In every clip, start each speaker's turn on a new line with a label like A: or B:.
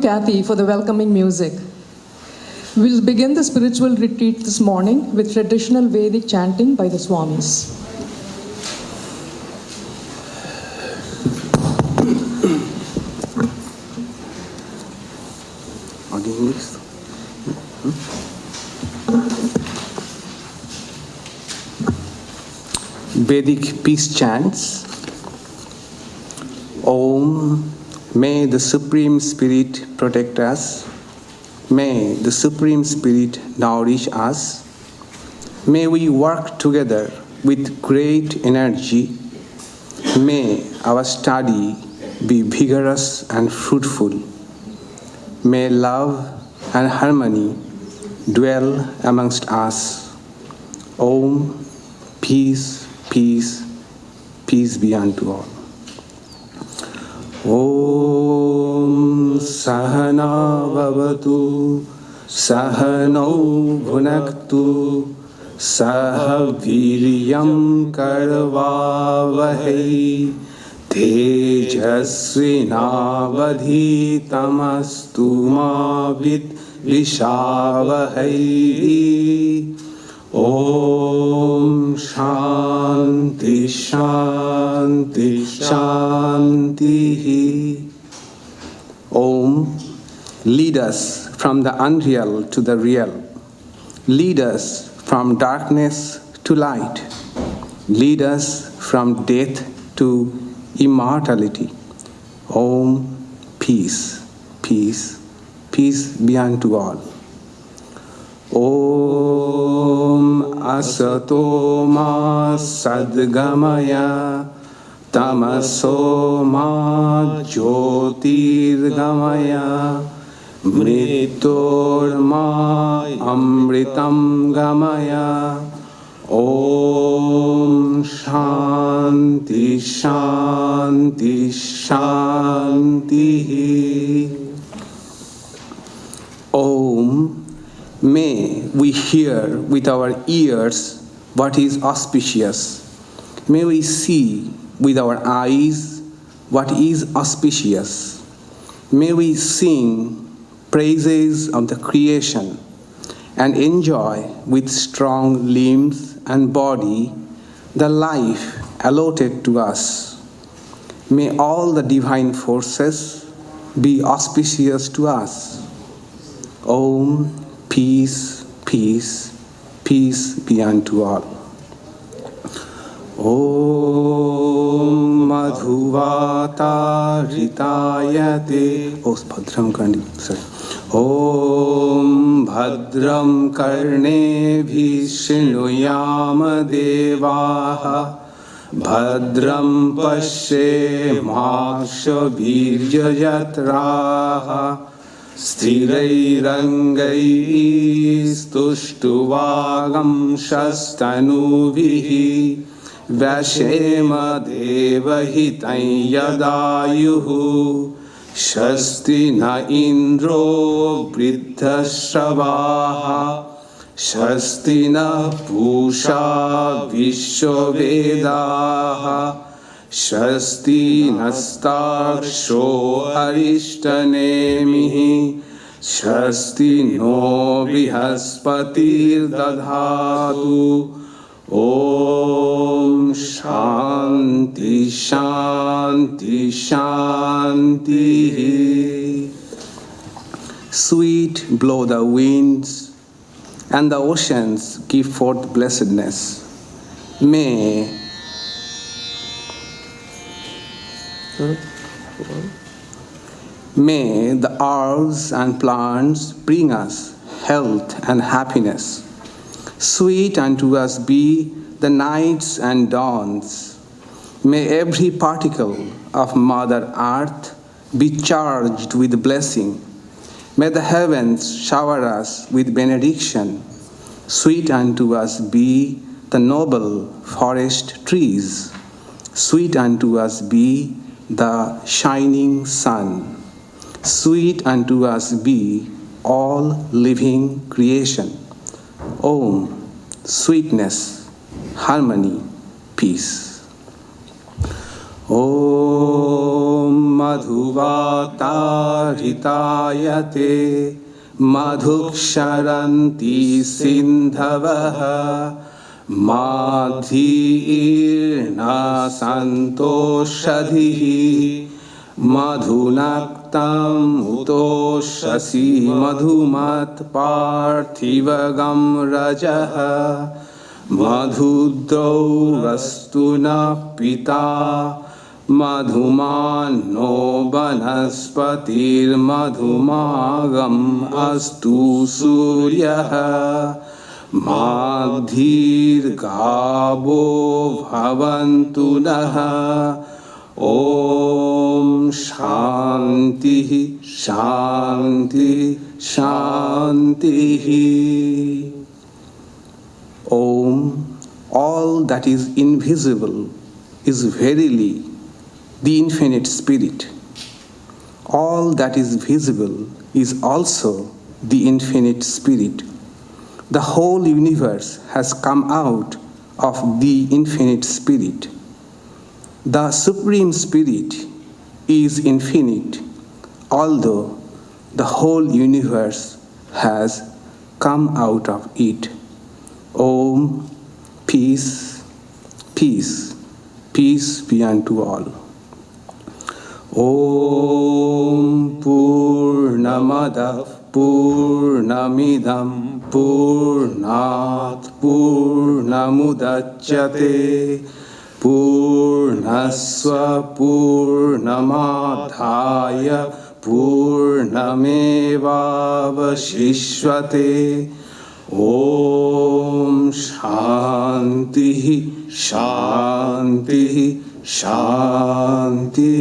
A: Kathy for the welcoming music. We'll begin the spiritual retreat this morning with traditional Vedic chanting by the Swamis.
B: Vedic peace chants. Om, may the Supreme Spirit protect us. May the Supreme Spirit nourish us. May we work together with great energy. May our study be vigorous and fruitful. May love and harmony dwell amongst us. Om, peace, peace, peace be unto all. Om Sahana Bhavatu Sahanau Bhunaktu Sahaviryam Karvavahai Tejasvinavadhitamastu ma vidvishavahai. Om Shanti Shanti Shanti. Om, lead us from the unreal to the real. Lead us from darkness to light. Lead us from death to immortality. Om, peace, peace, peace be unto all. Om Asato ma Sadgamaya Tamaso ma Jyotirgamaya Mritor ma Amritam Gamaya. Om Shanti Shanti Shanti. Om, may we hear with our ears what is auspicious. May we see with our eyes what is auspicious. May we sing praises of the creation and enjoy with strong limbs and body the life allotted to us. May all the divine forces be auspicious to us. Om, peace, peace, peace be unto all. Om Madhuvata Ritayate. Oh, Bhadram Kandi. Sorry. Om Bhadram Karne Vishnuyama Devaha. Bhadram Pashe Maksha Virya Yatraha. Sthirairangai Stuštuvagam Shastanuvihi Vashema Devahitai Yadayuhu Shasti na Indro Vriddhashravaha Shasti na Pusha Vishwavedaha Shasti nastaksho arishtanemihi Shasti no brihaspatir dadhatu. Om Shanti Shanti Shanti. Sweet blow the winds and the oceans give forth blessedness. May the herbs and plants bring us health and happiness. Sweet unto us be the nights and dawns. May every particle of Mother Earth be charged with blessing. May the heavens shower us with benediction. Sweet unto us be the noble forest trees. Sweet unto us be the shining sun. Sweet unto us be all living creation. Om, sweetness, harmony, peace. Om मधुवातारितायते मधुक्षरन्ति सिन्धवः माधीर्ना सन्तोषधिः मधुनक्तम् उतोषसि मधुमत्पार्थिवगं रजः मधुद्रौरस्तु नः पिता मधुमान्नो वनस्पतिर्मधुमागम् अस्तु सूर्यः माधीर्गावो भवन्तु नः ॐ शान्तिः शान्तिः शान्तिः Om, all that is invisible is verily the infinite spirit. All that is visible is also the infinite spirit. The whole universe has come out of the infinite spirit. The Supreme Spirit is infinite, although the whole universe has come out of it. Om, peace, peace, peace be unto all. Om Purnamadav Purnamidam Purnat Purnamudachyate Purnasva Purnamadhaya Purnamevavashishvate Om Shanti Shanti Shanti.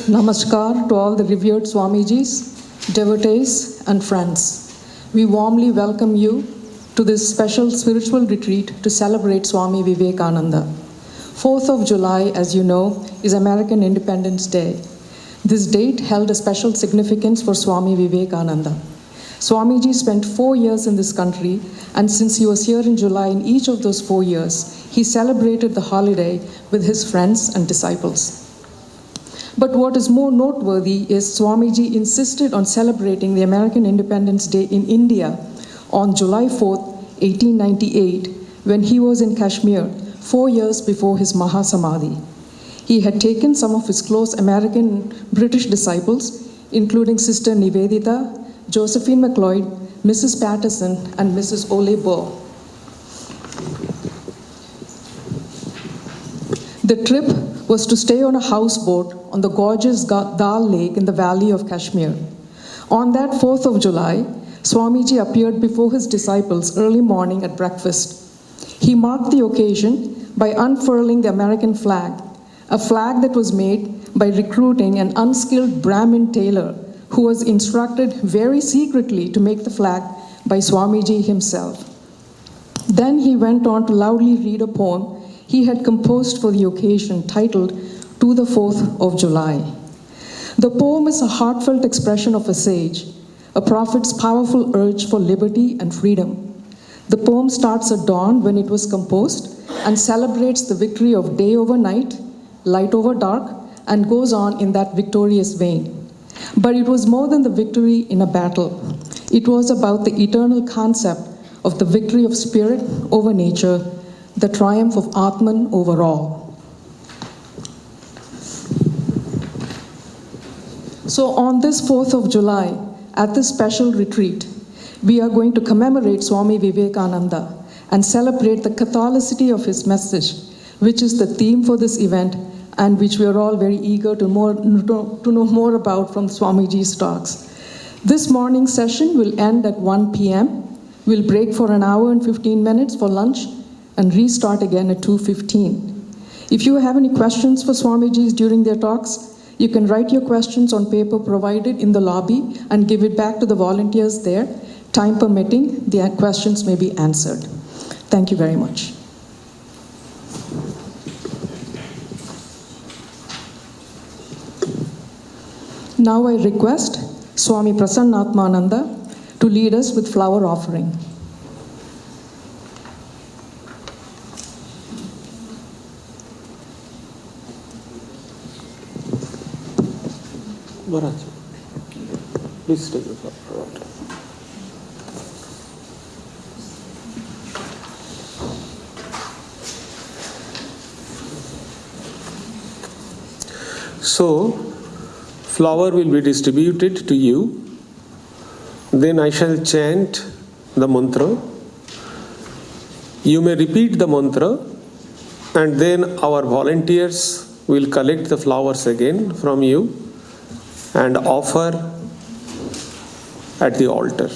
A: Namaskar to all the revered Swamijis, devotees and friends. We warmly welcome you to this special spiritual retreat to celebrate Swami Vivekananda. 4th of July, as you know, is American Independence Day. This date held a special significance for Swami Vivekananda. Swamiji spent 4 years in this country, and since he was here in July in each of those 4 years, he celebrated the holiday with his friends and disciples. But what is more noteworthy is Swamiji insisted on celebrating the American Independence Day in India on July 4th, 1898, when he was in Kashmir 4 years before his Mahasamadhi. He had taken some of his close American British disciples, including Sister Nivedita, Josephine McLeod, Mrs. Patterson, and Mrs. Ole Burr. The trip was to stay on a houseboat on the gorgeous Dal Lake in the valley of Kashmir. On that 4th of July, Swamiji appeared before his disciples early morning at breakfast. He marked the occasion by unfurling the American flag, a flag that was made by recruiting an unskilled Brahmin tailor who was instructed very secretly to make the flag by Swamiji himself. Then he went on to loudly read a poem he had composed for the occasion titled To the 4th of July. The poem is a heartfelt expression of a sage, a prophet's powerful urge for liberty and freedom. The poem starts at dawn when it was composed and celebrates the victory of day over night, light over dark, and goes on in that victorious vein. But it was more than the victory in a battle. It was about the eternal concept of the victory of spirit over nature, the triumph of Atman over all. So on this 4th of July, at this special retreat, we are going to commemorate Swami Vivekananda and celebrate the Catholicity of his message, which is the theme for this event and which we are all very eager to know more about from Swamiji's talks. This morning's session will end at 1 p.m. We'll break for an hour and 15 minutes for lunch and restart again at 2:15. If you have any questions for Swamijis during their talks, you can write your questions on paper provided in the lobby and give it back to the volunteers there. Time permitting, the questions may be answered. Thank you very much. Now I request Swami Prasannatmananda to lead us with flower offering.
C: Maharaj, please take the flower. So, flower will be distributed to you. Then I shall chant the mantra. You may repeat the mantra, and then our volunteers will collect the flowers again from you and offer at the altar.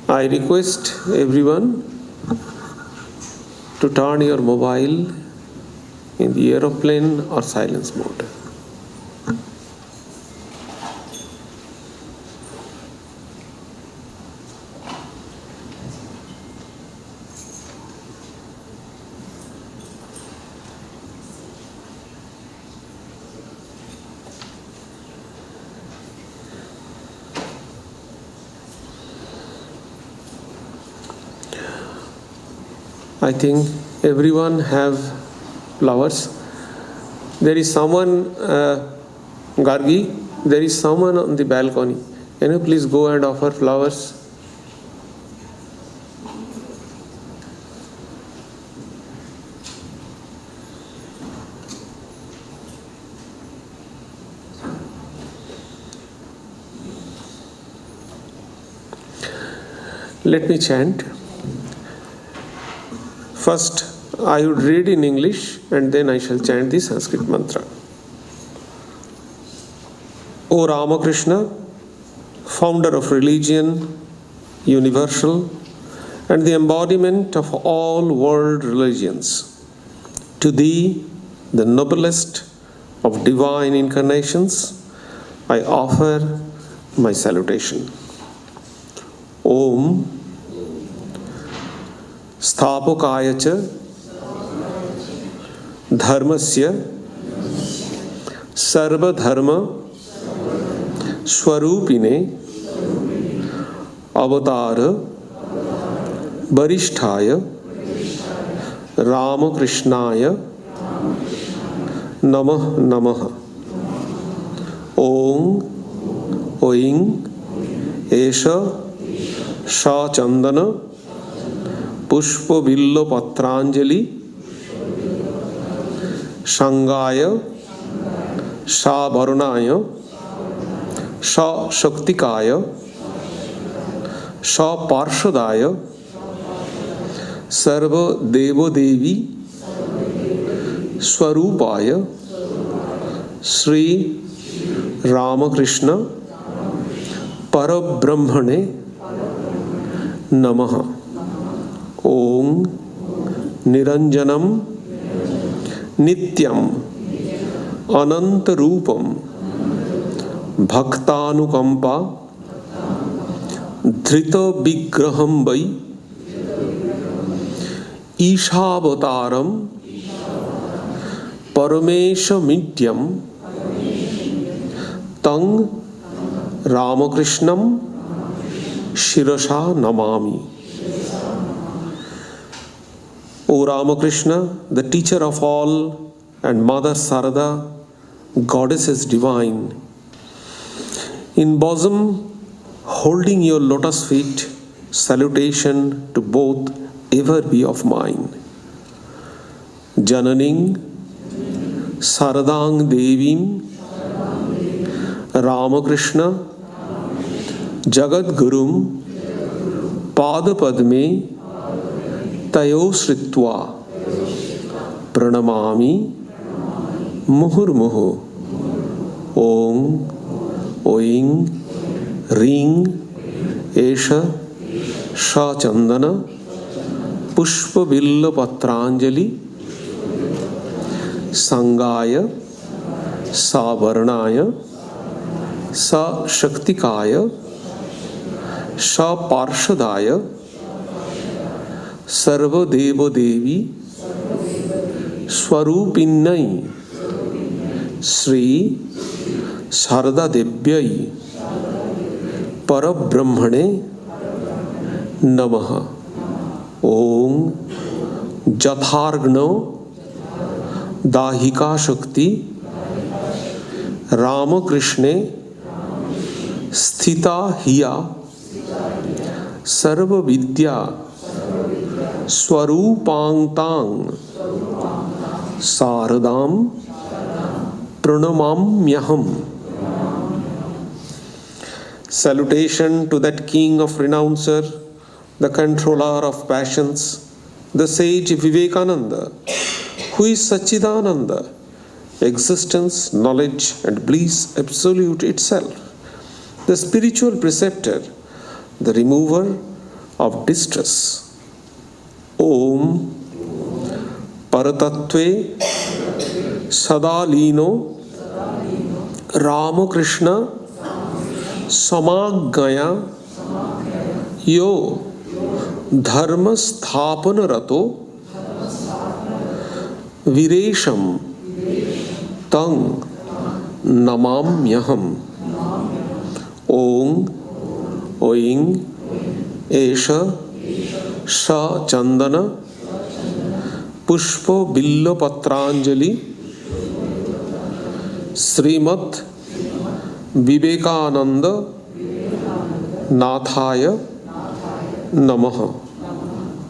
C: I request everyone to turn your mobile in the aeroplane or silence mode. I think everyone have flowers. There is someone, Gargi, there is someone on the balcony. Can you please go and offer flowers? Let me chant. First, I would read in English and then I shall chant the Sanskrit mantra. O Ramakrishna, founder of religion, universal, and the embodiment of all world religions, to thee, the noblest of divine incarnations, I offer my salutation. Om स्थापकाय च धर्मस्य सर्वधर्म स्वरूपिणे अवतार वरिष्ठाय रामकृष्णाय नमः नमः। ओं ओइं एष सचंदन पुष्प बिल्लो पत्रांजलि संगाय सावरणाय सशक्तिकाय सपार्षदाय सर्वदेवदेवी स्वरूपाय श्री रामकृष्ण परब्रह्मणे नमः। ओं निरंजनम नित्यम अनंत रूपम भक्तानुकंपा धृत विग्रहं वै ईशावतारम परमेशमित्यं तं रामकृष्णं शिरसा Namami. O Ramakrishna, the teacher of all, and Mother Sarada, goddesses divine, in bosom holding your lotus feet, salutation to both ever be of mine. Jananing Saradang Devim Ramakrishna Jagadgurum Padapadme Tayosritva Pranamami Muhurmuhu Om Oing Ring Esha Shachandana Pushpa Villa Patranjali Sangaya Savarnaya Sa Shaktikaya Sa Parshadaya Sarva Deva Devi Swarupinnai Sri Sarada Devyai Parabrahmane Namaha Om Jathargno Dahika Shakti Ramakrishne Sthita Hiya Sarva Vidya Swarupangtang Saradam Pranamamyaham. Salutation to that King of Renouncer, the controller of passions, the sage Vivekananda, who is Sachidananda, existence, knowledge and bliss absolute itself, the spiritual preceptor, the remover of distress. Om Paratatve Sadalino Ramakrishna Samagaya Yo Dharma Sthapana Rato Viresham Tang Namamyaham. Om Oing Esha Sha Chandana Pushpa Billa Patranjali Srimat Vivekananda Nathaya Namaha.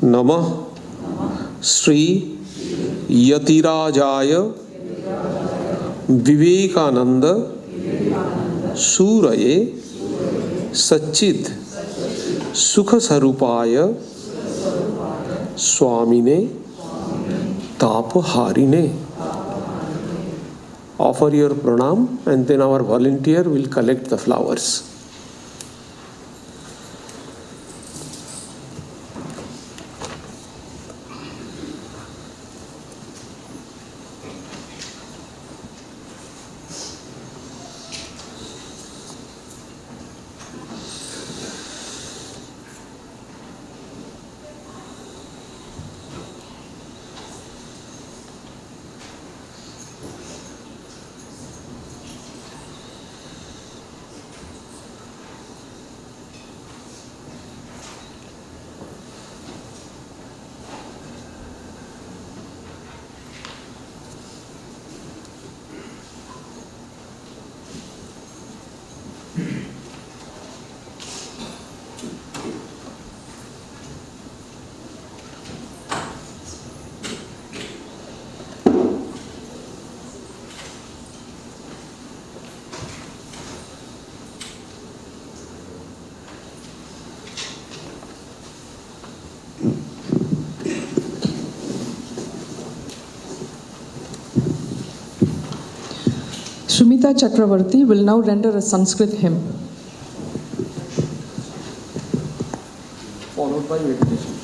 C: Namah Sri Yatirajaya Vivekananda Suraye Sachit Sukha Sarupaya Swamine Tapaharine. Offer your pranam and then our volunteer will collect the flowers.
A: Shumita Chakravarti will now render a Sanskrit hymn.
C: Followed by meditation.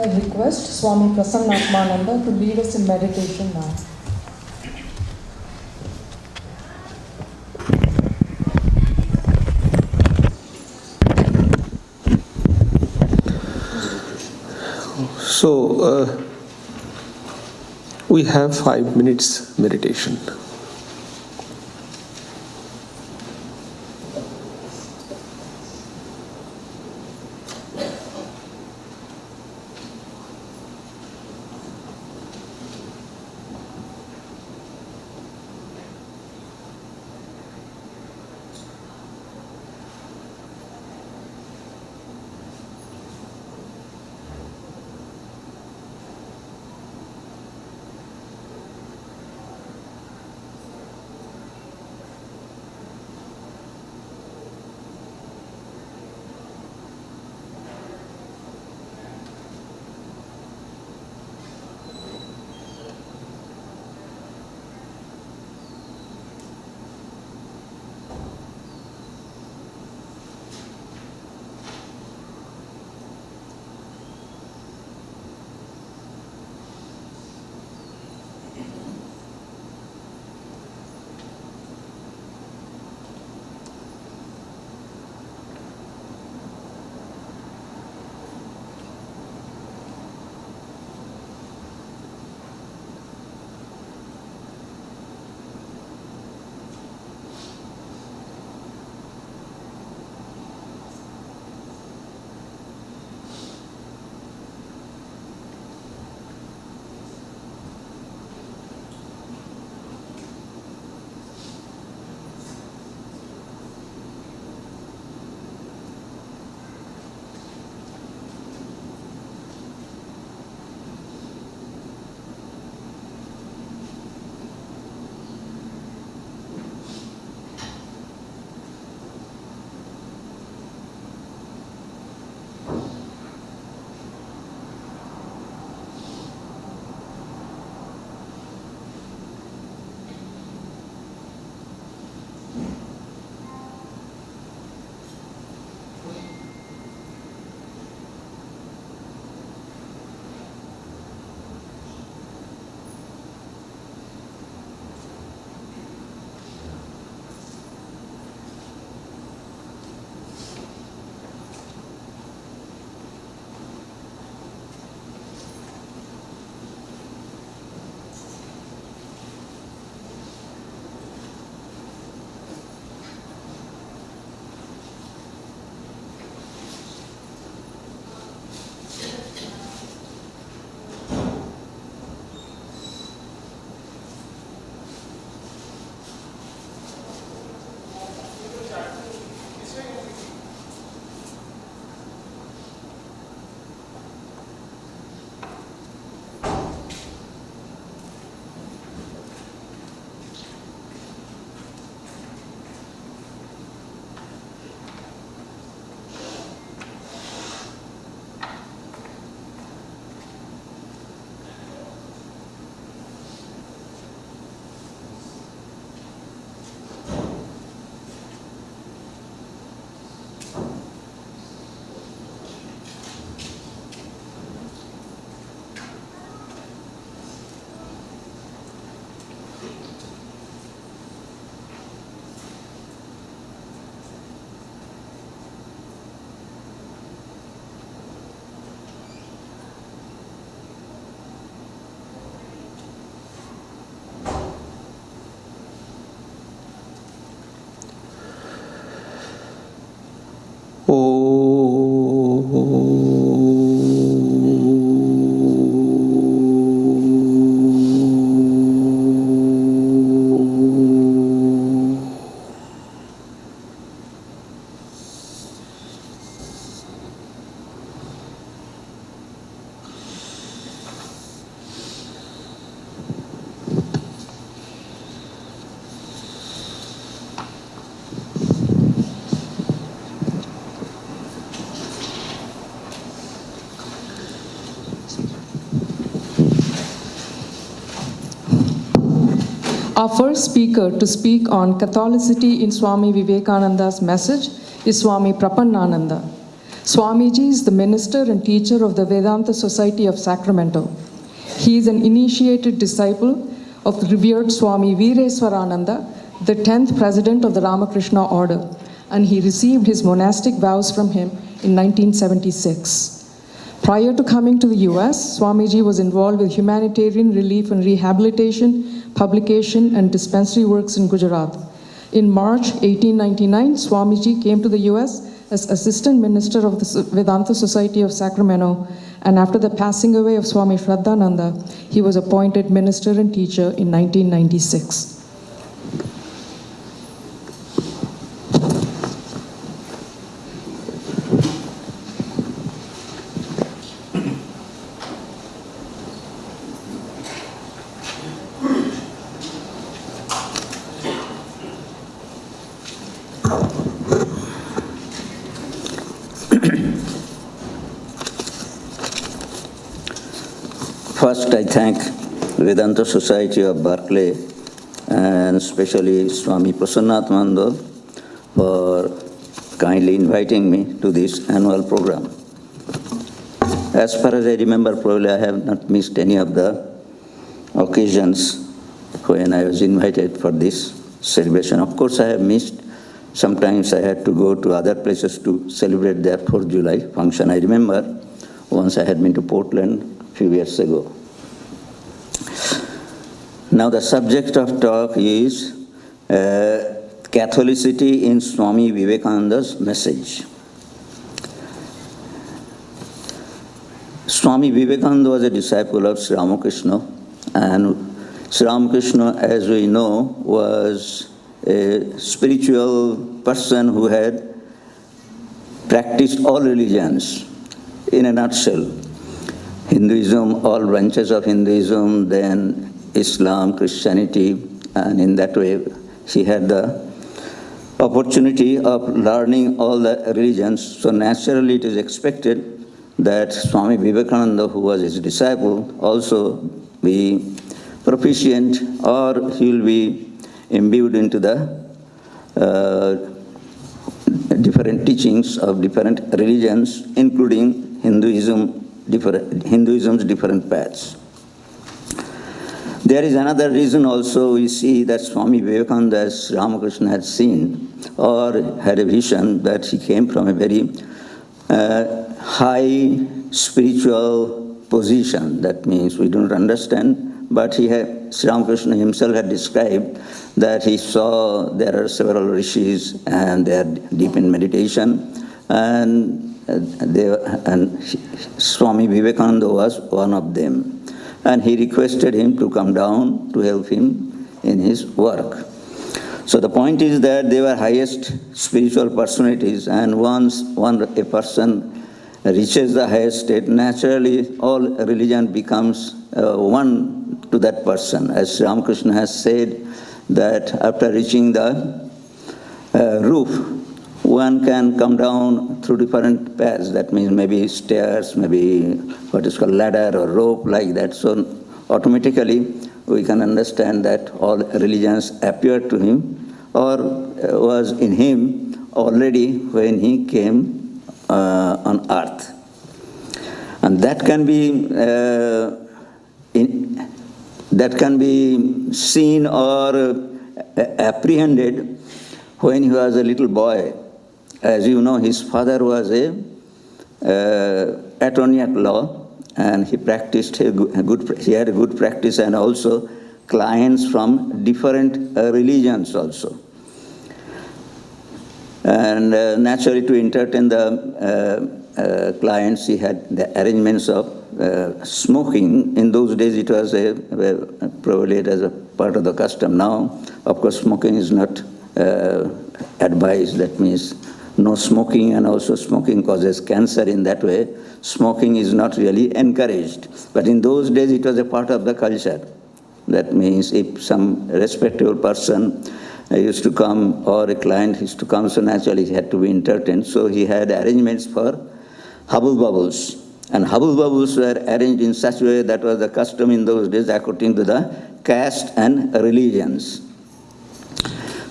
A: I request Swami Prasannaatmananda to lead us in meditation now.
C: So, we have 5 minutes meditation.
A: Our first speaker to speak on Catholicity in Swami Vivekananda's message is Swami Prapannananda. Swamiji is the minister and teacher of the Vedanta Society of Sacramento. He is an initiated disciple of the revered Swami Veereswarananda, the 10th president of the Ramakrishna order, and he received his monastic vows from him in 1976. Prior to coming to the US, Swamiji was involved with humanitarian relief and rehabilitation, publication, and dispensary works in Gujarat. In March 1899, Swamiji came to the US as assistant minister of the Vedanta Society of Sacramento, and after the passing away of Swami Shraddhananda, he was appointed minister and teacher in 1996.
D: First, I thank Vedanta Society of Berkeley and especially Swami Prasannatmananda for kindly inviting me to this annual program. As far as I remember, probably I have not missed any of the occasions when I was invited for this celebration. Of course, I have missed. Sometimes I had to go to other places to celebrate their 4th of July function. I remember once I had been to Portland a few years ago. Now the subject of talk is Catholicity in Swami Vivekananda's message. Swami Vivekananda was a disciple of Sri Ramakrishna, and Sri Ramakrishna, as we know, was a spiritual person who had practiced all religions in a nutshell. Hinduism, all branches of Hinduism, then Islam, Christianity, and in that way he had the opportunity of learning all the religions. So naturally it is expected that Swami Vivekananda, who was his disciple, also be proficient, or he will be imbued into the different teachings of different religions, including Hinduism's different paths. There is another reason also. We see that Swami Vivekananda, as Ramakrishna had seen or had a vision, that he came from a very high spiritual position. That means we don't understand, but Sri Ramakrishna himself had described that he saw there are several rishis and they are deep in meditation, and Swami Vivekananda was one of them. And he requested him to come down to help him in his work. So the point is that they were highest spiritual personalities, and once a person reaches the highest state, naturally all religion becomes one to that person. As Ramakrishna has said, that after reaching the roof, one can come down through different paths. That means maybe stairs, maybe what is called ladder or rope, like that. So automatically we can understand that all religions appeared to him or was in him already when he came on earth. And that can be seen or apprehended when he was a little boy. As you know, his father was an attorney at law, and he practiced he had a good practice, and also clients from different religions also. And naturally, to entertain the clients, he had the arrangements of smoking. In those days, it was probably as a part of the custom. Now, of course, smoking is not advised. That means no smoking, and also smoking causes cancer in that way. Smoking is not really encouraged. But in those days, it was a part of the culture. That means if some respectable person used to come, or a client used to come, so naturally he had to be entertained. So he had arrangements for hubble bubbles. And hubble bubbles were arranged in such a way that was the custom in those days according to the caste and religions.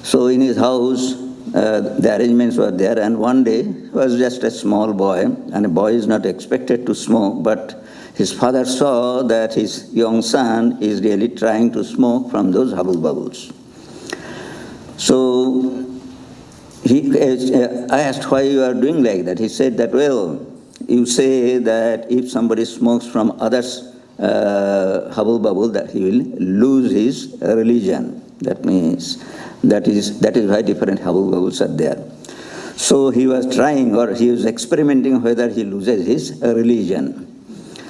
D: So in his house, the arrangements were there, and one day he was just a small boy, and a boy is not expected to smoke, but his father saw that his young son is really trying to smoke from those hubble bubbles. So I asked why you are doing like that. He said that, well, you say that if somebody smokes from others' hubble bubble, that he will lose his religion. That means that is why different hubble bubbles are there. So he was trying, or he was experimenting whether he loses his religion.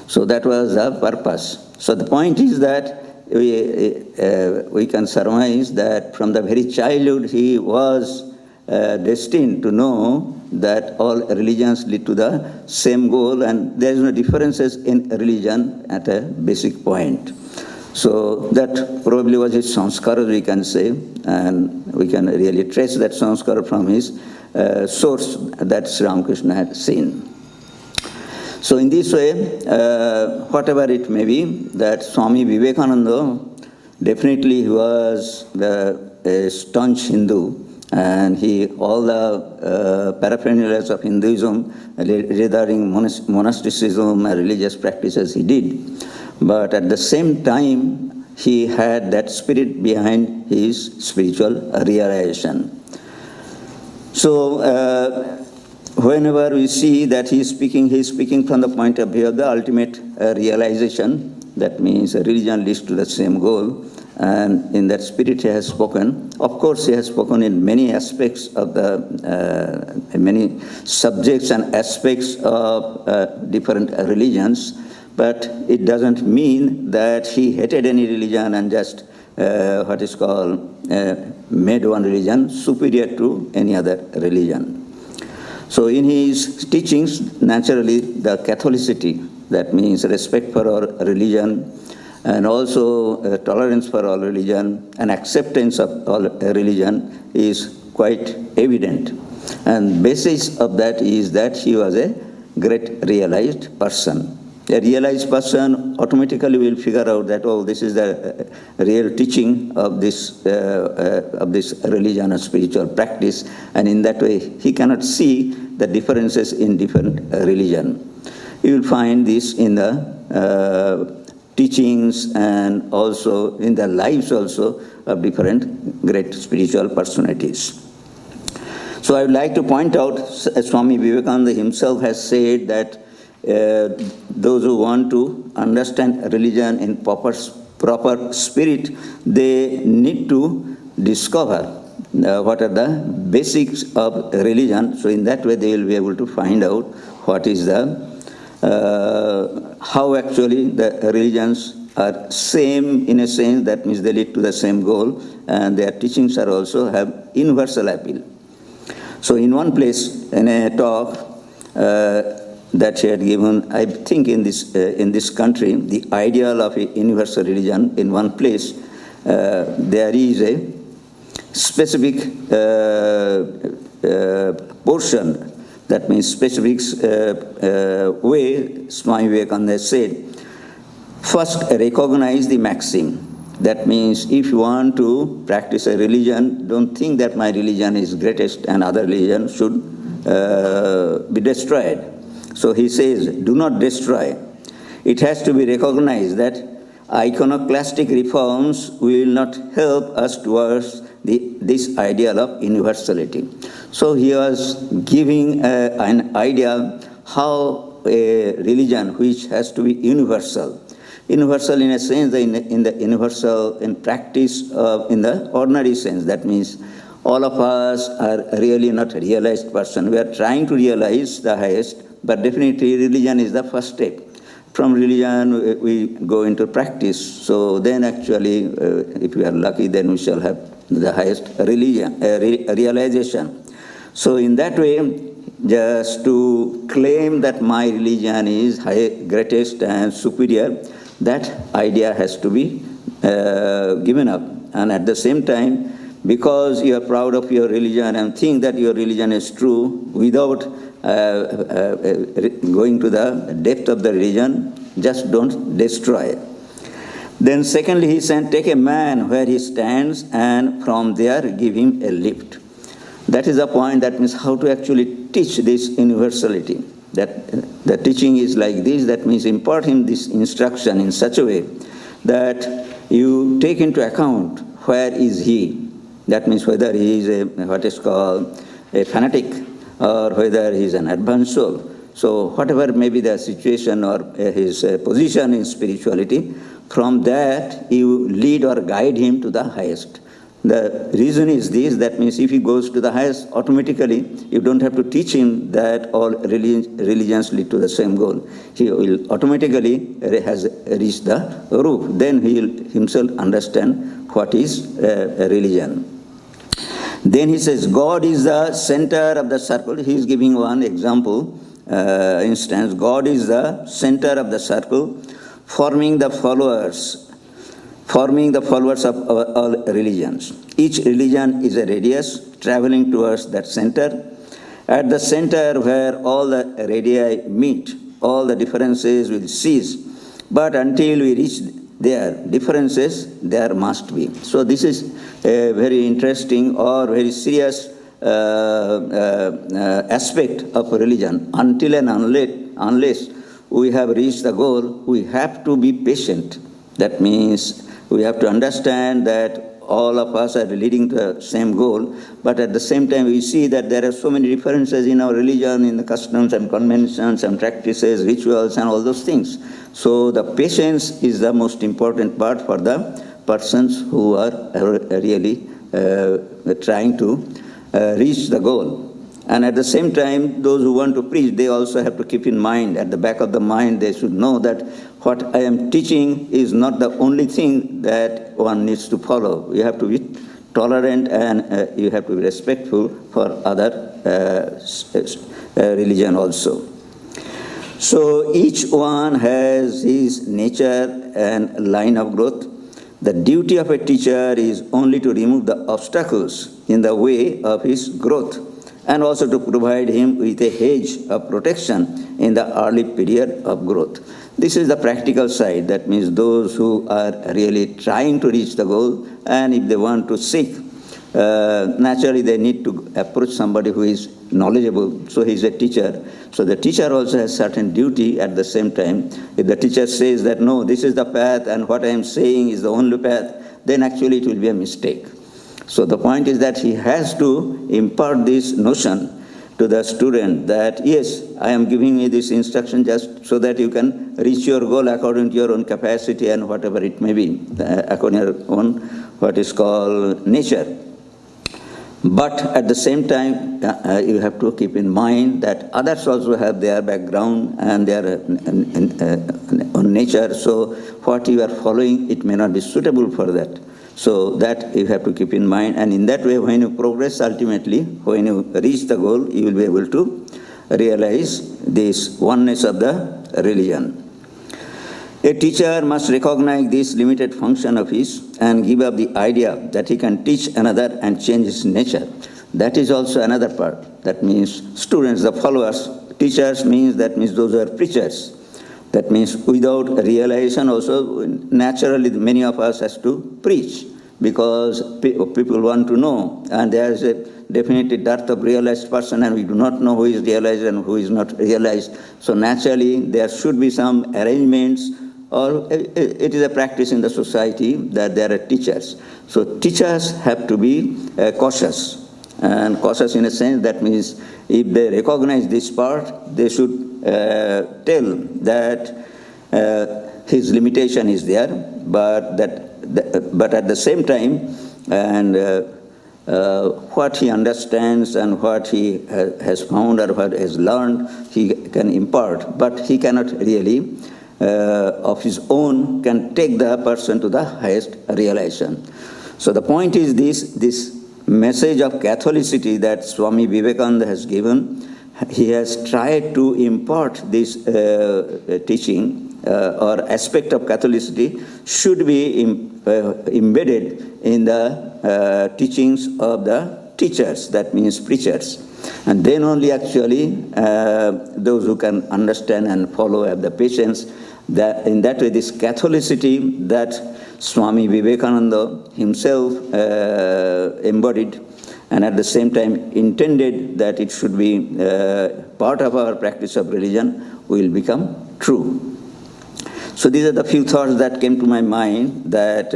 D: So that was the purpose. So the point is that we can surmise that from the very childhood he was destined to know that all religions lead to the same goal, and there is no differences in religion at a basic point. So that probably was his sanskara, we can say, and we can really trace that sanskara from his source that Sri Ramakrishna had seen. So in this way, whatever it may be, that Swami Vivekananda definitely was a staunch Hindu, and all the paraphernalias of Hinduism regarding monasticism and religious practices he did. But at the same time, he had that spirit behind his spiritual realization. So whenever we see that he is speaking from the point of view of the ultimate realization. That means religion leads to the same goal. And in that spirit he has spoken. Of course, he has spoken in many aspects of many subjects and aspects of different religions. But it doesn't mean that he hated any religion and just made one religion superior to any other religion. So in his teachings, naturally, the Catholicity, that means respect for our religion, and also tolerance for all religion and acceptance of all religion is quite evident. And basis of that is that he was a great realized person. A realized person automatically will figure out that, oh, this is the real teaching of this religion or spiritual practice, and in that way he cannot see the differences in different religion. You will find this in the teachings and also in the lives also of different great spiritual personalities. So I would like to point out, Swami Vivekananda himself has said that those who want to understand religion in proper spirit, they need to discover what are the basics of religion. So in that way they will be able to find out what is how actually the religions are same in a sense, that means they lead to the same goal, and their teachings are also have universal appeal. So in one place, in a talk that she had given, I think in this country, the ideal of a universal religion, in one place, there is a specific portion, that means specific way, Swami Vivekananda said, first recognize the maxim. That means if you want to practice a religion, don't think that my religion is greatest and other religion should be destroyed. So he says, do not destroy. It has to be recognized that iconoclastic reforms will not help us towards this ideal of universality. So he was giving an idea how a religion which has to be universal in a sense, in the universal, in practice, in the ordinary sense. That means all of us are really not realized person. We are trying to realize the highest, but definitely religion is the first step. From religion, we go into practice. So then actually, if we are lucky, then we shall have the highest realization. So in that way, just to claim that my religion is greatest and superior, that idea has to be given up. And at the same time, because you are proud of your religion and think that your religion is true, without going to the depth of the religion, just don't destroy. Then secondly, he said, take a man where he stands and from there give him a lift. That is the point. That means how to actually teach this universality. That the teaching is like this, that means impart him this instruction in such a way that you take into account where is he. That means whether he is what is called a fanatic or whether he is an advanced soul. So whatever may be the situation or his position in spirituality, from that you lead or guide him to the highest. The reason is this, that means if he goes to the highest, automatically you don't have to teach him that all religions lead to the same goal. He will automatically has reached the roof. Then he will himself understand what is a religion. Then he says, God is the center of the circle. He is giving one example, instance. God is the center of the circle, forming the followers of all religions. Each religion is a radius traveling towards that center. At the center where all the radii meet, all the differences will cease. But until we reach there, differences there must be. So this is a very interesting or very serious aspect of religion. Until and unless we have reached the goal, we have to be patient. That means we have to understand that all of us are leading to the same goal, but at the same time we see that there are so many differences in our religion, in the customs and conventions and practices, rituals and all those things. So the patience is the most important part for the persons who are really trying to reach the goal. And at the same time, those who want to preach, they also have to keep in mind, at the back of the mind, they should know that what I am teaching is not the only thing that one needs to follow. You have to be tolerant and you have to be respectful for other religion also. So each one has his nature and line of growth. The duty of a teacher is only to remove the obstacles in the way of his growth, and also to provide him with a hedge of protection in the early period of growth. This is the practical side. That means those who are really trying to reach the goal, and if they want to seek, naturally they need to approach somebody who is knowledgeable. So he is a teacher. So the teacher also has certain duty at the same time. If the teacher says that, no, this is the path and what I am saying is the only path, then actually it will be a mistake. So the point is that he has to impart this notion to the student that, yes, I am giving you this instruction just so that you can reach your goal according to your own capacity and whatever it may be, according to your own what is called nature. But at the same time, you have to keep in mind that others also have their background and their own nature. So what you are following, it may not be suitable for that. So that you have to keep in mind, and in that way, when you progress ultimately, when you reach the goal, you will be able to realize this oneness of the religion. A teacher must recognize this limited function of his and give up the idea that he can teach another and change his nature. That is also another part. That means students, the followers. Teachers means those who are preachers. That means without realization also, naturally many of us has to preach because people want to know, and there is a definitely dearth of realized person, and we do not know who is realized and who is not realized. So naturally there should be some arrangements, or it is a practice in the society that there are teachers. So teachers have to be cautious, and cautious in a sense that means if they recognize this part, they should tell that his limitation is there, but at the same time, and what he understands and what he has found or what has learned, he can impart, but he cannot really, of his own, can take the person to the highest realization. So the point is this message of Catholicity that Swami Vivekananda has given. He has tried to impart this teaching or aspect of Catholicity should be embedded in the teachings of the teachers, that means preachers. And then only actually those who can understand and follow, have the patience, that in that way, this Catholicity that Swami Vivekananda himself embodied, and at the same time intended that it should be part of our practice of religion, will become true. So these are the few thoughts that came to my mind, that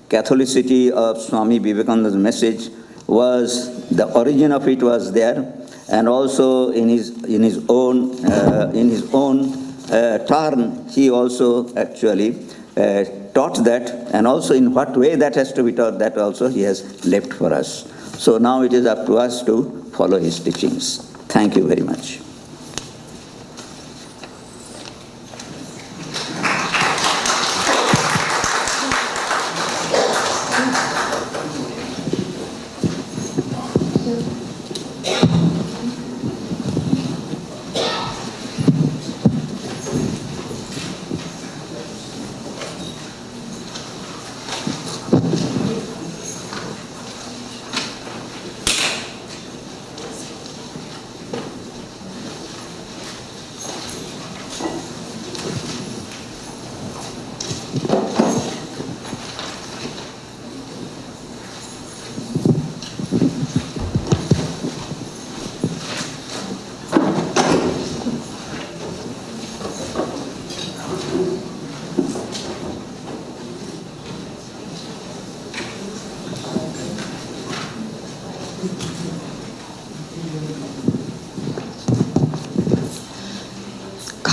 D: Catholicity of Swami Vivekananda's message was, the origin of it was there, and also in his own turn, he also actually taught that, and also in what way that has to be taught, that also he has left for us. So now it is up to us to follow his teachings. Thank you very much.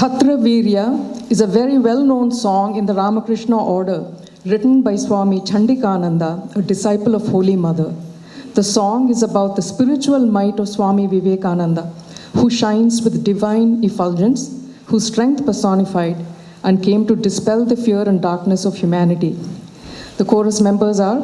A: Khatra Virya is a very well-known song in the Ramakrishna order, written by Swami Chandikananda, a disciple of Holy Mother. The song is about the spiritual might of Swami Vivekananda, who shines with divine effulgence, whose strength personified, and came to dispel the fear and darkness of humanity. The chorus members are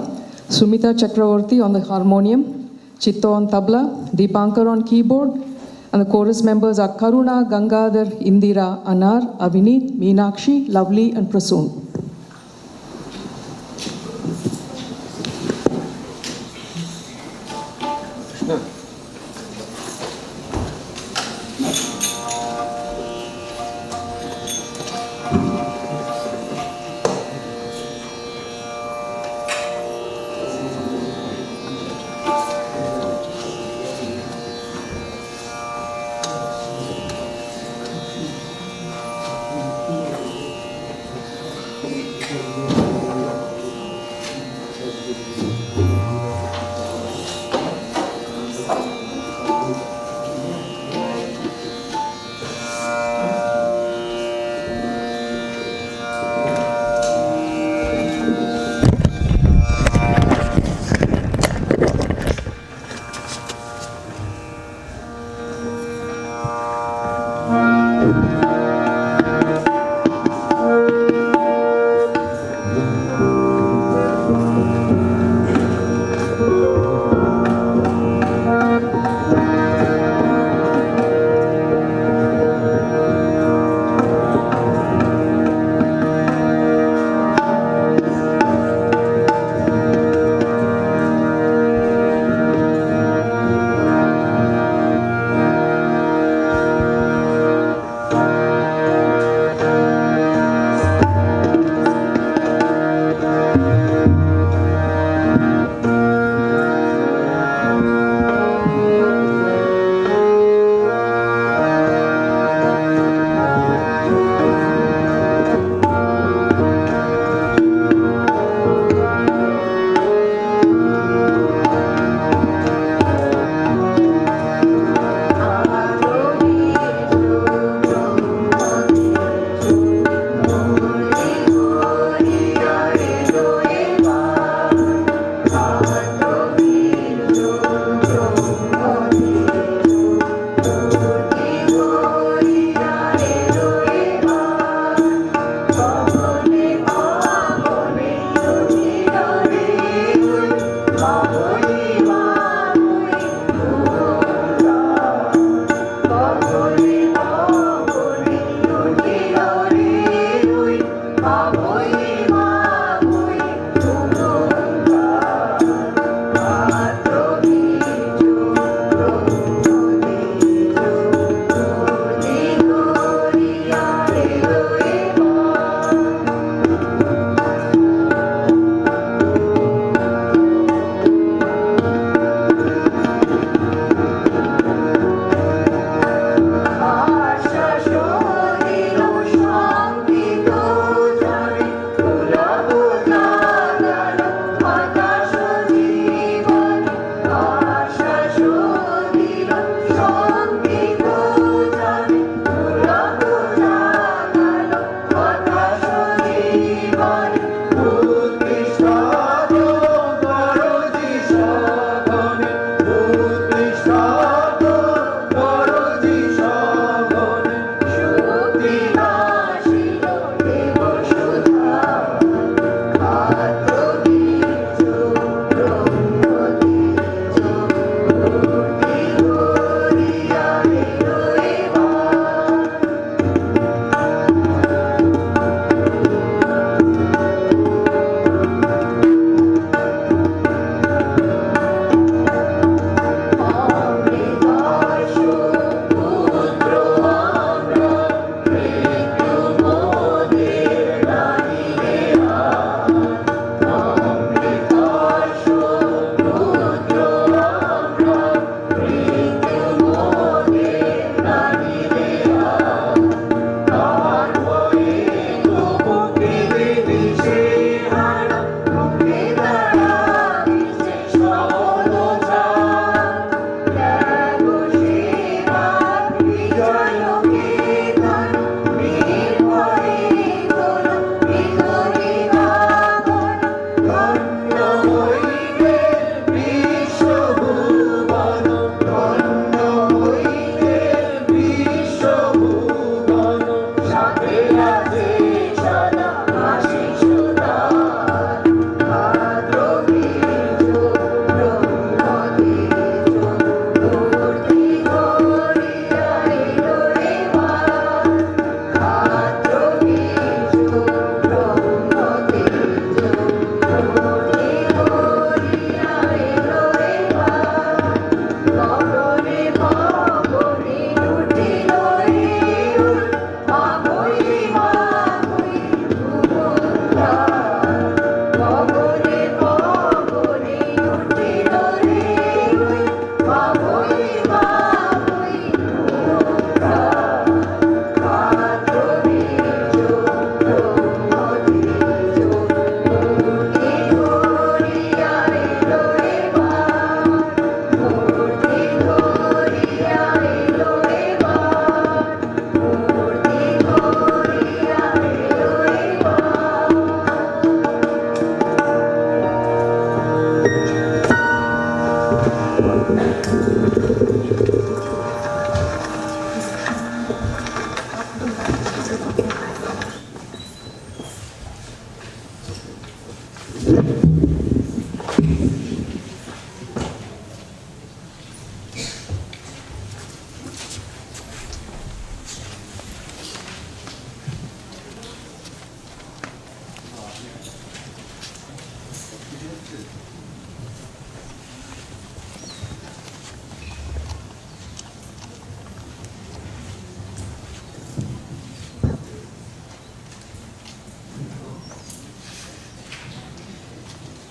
A: Sumita Chakravarti on the harmonium, Chitto on tabla, Deepankar on keyboard, and the chorus members are Karuna, Gangadhar, Indira, Anar, Avinit, Meenakshi, Lovely, and Prasoon.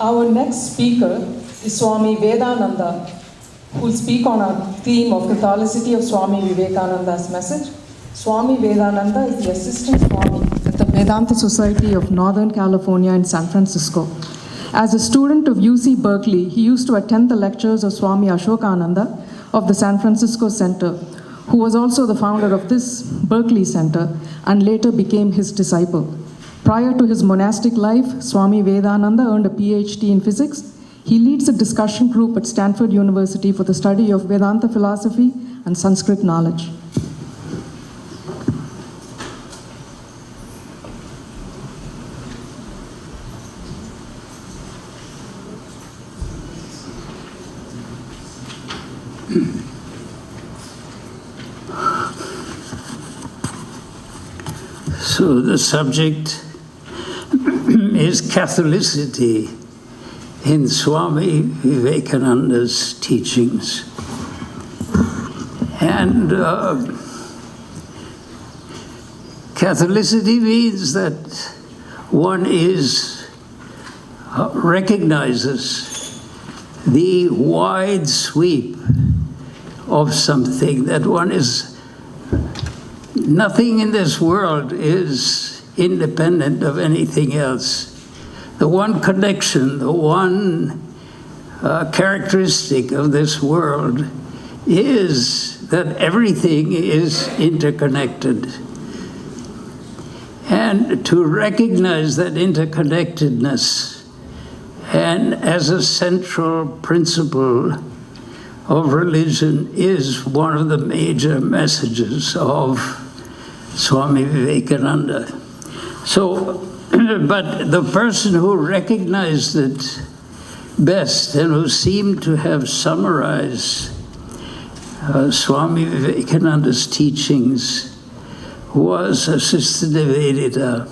A: Our next speaker is Swami Vedanta, who will speak on our theme of Catholicity of Swami Vivekananda's message. Swami Vedanta is the Assistant Swami at the Vedanta Society of Northern California in San Francisco. As a student of UC Berkeley, he used to attend the lectures of Swami Ashokananda of the San Francisco Center, who was also the founder of this Berkeley Center and later became his disciple. Prior to his monastic life, Swami Vedanta earned a PhD in physics. He leads a discussion group at Stanford University for the study of Vedanta philosophy and Sanskrit knowledge.
E: So the subject is Catholicity in Swami Vivekananda's teachings. And Catholicity means that one recognizes the wide sweep of something, that one is nothing in this world is independent of anything else. The one connection, the one characteristic of this world is that everything is interconnected. And to recognize that interconnectedness and as a central principle of religion is one of the major messages of Swami Vivekananda. So, but the person who recognized it best and who seemed to have summarized Swami Vivekananda's teachings was Sister Nivedita.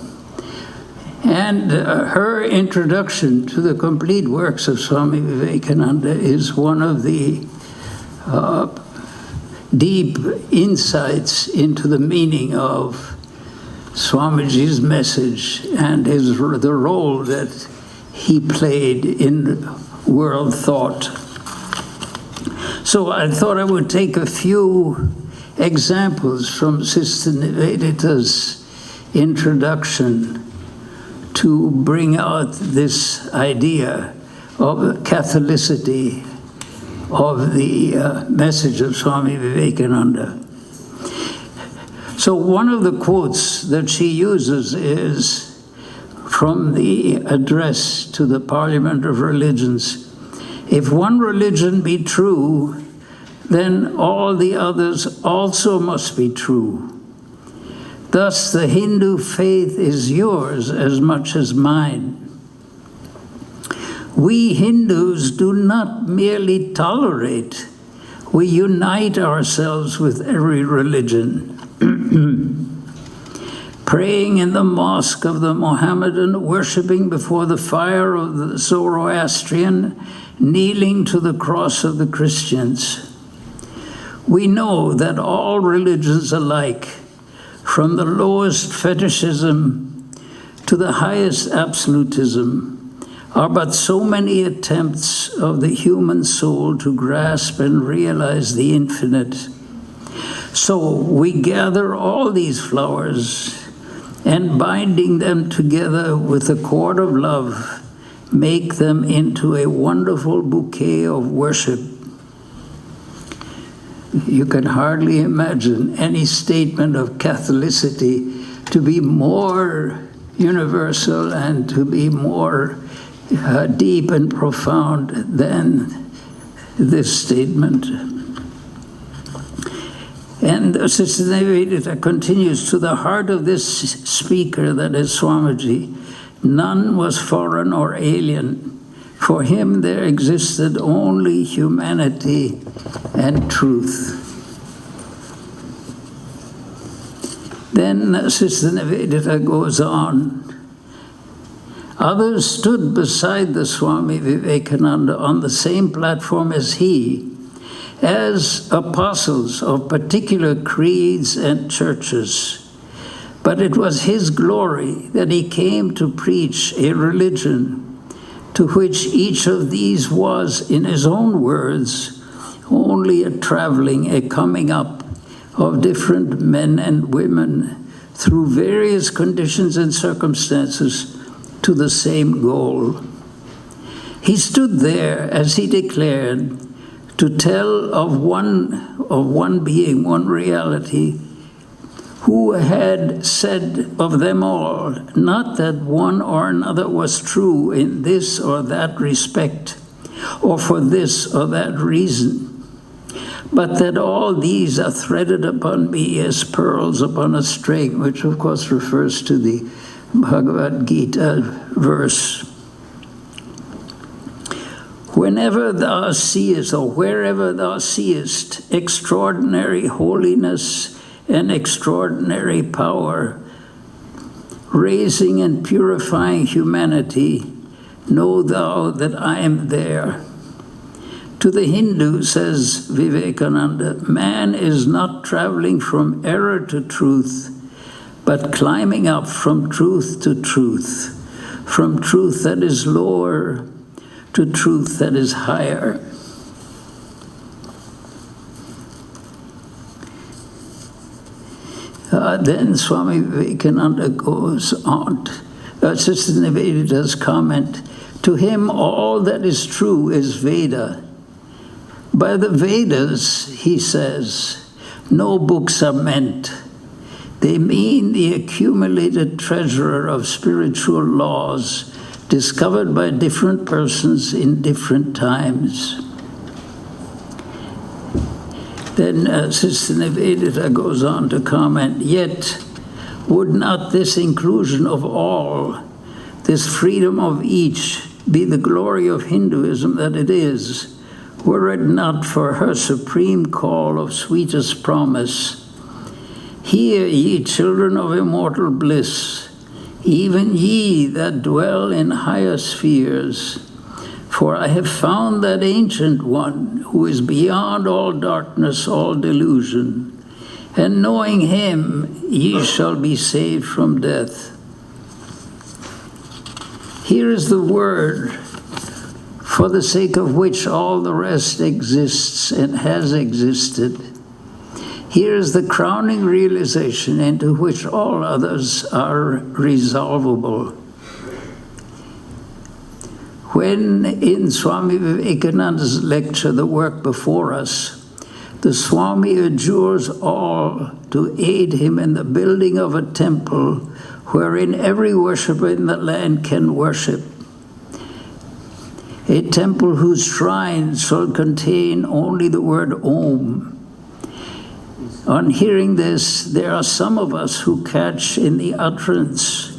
E: And her introduction to the complete works of Swami Vivekananda is one of the deep insights into the meaning of Swamiji's message and the role that he played in world thought. So I thought I would take a few examples from Sister Nivedita's introduction to bring out this idea of Catholicity of the message of Swami Vivekananda. So one of the quotes that she uses is from the address to the Parliament of Religions. If one religion be true, then all the others also must be true. Thus the Hindu faith is yours as much as mine. We Hindus do not merely tolerate, we unite ourselves with every religion. Praying in the mosque of the Mohammedan, worshipping before the fire of the Zoroastrian, kneeling to the cross of the Christians. We know that all religions alike, from the lowest fetishism to the highest absolutism, are but so many attempts of the human soul to grasp and realize the infinite. So we gather all these flowers and binding them together with a cord of love, make them into a wonderful bouquet of worship. You can hardly imagine any statement of Catholicity to be more universal and to be more deep and profound than this statement. And Sister Nivedita continues, to the heart of this speaker, that is Swamiji, none was foreign or alien. For him there existed only humanity and truth. Then Sister Nivedita goes on. Others stood beside the Swami Vivekananda on the same platform as he, as apostles of particular creeds and churches. But it was his glory that he came to preach a religion to which each of these was, in his own words, only a traveling, a coming up of different men and women through various conditions and circumstances to the same goal. He stood there, as he declared, to tell of one being, one reality, who had said of them all, not that one or another was true in this or that respect, or for this or that reason, but that all these are threaded upon me as pearls upon a string, which of course refers to the Bhagavad Gita verse. Whenever thou seest, or wherever thou seest, extraordinary holiness and extraordinary power, raising and purifying humanity, know thou that I am there. To the Hindu, says Vivekananda, man is not traveling from error to truth, but climbing up from truth to truth, from truth that is lower to truth that is higher. Then Swami Vivekananda goes on. Sister Nivedita's comment, to him all that is true is Veda. By the Vedas, he says, no books are meant. They mean the accumulated treasure of spiritual laws discovered by different persons in different times. Then Sister Nivedita goes on to comment, yet would not this inclusion of all, this freedom of each, be the glory of Hinduism that it is, were it not for her supreme call of sweetest promise. Hear, ye children of immortal bliss, even ye that dwell in higher spheres, for I have found that ancient one who is beyond all darkness, all delusion, and knowing him, ye shall be saved from death. Here is the word for the sake of which all the rest exists and has existed. Here is the crowning realization into which all others are resolvable. When in Swami Vivekananda's lecture, The Work Before Us, the Swami adjures all to aid him in the building of a temple wherein every worshipper in the land can worship. A temple whose shrine shall contain only the word Om. On hearing this, there are some of us who catch in the utterance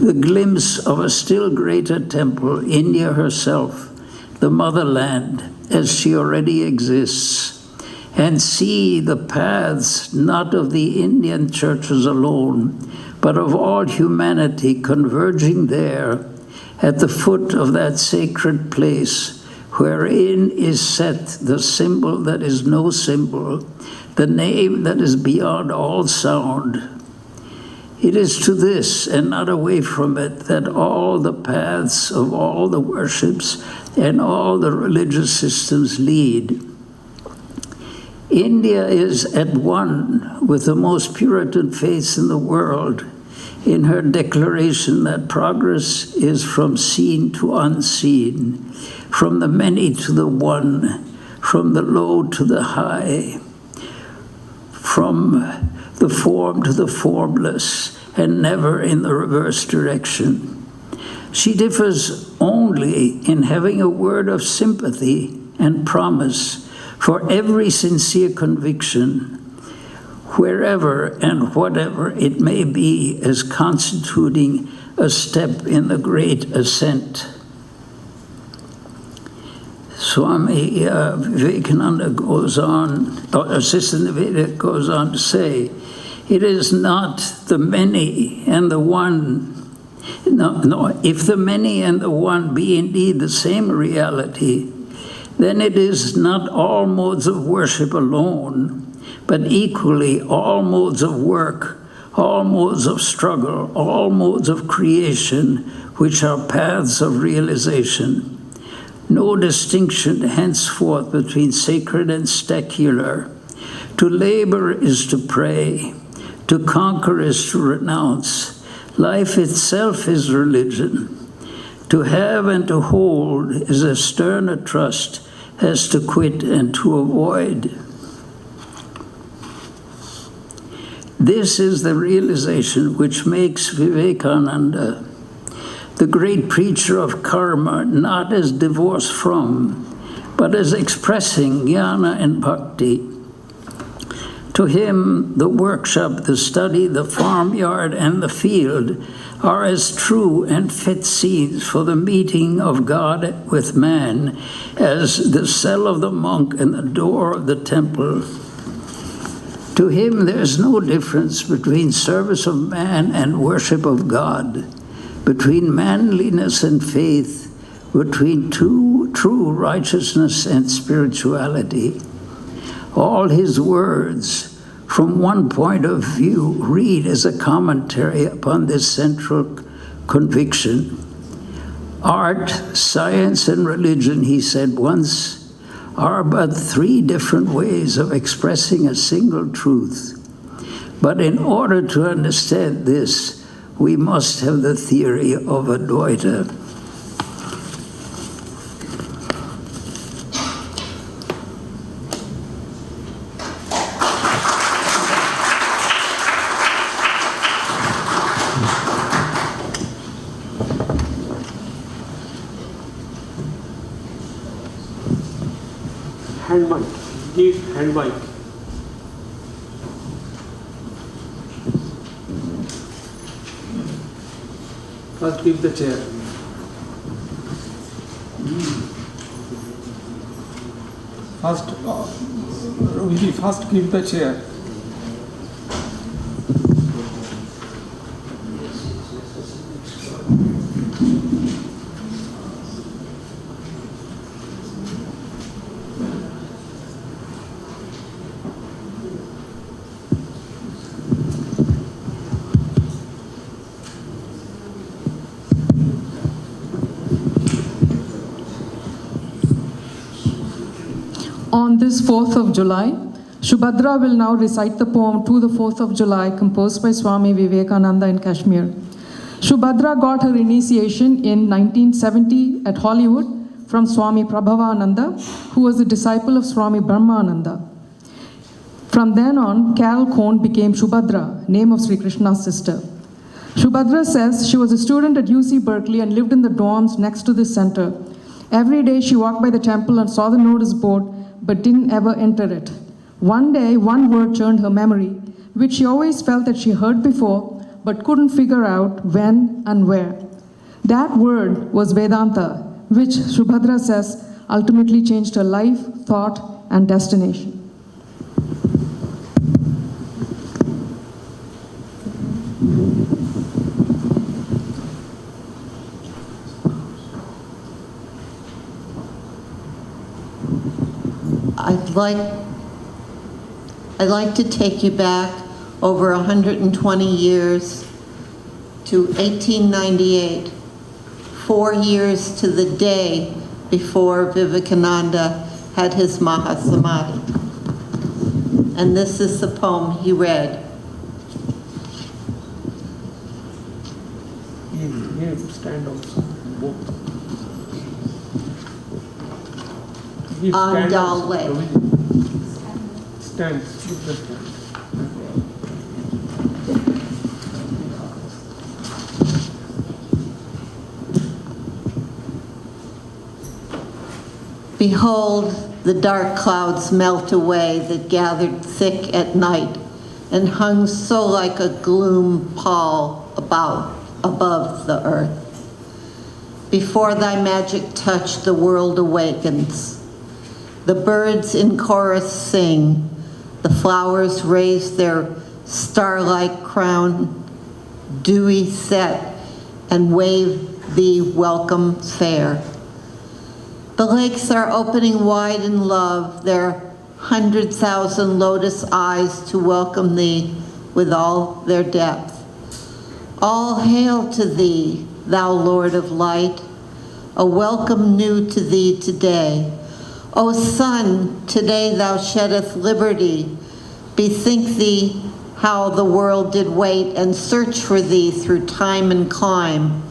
E: the glimpse of a still greater temple, India herself, the motherland, as she already exists, and see the paths not of the Indian churches alone, but of all humanity converging there at the foot of that sacred place wherein is set the symbol that is no symbol, the name that is beyond all sound. It is to this and not away from it that all the paths of all the worships and all the religious systems lead. India is at one with the most Puritan faiths in the world in her declaration that progress is from seen to unseen, from the many to the one, from the low to the high, from the form to the formless, and never in the reverse direction. She differs only in having a word of sympathy and promise for every sincere conviction, wherever and whatever it may be, as constituting a step in the great ascent. Swami Vivekananda goes on, or Sister Nivedita goes on to say, it is not the many and the one. No, if the many and the one be indeed the same reality, then it is not all modes of worship alone, but equally all modes of work, all modes of struggle, all modes of creation, which are paths of realization. No distinction henceforth between sacred and secular. To labor is to pray. To conquer is to renounce. Life itself is religion. To have and to hold is as stern a trust as to quit and to avoid. This is the realization which makes Vivekananda, the great preacher of karma, not as divorced from, but as expressing jnana and bhakti. To him, the workshop, the study, the farmyard, and the field are as true and fit scenes for the meeting of God with man as the cell of the monk and the door of the temple. To him, there is no difference between service of man and worship of God, between manliness and faith, between true righteousness and spirituality. All his words, from one point of view, read as a commentary upon this central conviction. Art, science, and religion, he said once, are but three different ways of expressing a single truth. But in order to understand this, we must have the theory of Advaita.
C: Hand mic. Give hand mic. First give the chair. First give the chair.
A: On this 4th of July, Subhadra will now recite the poem To the 4th of July, composed by Swami Vivekananda in Kashmir. Subhadra got her initiation in 1970 at Hollywood from Swami Prabhavananda, who was a disciple of Swami Brahmananda. From then on, Carol Cohn became Subhadra, name of Sri Krishna's sister. Subhadra says she was a student at UC Berkeley and lived in the dorms next to this center. Every day she walked by the temple and saw the notice board, but didn't ever enter it. One day, one word churned her memory, which she always felt that she heard before, but couldn't figure out when and where. That word was Vedanta, which Subhadra says ultimately changed her life, thought, and destination.
F: I'd like to take you back over 120 years to 1898, 4 years to the day before Vivekananda had his Mahasamadhi. And this is the poem he read.
C: Stand also.
F: On Dal Lake.
C: Stand.
F: Behold, the dark clouds melt away that gathered thick at night and hung so like a gloom pall above the earth. Before thy magic touch, the world awakens. The birds in chorus sing, the flowers raise their star-like crown, dewy set, and wave thee welcome fair. The lakes are opening wide in love, their 100,000 lotus eyes to welcome thee with all their depth. All hail to thee, thou Lord of light, a welcome new to thee today. O sun, today thou sheddest liberty. Bethink thee how the world did wait and search for thee through time and clime.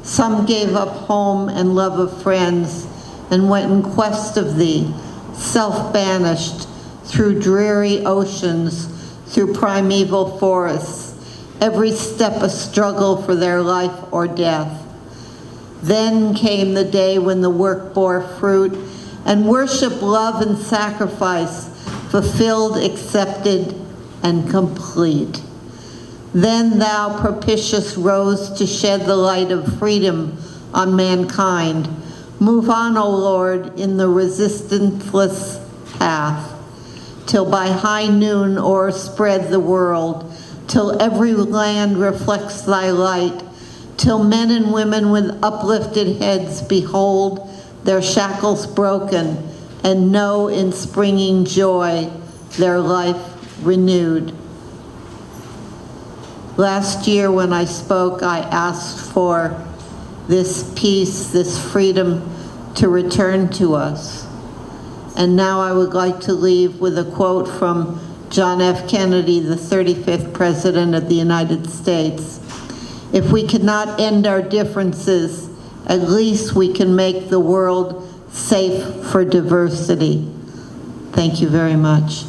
F: Some gave up home and love of friends and went in quest of thee, self-banished through dreary oceans, through primeval forests, every step a struggle for their life or death. Then came the day when the work bore fruit, and worship, love, and sacrifice, fulfilled, accepted, and complete. Then thou, propitious, rose to shed the light of freedom on mankind. Move on, O Lord, in the resistanceless path, till by high noon o'erspread the world, till every land reflects thy light, till men and women with uplifted heads behold their shackles broken and know in springing joy their life renewed. Last year when I spoke, I asked for this peace, this freedom to return to us. And now I would like to leave with a quote from John F. Kennedy, the 35th President of the United States. If we cannot end our differences, at least we can make the world safe for diversity. Thank you very much.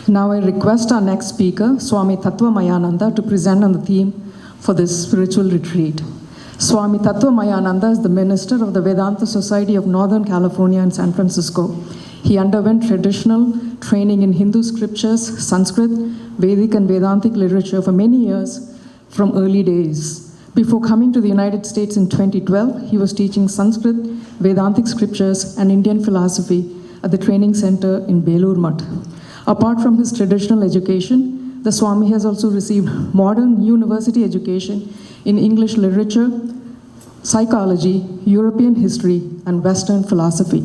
A: Now I request our next speaker, Swami Tattva-Mayananda, to present on the theme for this spiritual retreat. Swami Tattva-Mayananda is the minister of the Vedanta Society of Northern California in San Francisco. He underwent traditional training in Hindu scriptures, Sanskrit, Vedic and Vedantic literature for many years from early days. Before coming to the United States in 2012, he was teaching Sanskrit, Vedantic scriptures and Indian philosophy at the training center in Belur Mutt. Apart from his traditional education, the Swami has also received modern university education in English literature, psychology, European history, and Western philosophy.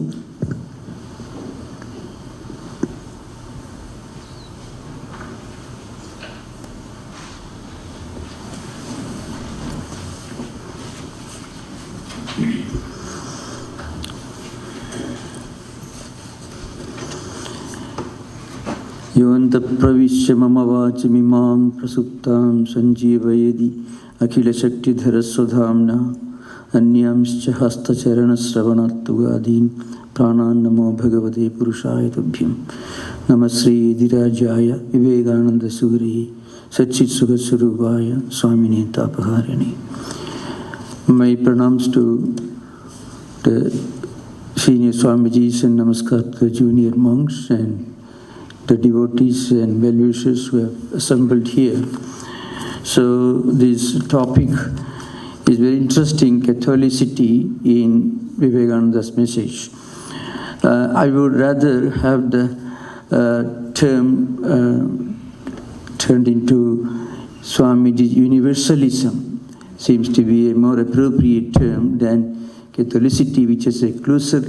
G: Yonta pravishya mama vachimimam prasuptam sanjeevayadi akhila shakti dharaswadhamna anyamscha hasta charana sravanattugadin pranan namo bhagavate purushaya tubhyam namasri dirajaya Vivekananda sugri Satchit Sugaswarupaya Swamini Tapaharini. My pranams to the senior Swamijis and namaskar to the junior monks and the devotees and well-wishers who have assembled here. So this topic is very interesting, Catholicity in Vivekananda's message. I would rather have the term turned into Swamiji's universalism. Seems to be a more appropriate term than Catholicity, which has a closer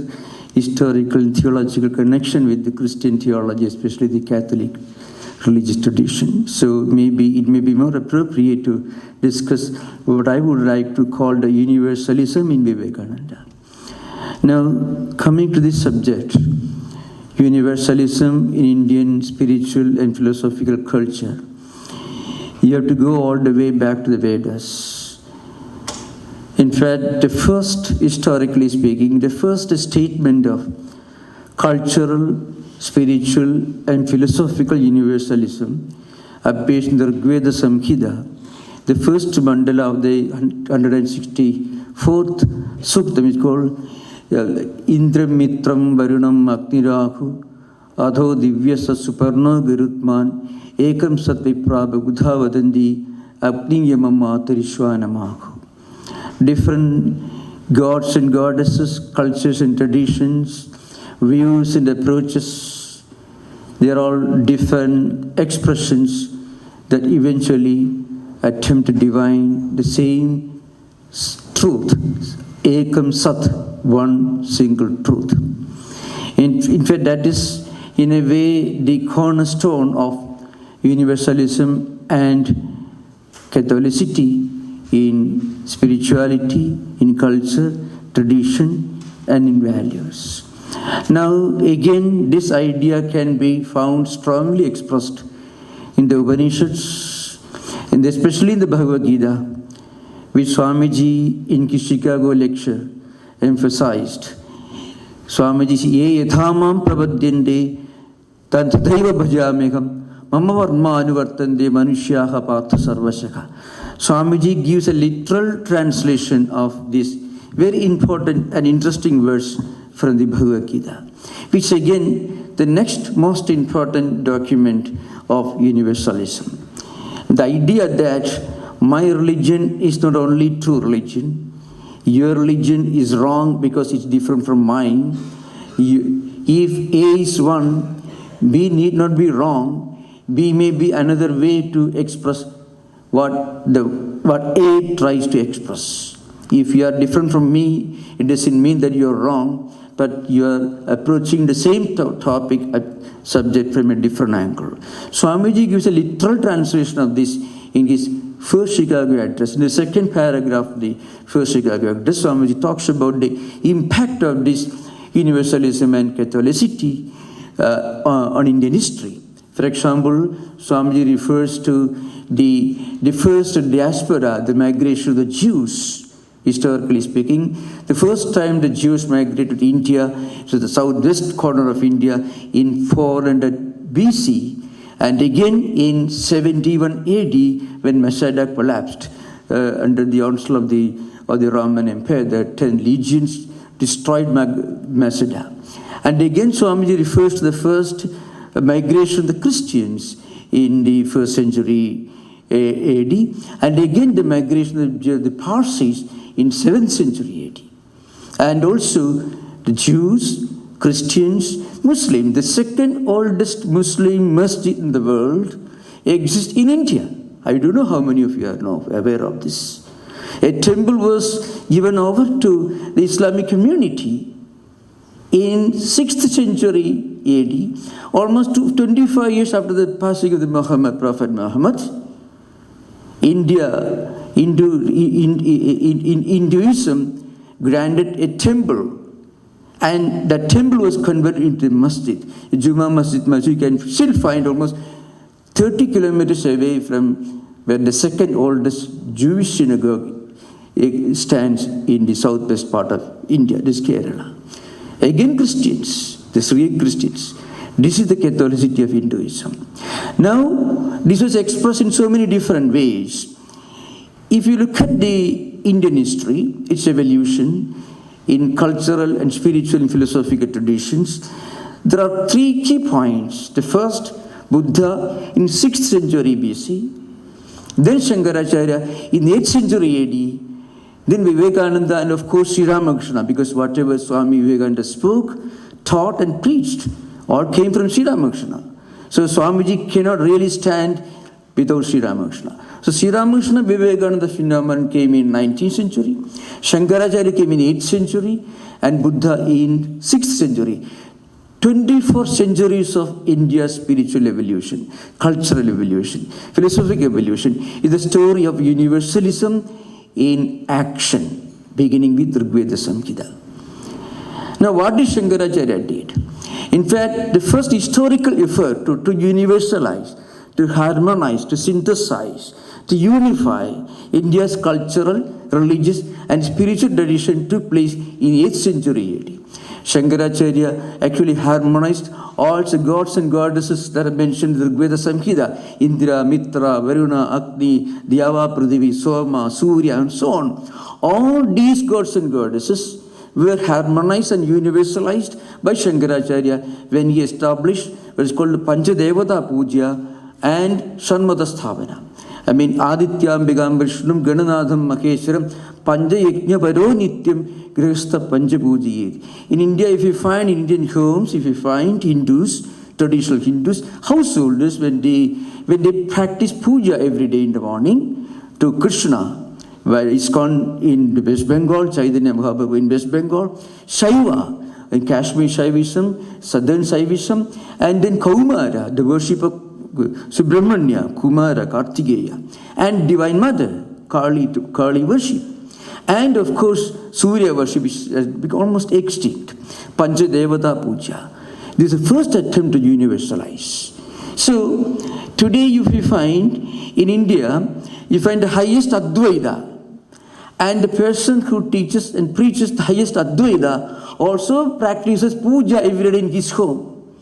G: historical and theological connection with the Christian theology, especially the Catholic religious tradition. So maybe it may be more appropriate to discuss what I would like to call the universalism in Vivekananda. Now, coming to this subject, universalism in Indian spiritual and philosophical culture, you have to go all the way back to the Vedas. In fact, the first, historically speaking, the first statement of cultural, spiritual, and philosophical universalism appears in the Rigveda Samhita, the first mandala of the 164th Suktam is called Indra Mitram Varunam Agnirahu Adho Divyasa Suparno Gurutman Ekam Satviprabha Gudhavadanti Agniyamama Tarishwanamahu. Different gods and goddesses, cultures and traditions, views and approaches, they are all different expressions that eventually attempt to divine the same truth, Ekam Sat, one single truth. In fact, that is in a way the cornerstone of universalism and Catholicity in spirituality, in culture, tradition, and in values. Now, again, this idea can be found strongly expressed in the Upanishads, and especially in the Bhagavad Gita, which Swamiji in his Chicago lecture emphasized. Swamiji said, Ye yathamam prabadyande tantadaiva bhajameham mama varma anuvartande manushyaha partha sarvashaka. Swamiji gives a literal translation of this very important and interesting verse from the Bhagavad Gita, which again the next most important document of universalism. The idea that my religion is not only true religion, your religion is wrong because it's different from mine. If A is one, B need not be wrong. B may be another way to express what A tries to express. If you are different from me, it doesn't mean that you are wrong, but you are approaching the same topic, subject from a different angle. Swamiji gives a literal translation of this in his first Chicago address. In the second paragraph of the first Chicago address, Swamiji talks about the impact of this universalism and Catholicity on Indian history. For example, Swamiji refers to the first diaspora, the migration of the Jews. Historically speaking, the first time the Jews migrated to India, to the southwest corner of India in 400 BC, and again in 71 AD when Masada collapsed under the onslaught of the Roman Empire. The 10 legions destroyed Masada. And again Swamiji refers to the first migration of the Christians in the 1st century AD, and again the migration of the Parsis in 7th century AD. And also the Jews, Christians, Muslims. The second oldest Muslim masjid in the world exists in India. I don't know how many of you are now aware of this. A temple was given over to the Islamic community in 6th century AD, almost 25 years after the passing of the Prophet Muhammad. Hinduism granted a temple, and that temple was converted into a masjid. Juma Masjid, you can still find almost 30 kilometers away from where the second oldest Jewish synagogue stands in the southwest part of India, this Kerala. Again Christians, the Sri Christians. This is the Catholicity of Hinduism. Now, this was expressed in so many different ways. If you look at the Indian history, its evolution in cultural and spiritual and philosophical traditions, there are 3 key points. The first, Buddha in 6th century BC, then Shankaracharya in 8th century AD, then Vivekananda, and of course Sri Ramakrishna, because whatever Swami Vivekananda spoke, taught and preached all came from Sri Ramakrishna. So Swamiji cannot really stand without Sri Ramakrishna. So Sri Ramakrishna Vivekananda phenomenon came in 19th century, Shankaracharya came in 8th century, and Buddha in 6th century. 24 centuries of India's spiritual evolution, cultural evolution, philosophical evolution is the story of universalism in action, beginning with Rigveda Samhita. Now, what did Shankaracharya did? In fact, the first historical effort to universalize, to harmonize, to synthesize, to unify India's cultural, religious, and spiritual tradition took place in 8th century AD. Shankaracharya actually harmonized all the gods and goddesses that are mentioned in the Rigveda Samhita: Indra, Mitra, Varuna, Agni, Dyava, Prithivi, Soma, Surya, and so on. All these gods and goddesses were harmonized and universalized by Shankaracharya when he established what is called Panchadevata Puja and Shanmata Sthavana. I mean, Adityambigam Vishnum Gananatham Maheshwaram Panchayajna Paro Nityam Grihastha Panchapujiyet. In India, if you find in Indian homes, if you find Hindus, traditional Hindus, householders, when they practice puja every day in the morning to Krishna, where ISKCON in West Bengal, Chaitanya Mahaprabhu in West Bengal, Shaiva in Kashmir Shaivism, Southern Shaivism, and then Kaumara, the worship of Subramanya, Kumara, Kartikeya, and Divine Mother, Kali worship. And of course, Surya worship has become almost extinct. Panchadevata Puja. This is the first attempt to universalize. So, today if you find, in India, you find the highest Advaita. And the person who teaches and preaches the highest Advaita also practices puja every day in his home.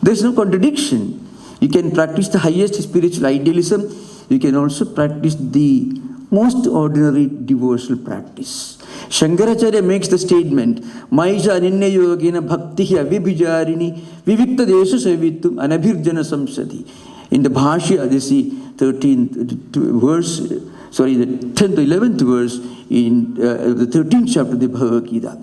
G: There is no contradiction. You can practice the highest spiritual idealism. You can also practice the most ordinary devotional practice. Shankaracharya makes the statement, Maisha Ananya Yogena Bhaktihi Avibhijarini Vivikta Desha Savitum Anabhirjana Samsati. In the Bhashya, they see 13th verse, the 10th to 11th verse in the 13th chapter of the Bhagavad Gita.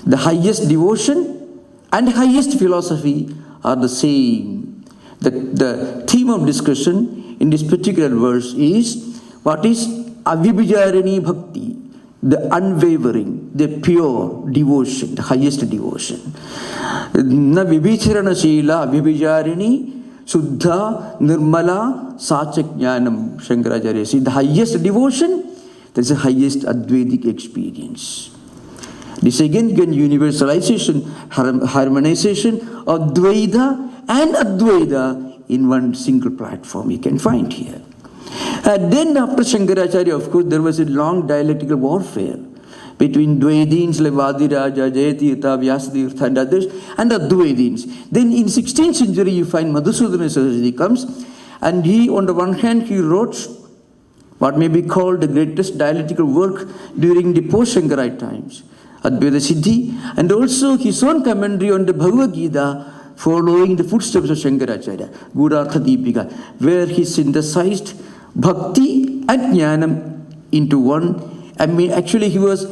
G: The highest devotion and highest philosophy are the same. The theme of discussion in this particular verse is, what is Avibhijarani Bhakti? The unwavering, the pure devotion, the highest devotion. Na vibhicharana shila avibhijarini Suddha Nirmala Sachajnanam, Shankaracharya says, the highest devotion, that is the highest Advaitic experience. This again universalization, harmonization of Dvaita and Advaita in one single platform you can find here. Then after Shankaracharya, of course, there was a long dialectical warfare between Dvaidins like Vadiraja, Jayatirtha, Vyasatirtha and others, and Advaidins. Then in 16th century you find Madhusudana Saraswati comes, and he, on the one hand, he wrote what may be called the greatest dialectical work during the post-Shankarite times, Advaita Siddhi, and also his own commentary on the Bhagavad Gita following the footsteps of Shankaracharya, Gurartha Deepika, where he synthesized Bhakti and Jnanam into one. I mean, actually he was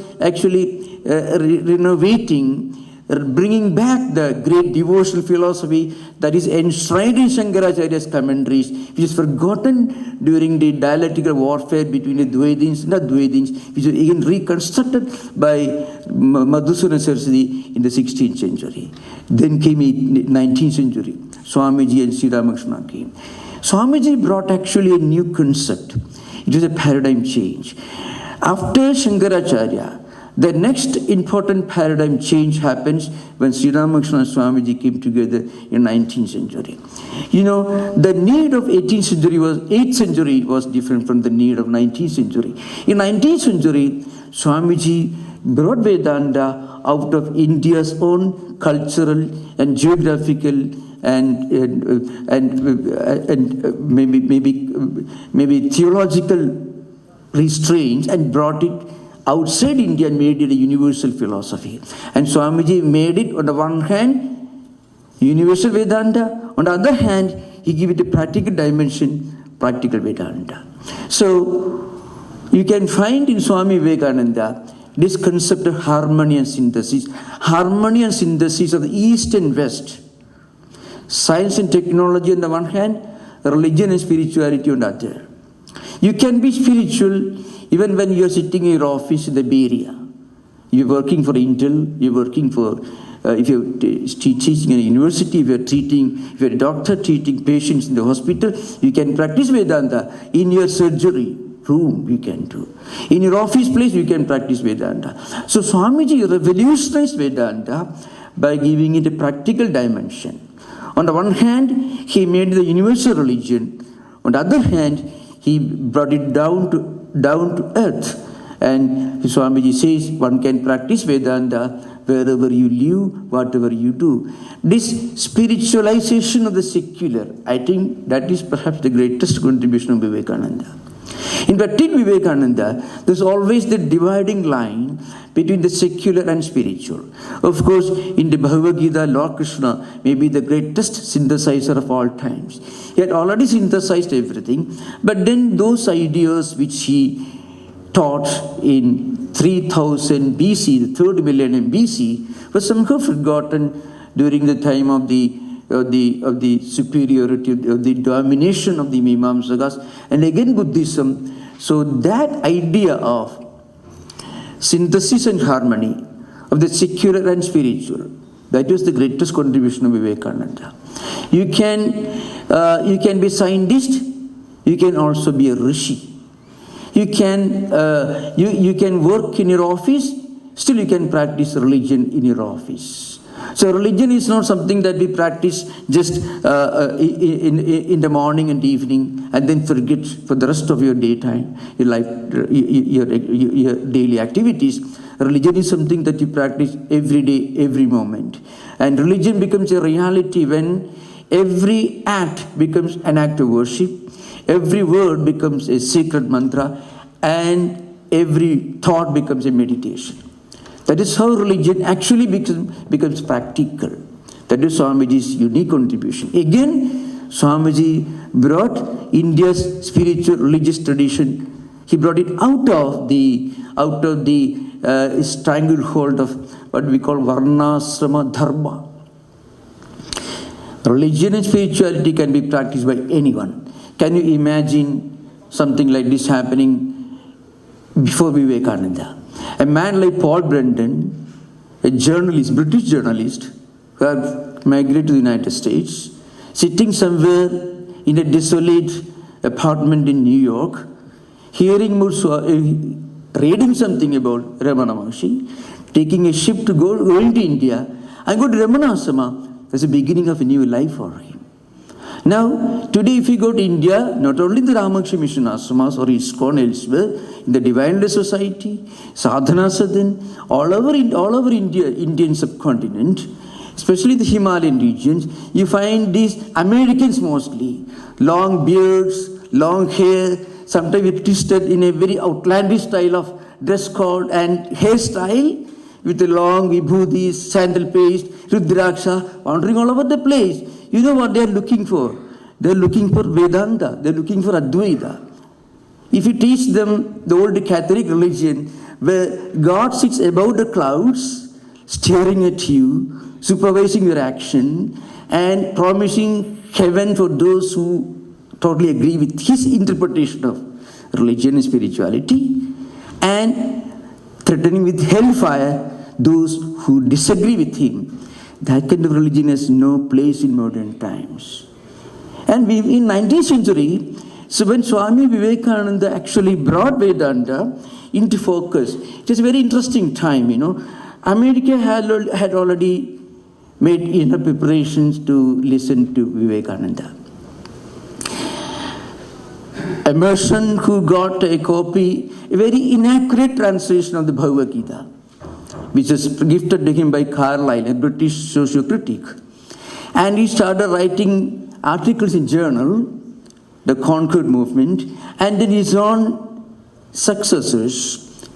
G: renovating, bringing back the great devotional philosophy that is enshrined in Shankaracharya's commentaries, which is forgotten during the dialectical warfare between the Dvaidins and Advaidins, which was again reconstructed by Madhusudana Saraswati in the 16th century. Then came the 19th century. Swamiji and Sri Ramakrishna came. Swamiji brought actually a new concept. It was a paradigm change. After Shankaracharya, the next important paradigm change happens when Sri Ramakrishna and Swamiji came together in 19th century. You know, the need of 8th century was different from the need of 19th century. In 19th century, Swamiji brought Vedanta out of India's own cultural and geographical and maybe theological restraints and brought it outside India and made it a universal philosophy. And Swamiji made it, on the one hand, universal Vedanta, on the other hand, he gave it a practical dimension, practical Vedanta. So, you can find in Swami Vivekananda this concept of harmony and synthesis of the East and West. Science and technology on the one hand, religion and spirituality on the other. You can be spiritual even when you are sitting in your office in the Bay Area. You are working for Intel, you are working for, if you are teaching in a university, if you are a doctor treating patients in the hospital, you can practice Vedanta. In your surgery room, you can do. In your office place, you can practice Vedanta. So Swamiji revolutionized Vedanta by giving it a practical dimension. On the one hand, he made the universal religion. On the other hand, he brought it down to earth. And Swamiji says one can practice Vedanta wherever you live, whatever you do. This spiritualization of the secular, I think that is perhaps the greatest contribution of Vivekananda. In fact, in Vivekananda, there's always the dividing line between the secular and spiritual. Of course, in the Bhagavad Gita, Lord Krishna may be the greatest synthesizer of all times. He had already synthesized everything, but then those ideas which he taught in 3000 BC, the third millennium BC, were somehow forgotten during the time of the superiority, of the domination of the Mimamsakas, and again Buddhism. So that idea of synthesis and harmony of the secular and spiritual, that was the greatest contribution of Vivekananda. You can be a scientist, you can also be a rishi. You can work in your office, still you can practice religion in your office. So religion is not something that we practice just in the morning and evening and then forget for the rest of your daytime, your life, your daily activities. Religion is something that you practice every day, every moment. And religion becomes a reality when every act becomes an act of worship, every word becomes a sacred mantra, and every thought becomes a meditation. That is how religion actually becomes practical. That is Swamiji's unique contribution. Again, Swamiji brought India's spiritual religious tradition. He brought it out of the stranglehold of what we call Varnasrama Dharma. Religion and spirituality can be practiced by anyone. Can you imagine something like this happening before Vivekananda? A man like Paul Brendan, a journalist, British journalist, who had migrated to the United States, sitting somewhere in a desolate apartment in New York, reading something about Ramana Maharshi, taking a ship to going to India, and go to Ramana Ashrama. That's the beginning of a new life for him. Now, today if you go to India, not only in the Ramakrishna Mission Ashramas or ISKCON elsewhere, in the Divine Life Society, Sadhana Sadhan, all over India, Indian subcontinent, especially the Himalayan regions, you find these Americans mostly, long beards, long hair, sometimes twisted in a very outlandish style of dress code and hairstyle, with the long vibhutis, sandal paste, rudraksha, wandering all over the place. You know what they are looking for? They are looking for Vedanta. They are looking for Advaita. If you teach them the old Catholic religion, where God sits above the clouds, staring at you, supervising your action, and promising heaven for those who totally agree with his interpretation of religion and spirituality, and threatening with hellfire those who disagree with him. That kind of religion has no place in modern times. And in 19th century, so when Swami Vivekananda actually brought Vedanta into focus, it was a very interesting time, America had already made enough preparations to listen to Vivekananda. Emerson, who got a copy, a very inaccurate translation of the Bhagavad Gita, which was gifted to him by Carlyle, a British socio-critic. And he started writing articles in journal, the Concord movement, and then his own successors,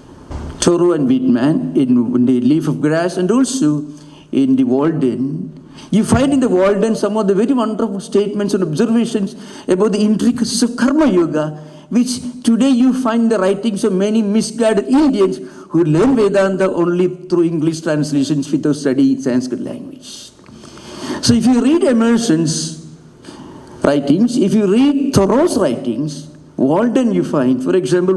G: Thoreau and Whitman, in the Leaf of Grass, and also in the Walden. You find in the Walden some of the very wonderful statements and observations about the intricacies of Karma Yoga, which today you find the writings of many misguided Indians who learn Vedanta only through English translations without studying Sanskrit language. So if you read Emerson's writings, if you read Thoreau's writings, Walden you find, for example,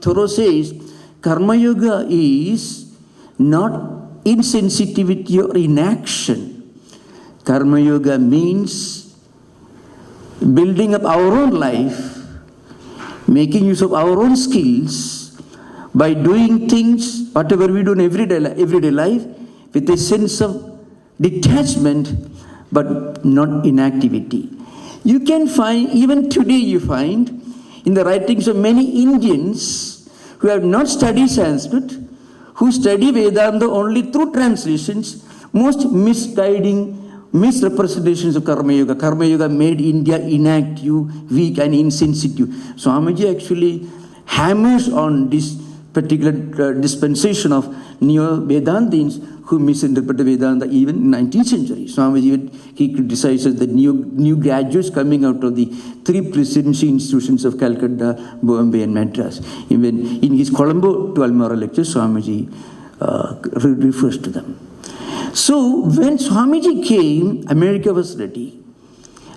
G: Thoreau says, Karma Yoga is not insensitivity or inaction. Karma Yoga means building up our own life, making use of our own skills by doing things, whatever we do in everyday life, with a sense of detachment, but not inactivity. You can find, even today you find, in the writings of many Indians who have not studied Sanskrit, who study Vedanta only through translations, most misguiding, misrepresentations of Karma Yoga. Karma Yoga made India inactive, weak, and insensitive. Swamiji actually hammers on this particular dispensation of neo-Vedantins who misinterpreted Vedanta even in 19th century. Swamiji, he criticizes the new graduates coming out of the three presidency institutions of Calcutta, Bombay, and Madras. Even in his Colombo to Almora lecture, Swamiji refers to them. So when Swamiji came, America was ready.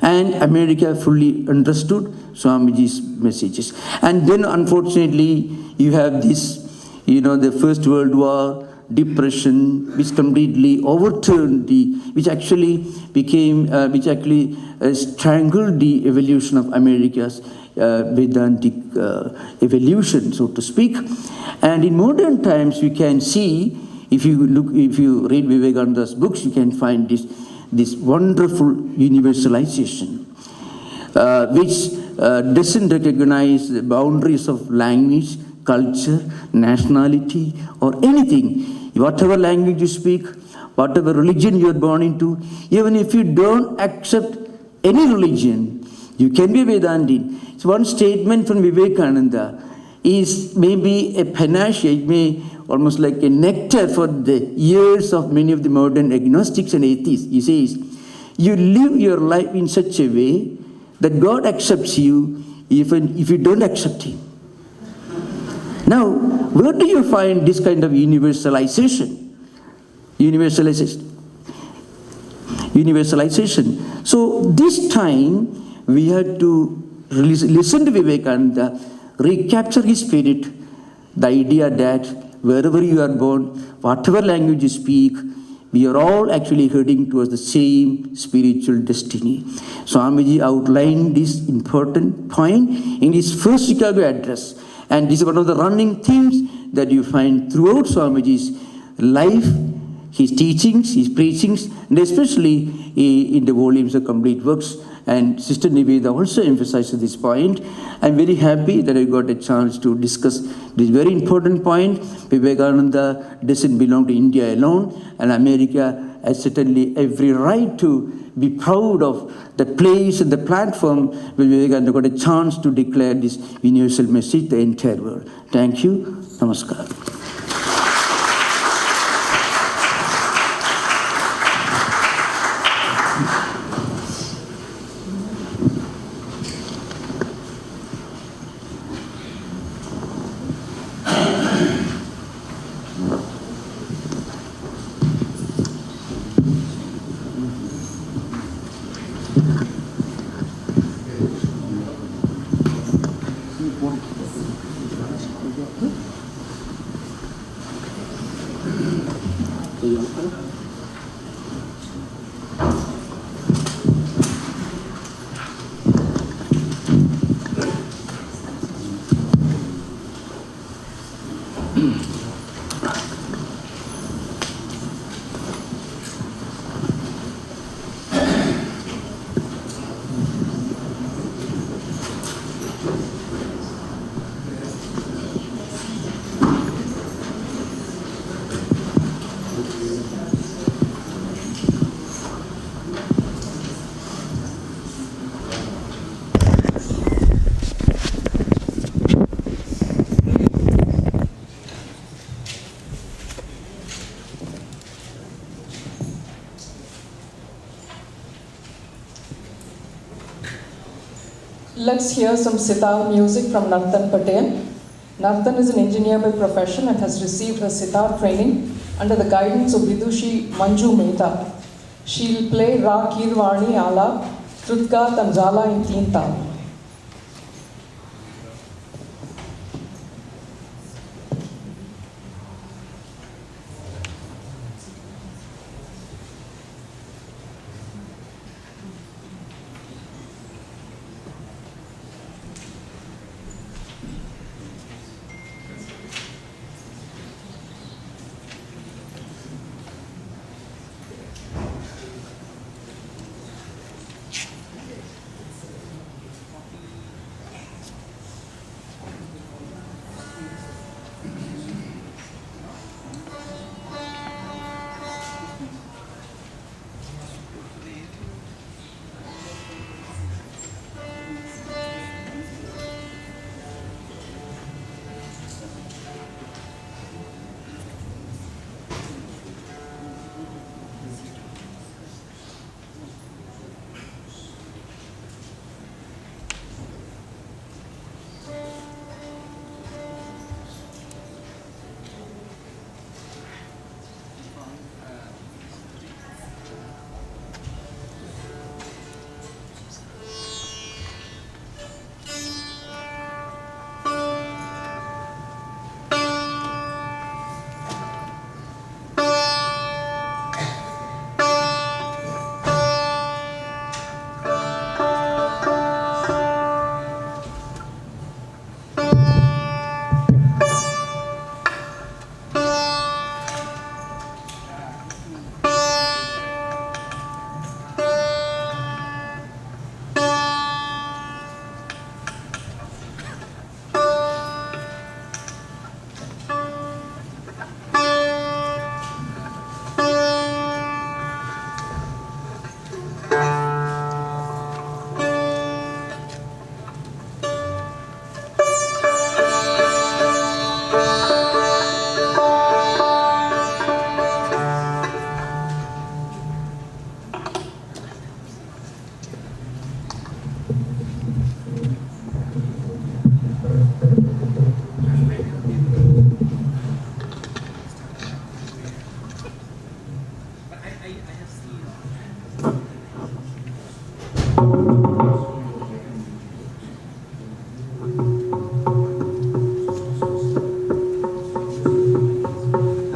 G: And America fully understood Swamiji's messages. And then unfortunately, you have this, the First World War, depression, which completely overturned which actually strangled the evolution of America's Vedantic evolution, so to speak. And in modern times, we can see, if you read Vivekananda's books, you can find this wonderful universalization, which doesn't recognize the boundaries of language, culture, nationality, or anything. Whatever language you speak, whatever religion you are born into, even if you don't accept any religion, you can be a Vedantin. So one statement from Vivekananda is maybe a panacea, it may almost like a nectar for the ears of many of the modern agnostics and atheists. He says, you live your life in such a way that God accepts you even if you don't accept Him. Now, where do you find this kind of universalization? Universalization. So this time, we had to listen to Vivekananda, recapture his spirit, the idea that wherever you are born, whatever language you speak, we are all actually heading towards the same spiritual destiny. Swamiji outlined this important point in his first Chicago address. And this is one of the running themes that you find throughout Swamiji's life, his teachings, his preachings, and especially in the volumes of complete works. And Sister Niveda also emphasizes this point. I'm very happy that I got a chance to discuss this very important point. Vivekananda doesn't belong to India alone, and America has certainly every right to be proud of the place and the platform where Vivekananda got a chance to declare this universal message to the entire world. Thank you. Namaskar.
A: Let's hear some sitar music from Nartan Patel. Nartan is an engineer by profession and has received her sitar training under the guidance of Vidushi Manju Mehta. She will play Ra Kirvani Ala, Trutgat and Jala in Teen Tal.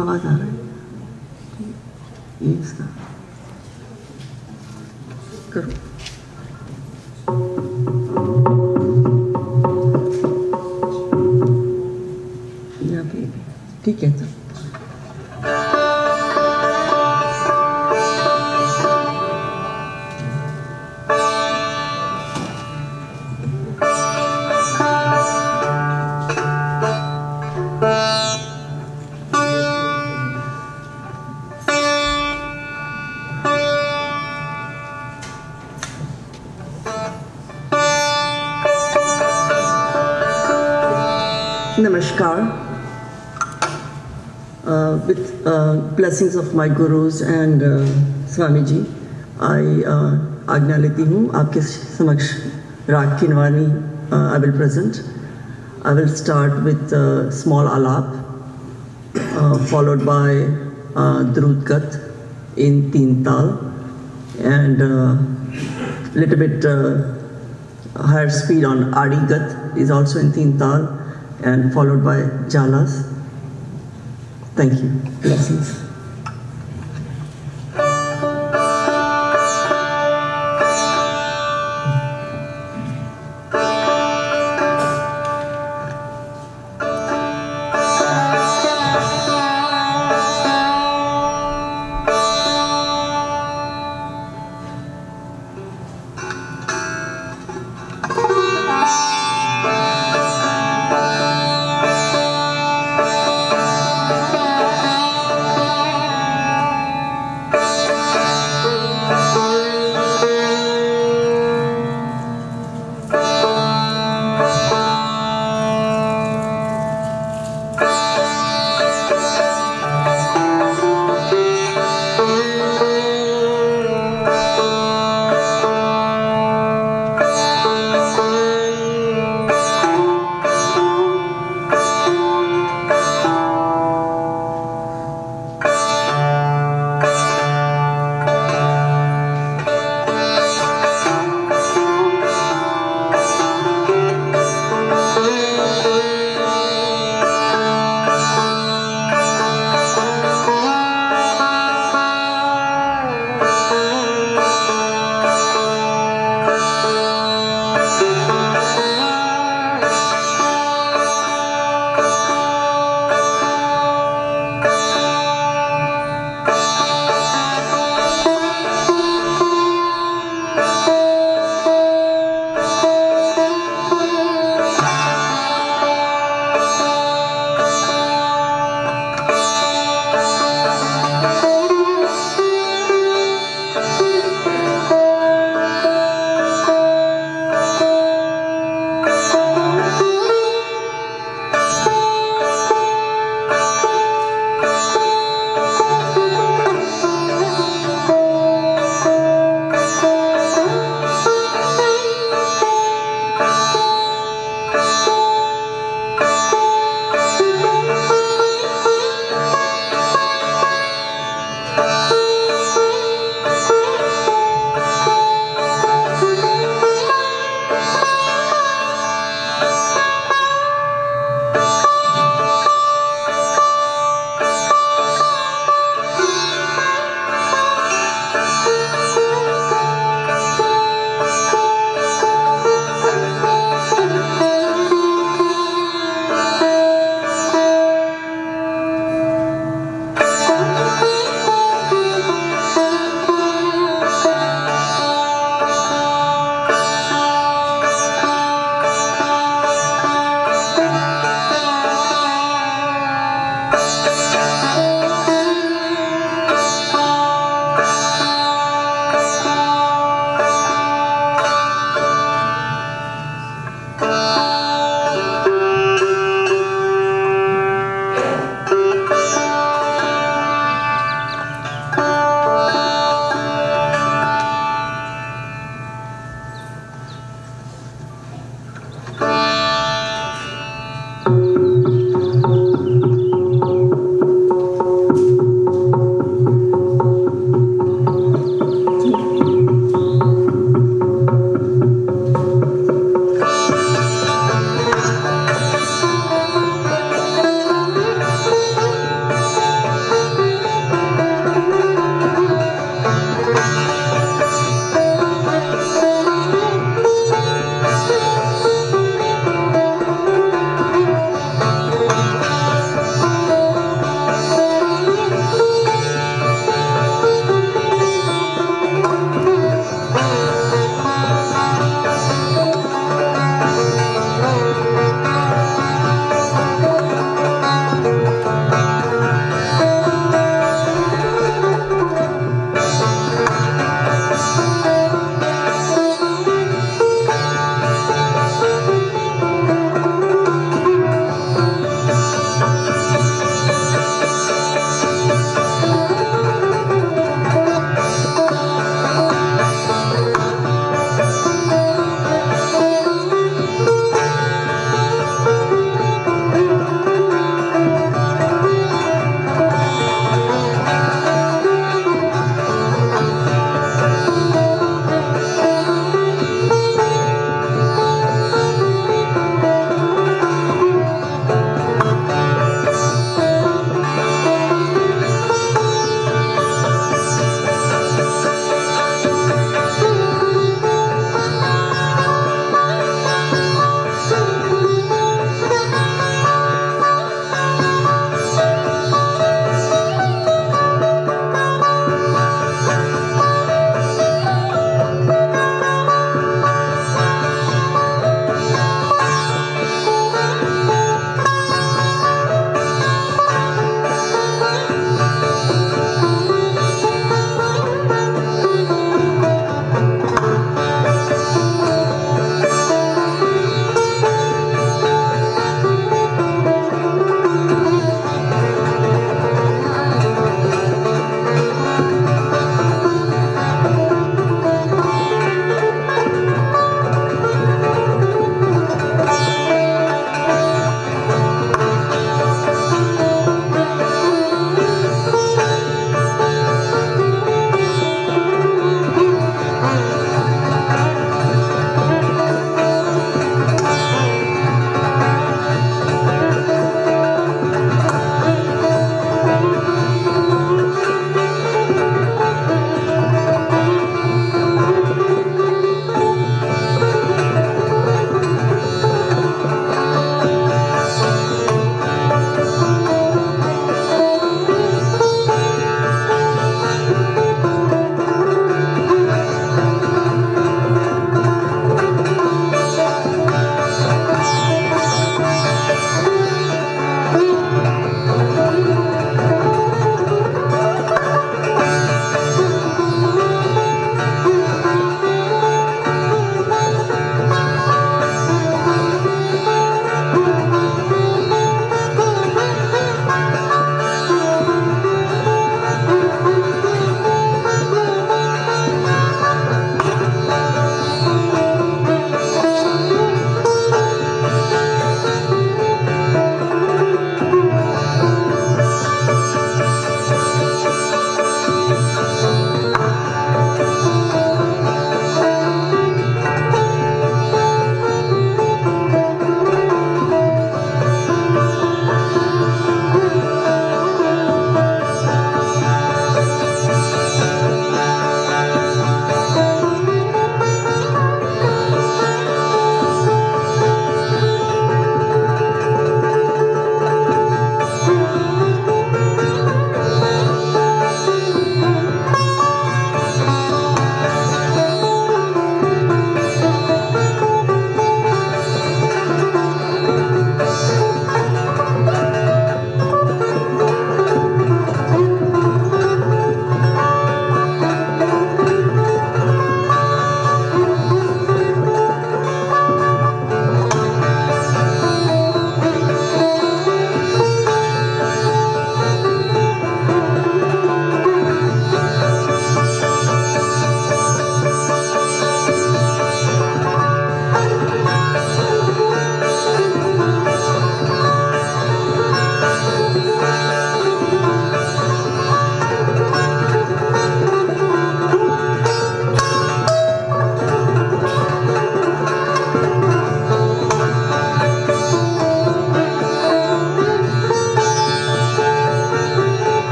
H: आवाज आ रहा है ये इसका करो यहाँ पे ठीक है तो Namaskar. With blessings of my gurus and Swami ji, I आज्ञा लेती हूँ आपके समक्ष राग की Nawani I will present. I will start with small alap, followed by Drut Gat in Teen Tal, and little bit higher speed on Adi Gat is also in Teen Tal, and followed by Jalas. Thank you. Blessings.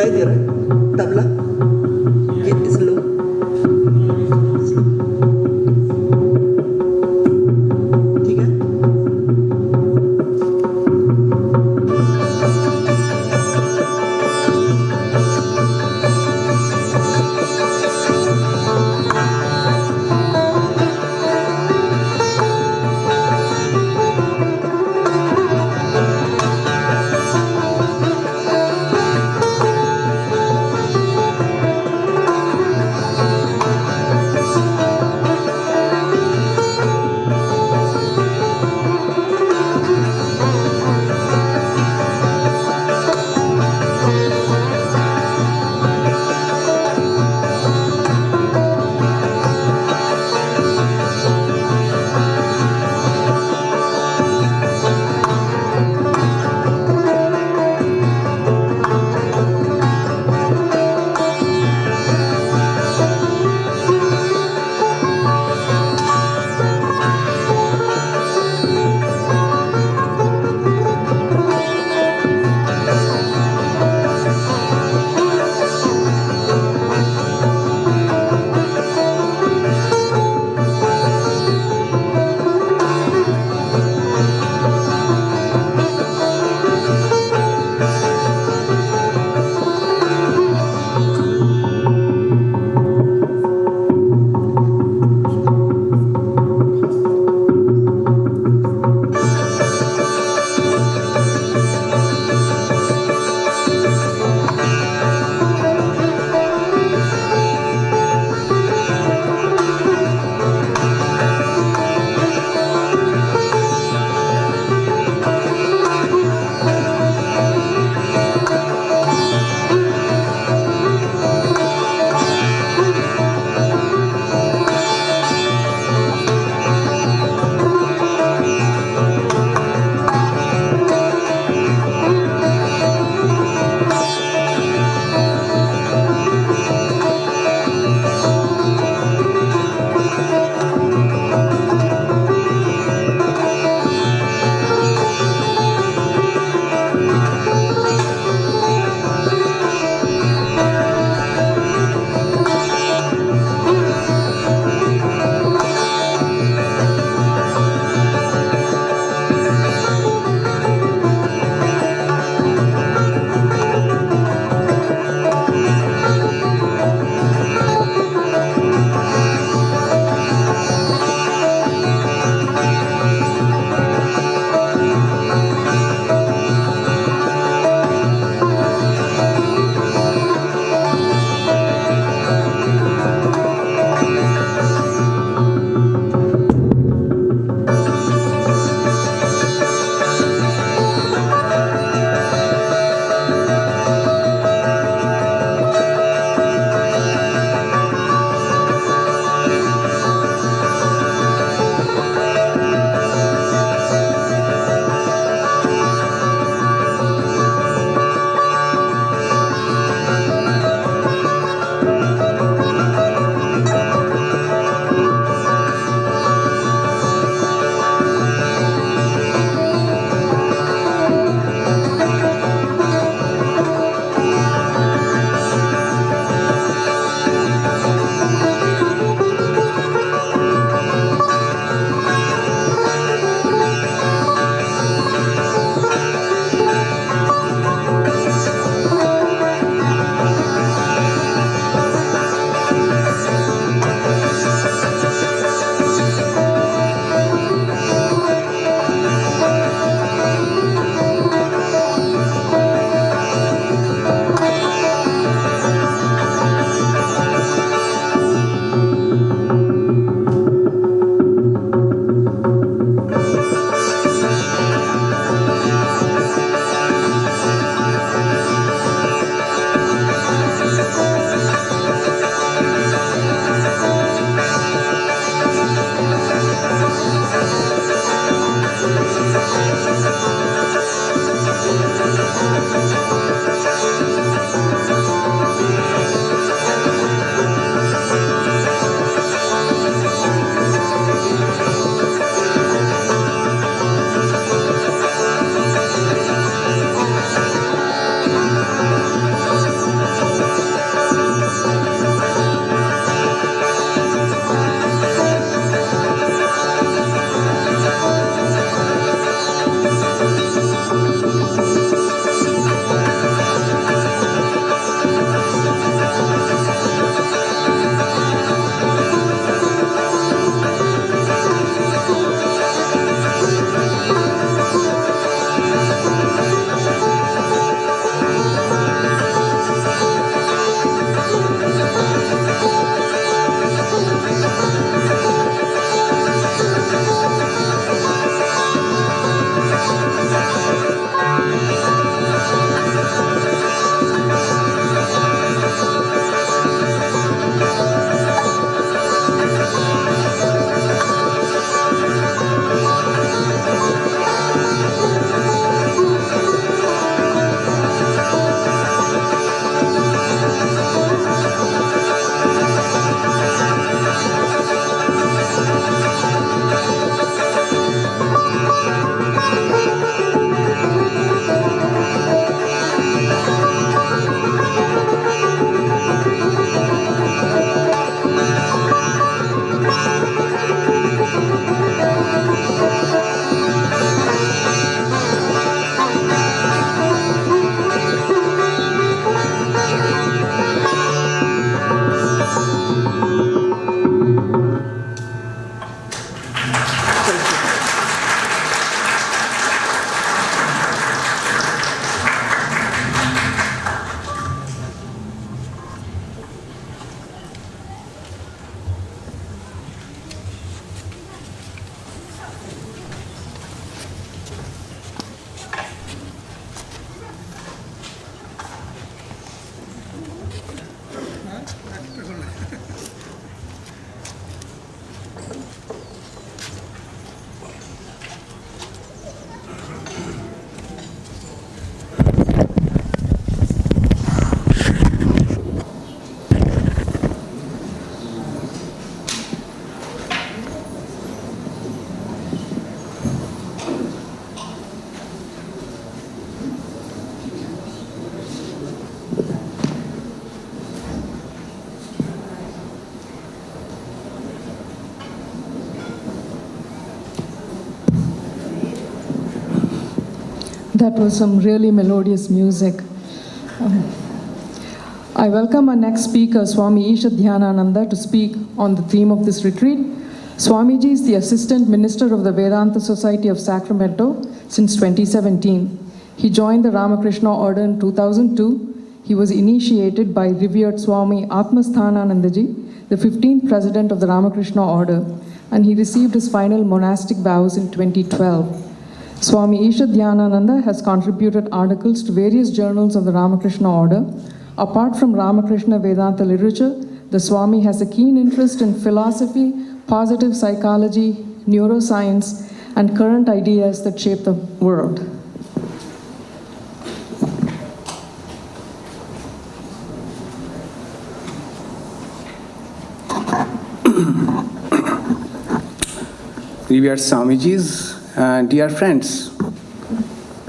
H: सुनाई दे रहा है तबला ये slow ठीक है
A: That was some really melodious music. I welcome our next speaker, Swami Isha Dhyanananda, to speak on the theme of this retreat. Swamiji is the Assistant Minister of the Vedanta Society of Sacramento since 2017. He joined the Ramakrishna Order in 2002. He was initiated by revered Swami Atmasthananandaji, the 15th President of the Ramakrishna Order, and he received his final monastic vows in 2012. Swami Isha Dhyanananda has contributed articles to various journals of the Ramakrishna Order. Apart from Ramakrishna Vedanta literature, the Swami has a keen interest in philosophy, positive psychology, neuroscience, and current ideas that shape the world.
B: Revered Swamijis, dear friends,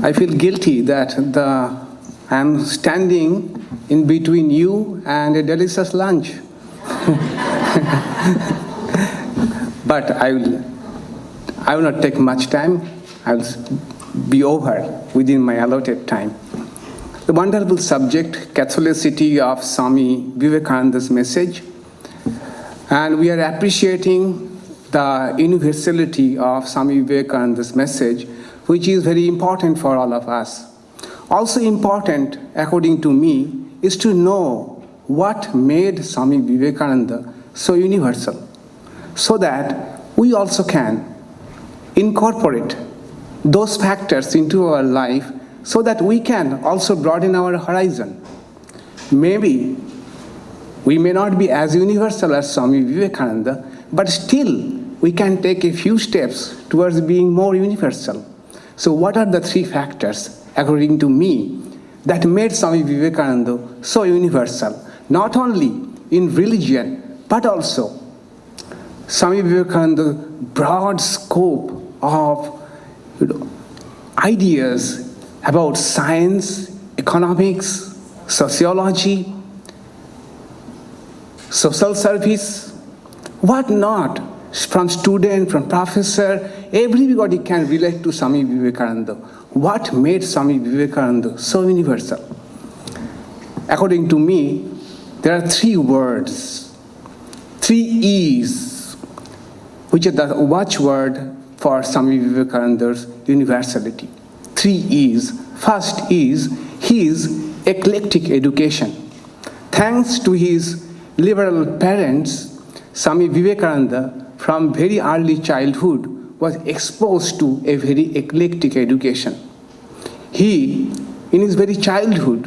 B: I feel guilty that I am standing in between you and a delicious lunch. But I will not take much time. I will be over within my allotted time. The wonderful subject, Catholicity of Swami Vivekananda's message, and we are appreciating the universality of Swami Vivekananda's message, which is very important for all of us. Also important, according to me, is to know what made Swami Vivekananda so universal, so that we also can incorporate those factors into our life so that we can also broaden our horizon. Maybe we may not be as universal as Swami Vivekananda, but still we can take a few steps towards being more universal. So what are the three factors, according to me, that made Swami Vivekananda so universal, not only in religion, but also Swami Vivekananda's broad scope of ideas about science, economics, sociology, social service, what not, from student, from professor, everybody can relate to Swami Vivekananda. What made Swami Vivekananda so universal? According to me, there are three words, three E's, which are the watchword for Swami Vivekananda's universality. Three E's. First is his eclectic education. Thanks to his liberal parents, Swami Vivekananda from very early childhood was exposed to a very eclectic education. He, in his very childhood,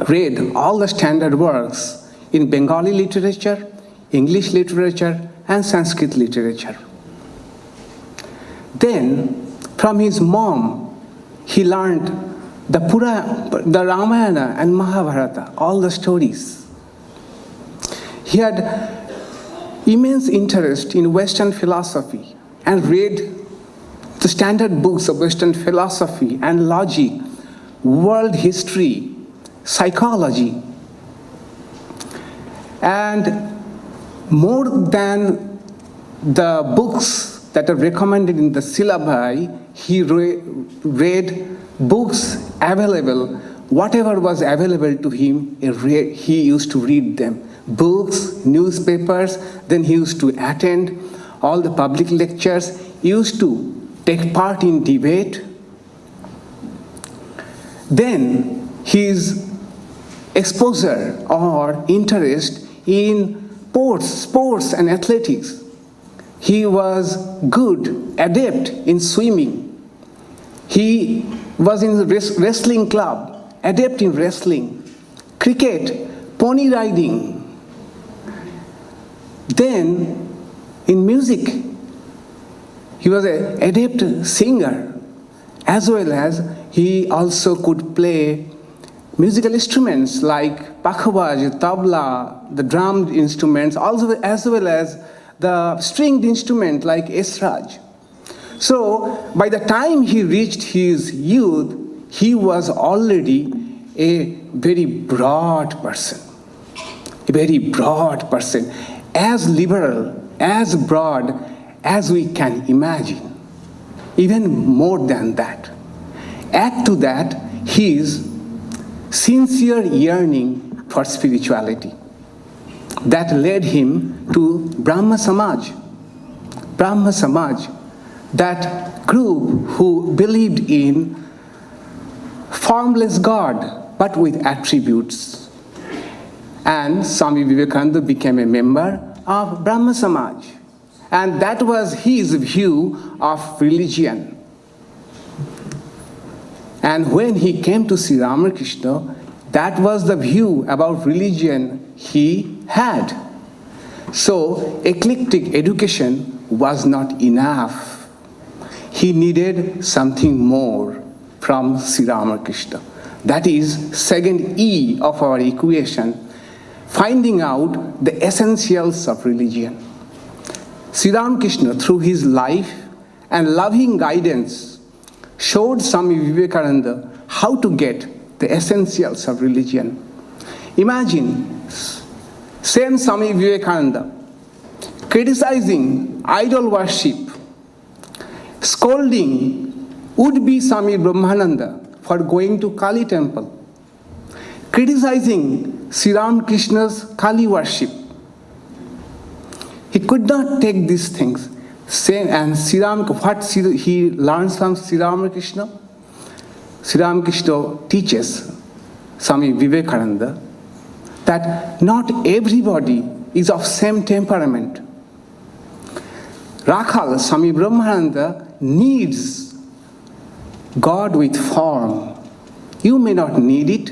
B: read all the standard works in Bengali literature, English literature, and Sanskrit literature. Then, from his mom, he learned the Ramayana and Mahabharata, all the stories. He had immense interest in Western philosophy and read the standard books of Western philosophy and logic, world history, psychology. And more than the books that are recommended in the syllabi, he read books available, whatever was available to him, he used to read them. Books, newspapers, then he used to attend all the public lectures, used to take part in debate. Then his exposure or interest in sports and athletics. He was good, adept in swimming. He was in the wrestling club, adept in wrestling, cricket, pony riding. Then, in music, he was an adept singer, as well as he also could play musical instruments like pakhavaj, tabla, the drum instruments, also as well as the stringed instrument like esraj. So, by the time he reached his youth, he was already a very broad person. A very broad person. As liberal, as broad as we can imagine. Even more than that. Add to that his sincere yearning for spirituality that led him to Brahma Samaj. Brahma Samaj, that group who believed in formless God but with attributes. And Swami Vivekananda became a member of Brahma Samaj. And that was his view of religion. And when he came to Sri Ramakrishna, that was the view about religion he had. So eclectic education was not enough. He needed something more from Sri Ramakrishna. That is second E of our equation, finding out the essentials of religion. Sri Ramakrishna, through his life and loving guidance, showed Swami Vivekananda how to get the essentials of religion. Imagine, same Swami Vivekananda criticizing idol worship, scolding would-be Swami Brahmananda for going to Kali temple, criticizing Sri Ramakrishna's Kali worship. He could not take these things. And he learns from Sri Ramakrishna. Sri Ramakrishna teaches Swami Vivekananda that not everybody is of same temperament. Rakhal, Swami Brahmananda, needs God with form. You may not need it,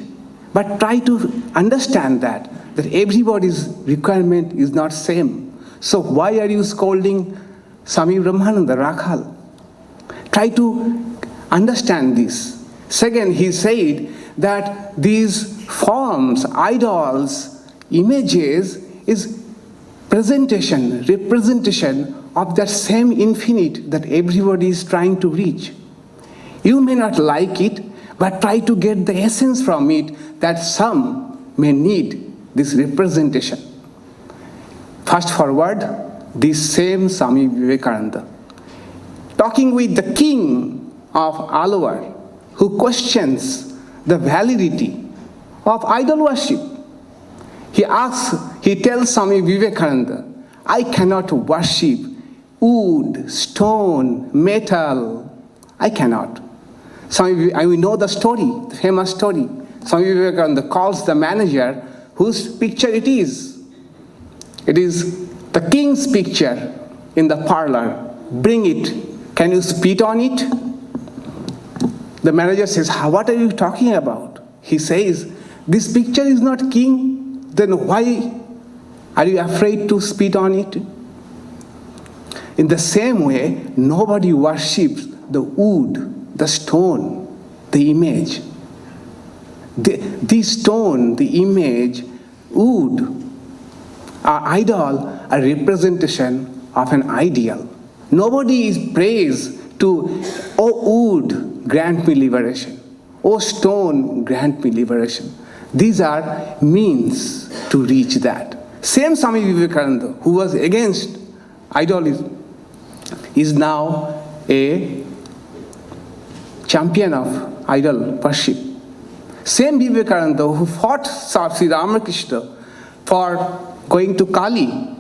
B: but try to understand that everybody's requirement is not same. So why are you scolding Swami Brahmananda, Rakhal? Try to understand this. Second, he said that these forms, idols, images is representation of that same infinite that everybody is trying to reach. You may not like it, but try to get the essence from it that some may need this representation. Fast forward, this same Swami Vivekananda, talking with the king of Alwar, who questions the validity of idol worship. He tells Swami Vivekananda, I cannot worship wood, stone, metal. I cannot. We know the story, the famous story. Swami Vivekananda calls the manager whose picture it is. It is the king's picture in the parlor. Bring it. Can you spit on it? The manager says, what are you talking about? He says, this picture is not king. Then why are you afraid to spit on it? In the same way, nobody worships the wood, the stone, the image. The stone, the image, wood, our idol, a representation of an ideal. Nobody is praised to, oh wood, grant me liberation. Oh stone, grant me liberation. These are means to reach that. Same Swami Vivekananda, who was against idolism, is now a champion of idol worship. Same Vivekananda who fought Sri Ramakrishna for going to Kali.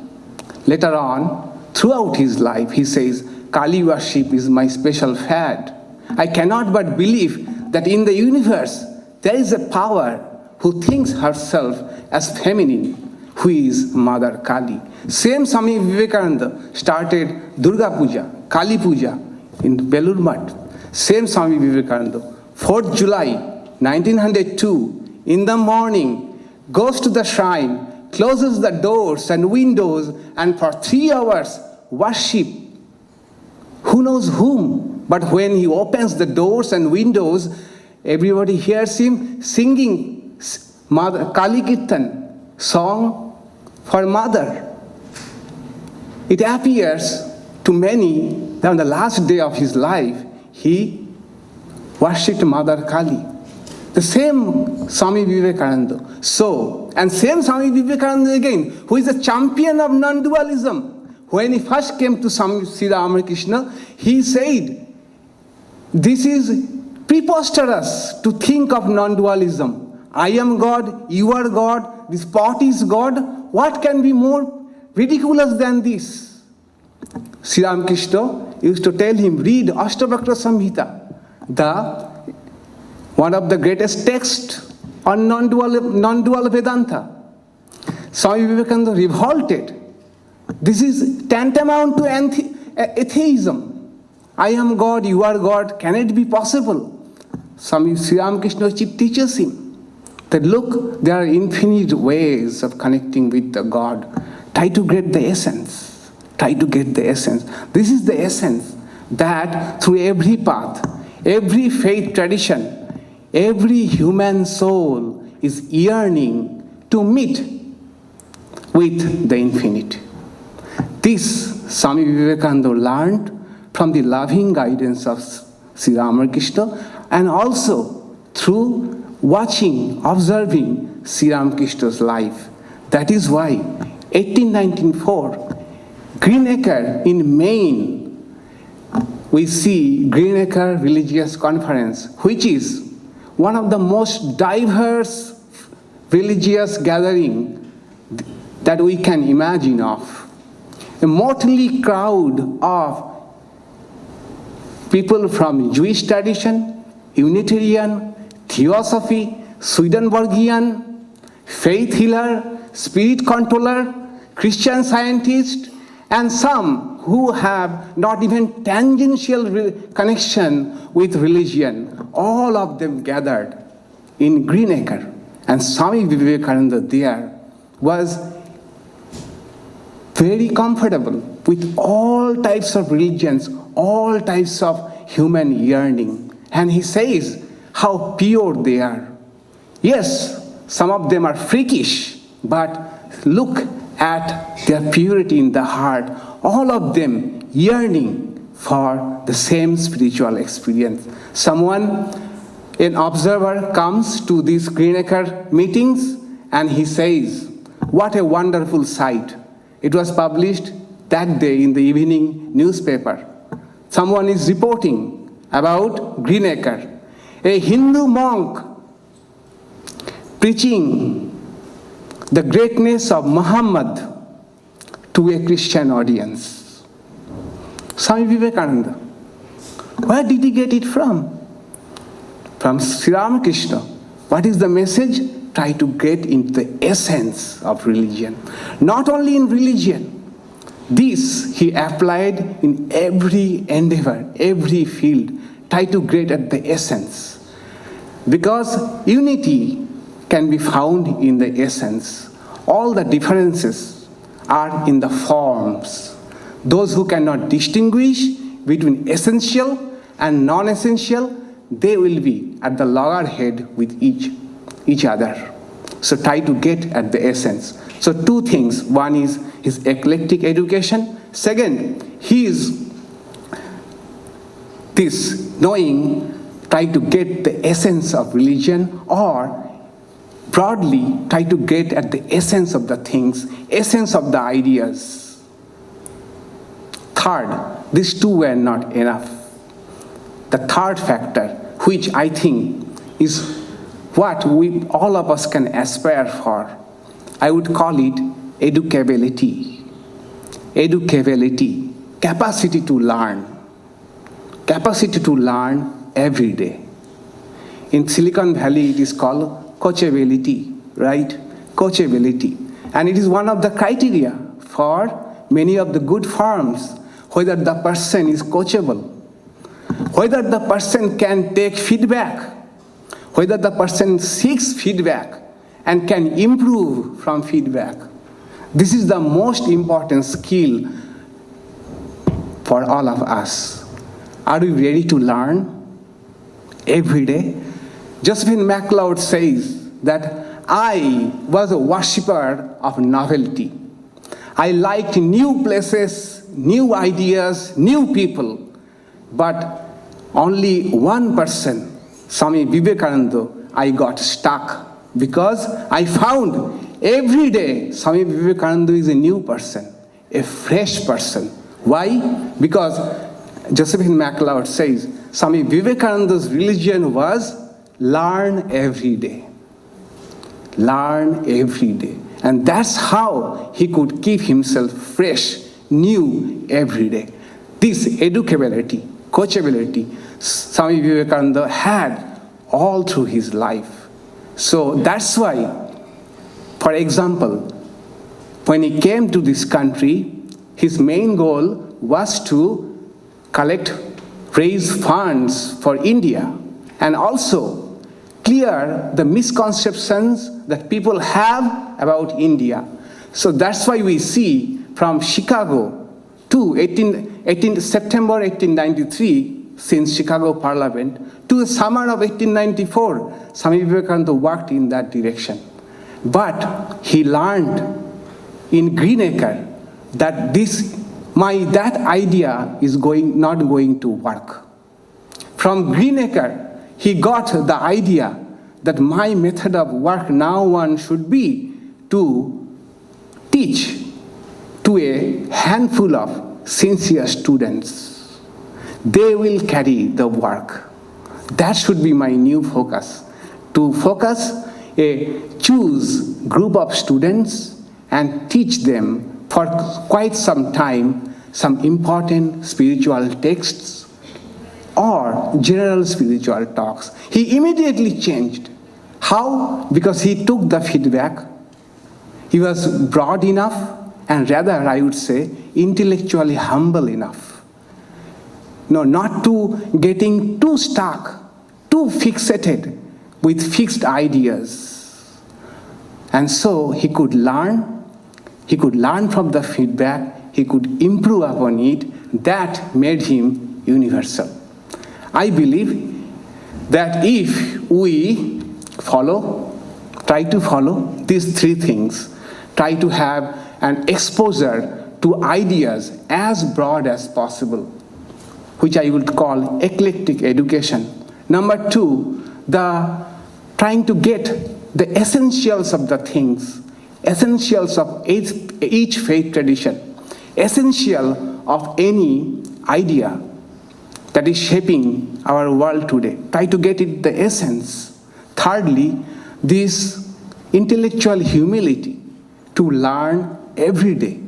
B: Later on, throughout his life, he says, Kali worship is my special fad. I cannot but believe that in the universe, there is a power who thinks herself as feminine, who is Mother Kali. Same Swami Vivekananda started Durga Puja, Kali Puja in Belur Math. Same Swami Vivekananda, 4th July 1902, in the morning, goes to the shrine, closes the doors and windows, and for 3 hours worship who knows whom. But when he opens the doors and windows, everybody hears him singing Mother Kali Kirtan, song for mother. It appears to many that on the last day of his life, he worshipped Mother Kali. The same Swami Vivekananda. And same Swami Vivekananda again, who is a champion of non-dualism. When he first came to Sri Ramakrishna, he said, this is preposterous to think of non-dualism. I am God, you are God, this pot is God. What can be more ridiculous than this? Sri Ramakrishna used to tell him, read Ashtavakra Samhita, one of the greatest texts on non-dual Vedanta. Swami Vivekananda revolted. This is tantamount to atheism. I am God, you are God. Can it be possible? Sri Ramakrishna teaches him that look, there are infinite ways of connecting with the God. Try to get the essence. Try to get the essence. This is the essence that through every path, every faith tradition, every human soul is yearning to meet with the infinite. This Swami Vivekananda learned from the loving guidance of Sri Ramakrishna and also through watching, observing Sri Ramakrishna's life. That is why 1894, Greenacre in Maine, we see Greenacre Religious Conference, which is one of the most diverse religious gathering that we can imagine of. A motley crowd of people from Jewish tradition, Unitarian, Theosophy, Swedenborgian, faith healer, spirit controller, Christian scientist, and some who have not even tangential connection with religion. All of them gathered in Greenacre. And Swami Vivekananda there was very comfortable with all types of religions, all types of human yearning. And he says how pure they are. Yes, some of them are freakish, but look at their purity in the heart. All of them yearning for the same spiritual experience. An observer comes to these Greenacre meetings and he says, what a wonderful sight. It was published that day in the evening newspaper. Someone is reporting about Greenacre, a Hindu monk preaching the greatness of Muhammad to a Christian audience. Swami Vivekananda. Where did he get it from? From Sri Ramakrishna. What is the message? Try to get into the essence of religion. Not only in religion. This he applied in every endeavor, every field. Try to get at the essence. Because unity can be found in the essence. All the differences are in the forms. Those who cannot distinguish between essential and non-essential, they will be at the loggerhead with each other. So try to get at the essence. So two things. One is his eclectic education. Second, his this knowing, try to get the essence of religion, or broadly try to get at the essence of the things, essence of the ideas. Third, these two were not enough. The third factor, which I think is what all of us can aspire for, I would call it educability. Educability, capacity to learn. Capacity to learn every day. In Silicon Valley, it is called coachability, right? Coachability. And it is one of the criteria for many of the good firms, whether the person is coachable, whether the person can take feedback, whether the person seeks feedback and can improve from feedback. This is the most important skill for all of us. Are we ready to learn every day? Josephine MacLeod says that I was a worshipper of novelty. I liked new places, new ideas, new people, but only one person, Swami Vivekananda, I got stuck because I found every day Swami Vivekananda is a new person, a fresh person. Why? Because Josephine MacLeod says Swami Vivekananda's religion was learn every day. Learn every day. And that's how he could keep himself fresh, new every day. This educability, coachability, Swami Vivekananda had all through his life. So that's why, for example, when he came to this country, his main goal was to raise funds for India, and also clear the misconceptions that people have about India. So that's why we see from Chicago to September 1893, since Chicago Parliament, to the summer of 1894, Swami Vivekananda worked in that direction. But he learned in Greenacre that that idea is not going to work. From Greenacre, he got the idea that my method of work now one should be to teach to a handful of sincere students. They will carry the work. That should be my new focus. To choose group of students and teach them for quite some time some important spiritual texts or general spiritual talks. He immediately changed. How? Because he took the feedback. He was broad enough, and rather, I would say, intellectually humble enough. No, not to getting too stuck, too fixated with fixed ideas. And so he could learn from the feedback, he could improve upon it. That made him universal. I believe that if we try to follow these three things, try to have an exposure to ideas as broad as possible, which I would call eclectic education. Number two, trying to get the essentials of the things, essentials of each faith tradition, essential of any idea that is shaping our world today. Try to get it the essence. Thirdly, this intellectual humility to learn every day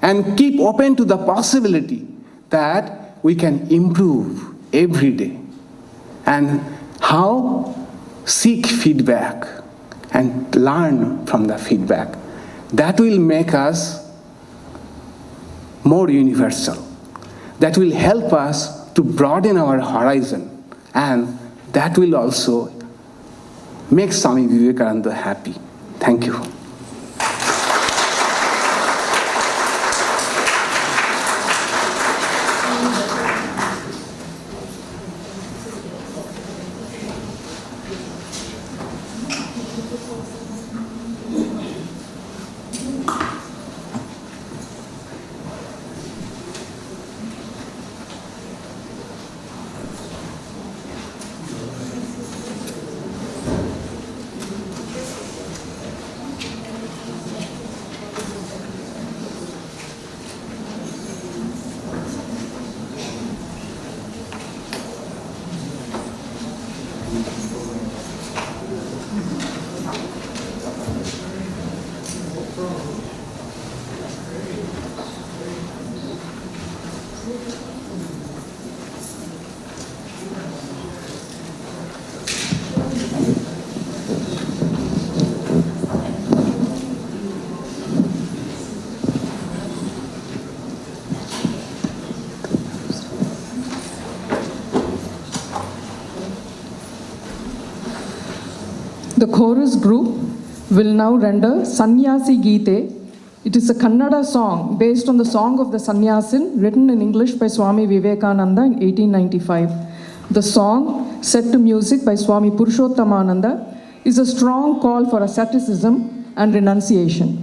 B: and keep open to the possibility that we can improve every day. And how? Seek feedback and learn from the feedback. That will make us more universal. That will help us to broaden our horizon, and that will also make Swami Vivekananda happy. Thank you.
A: The chorus group will now render Sannyasi Gite. It is a Kannada song based on the Song of the Sannyasin written in English by Swami Vivekananda in 1895. The song, set to music by Swami Purushottamananda, is a strong call for asceticism and renunciation.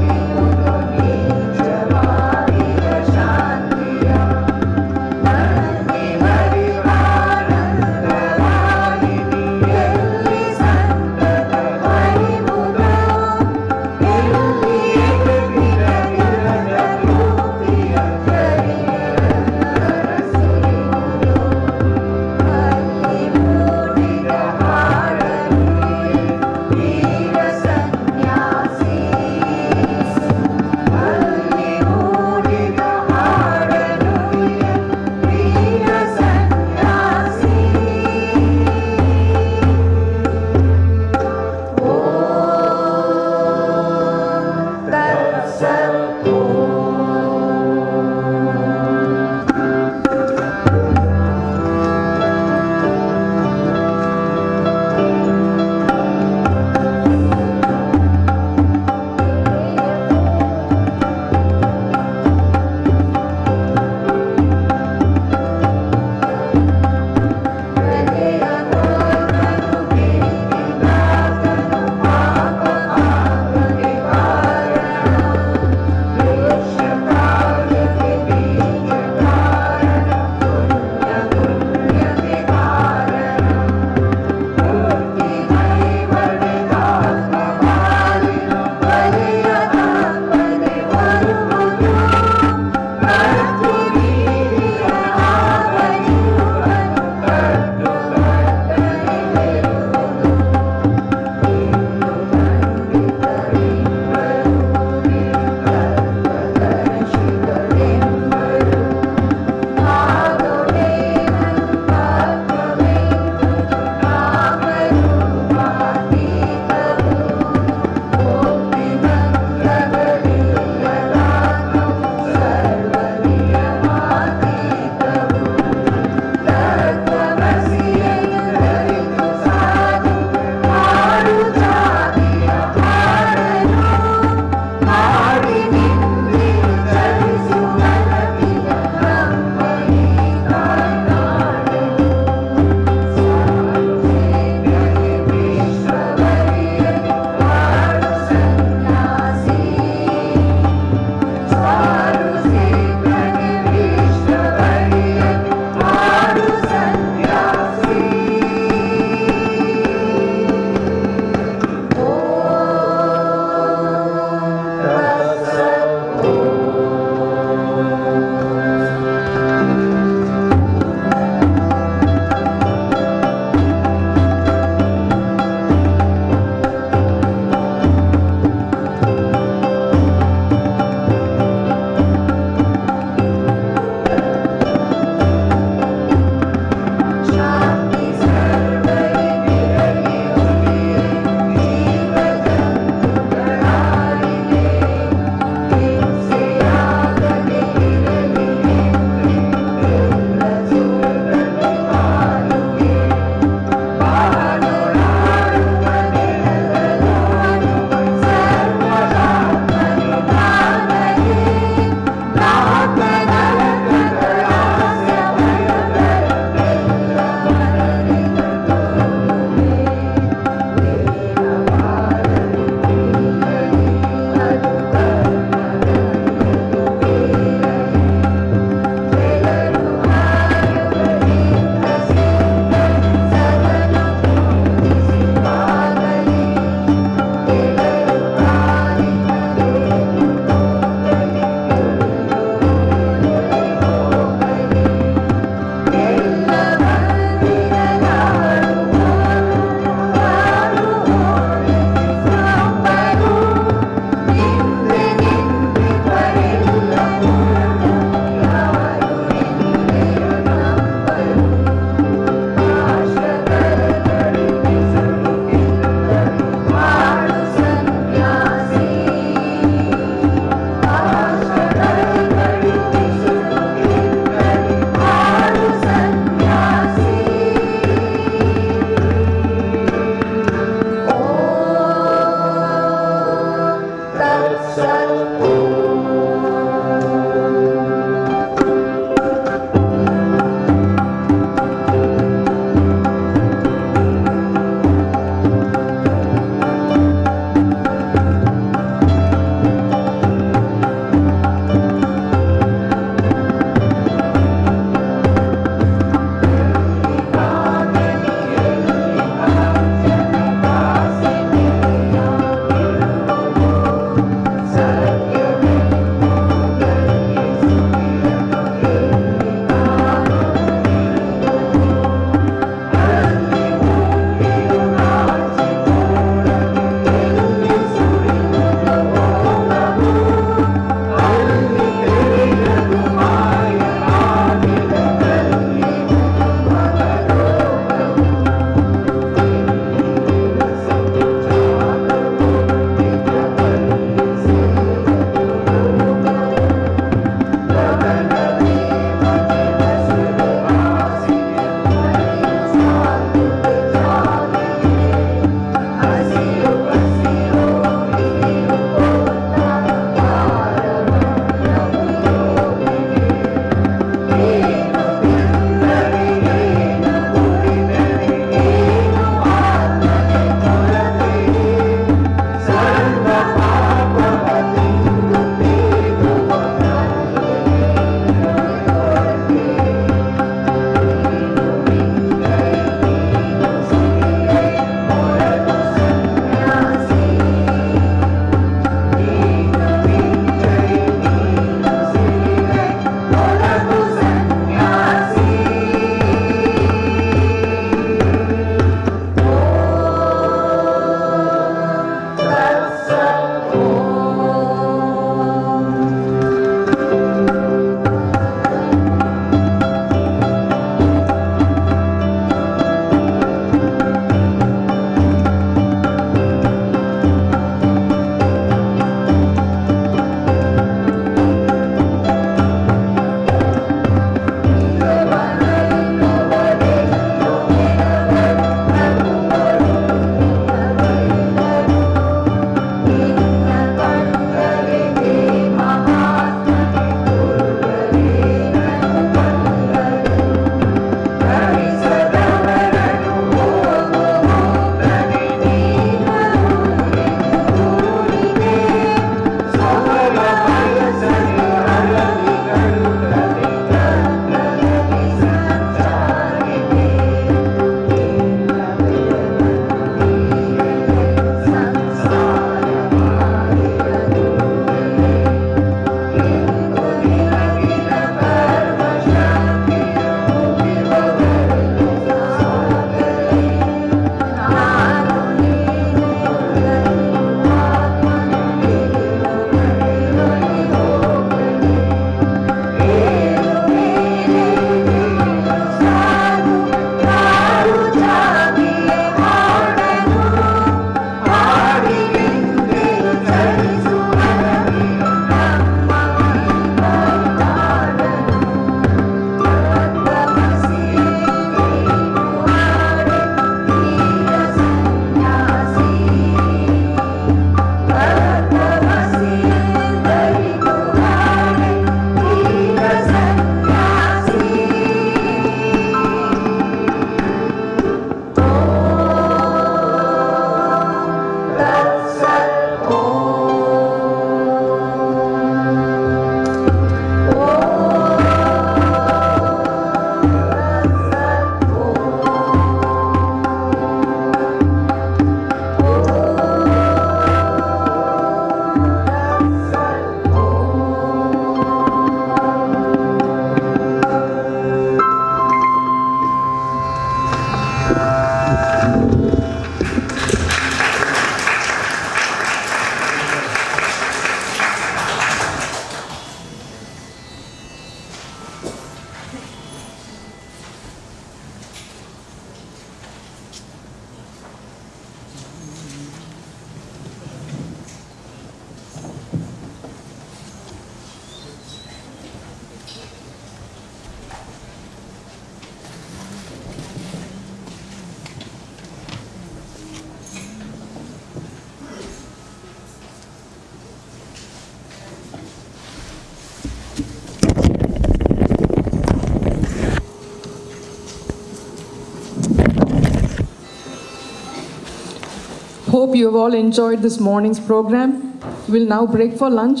A: Hope you have all enjoyed this morning's program. We'll now break for lunch.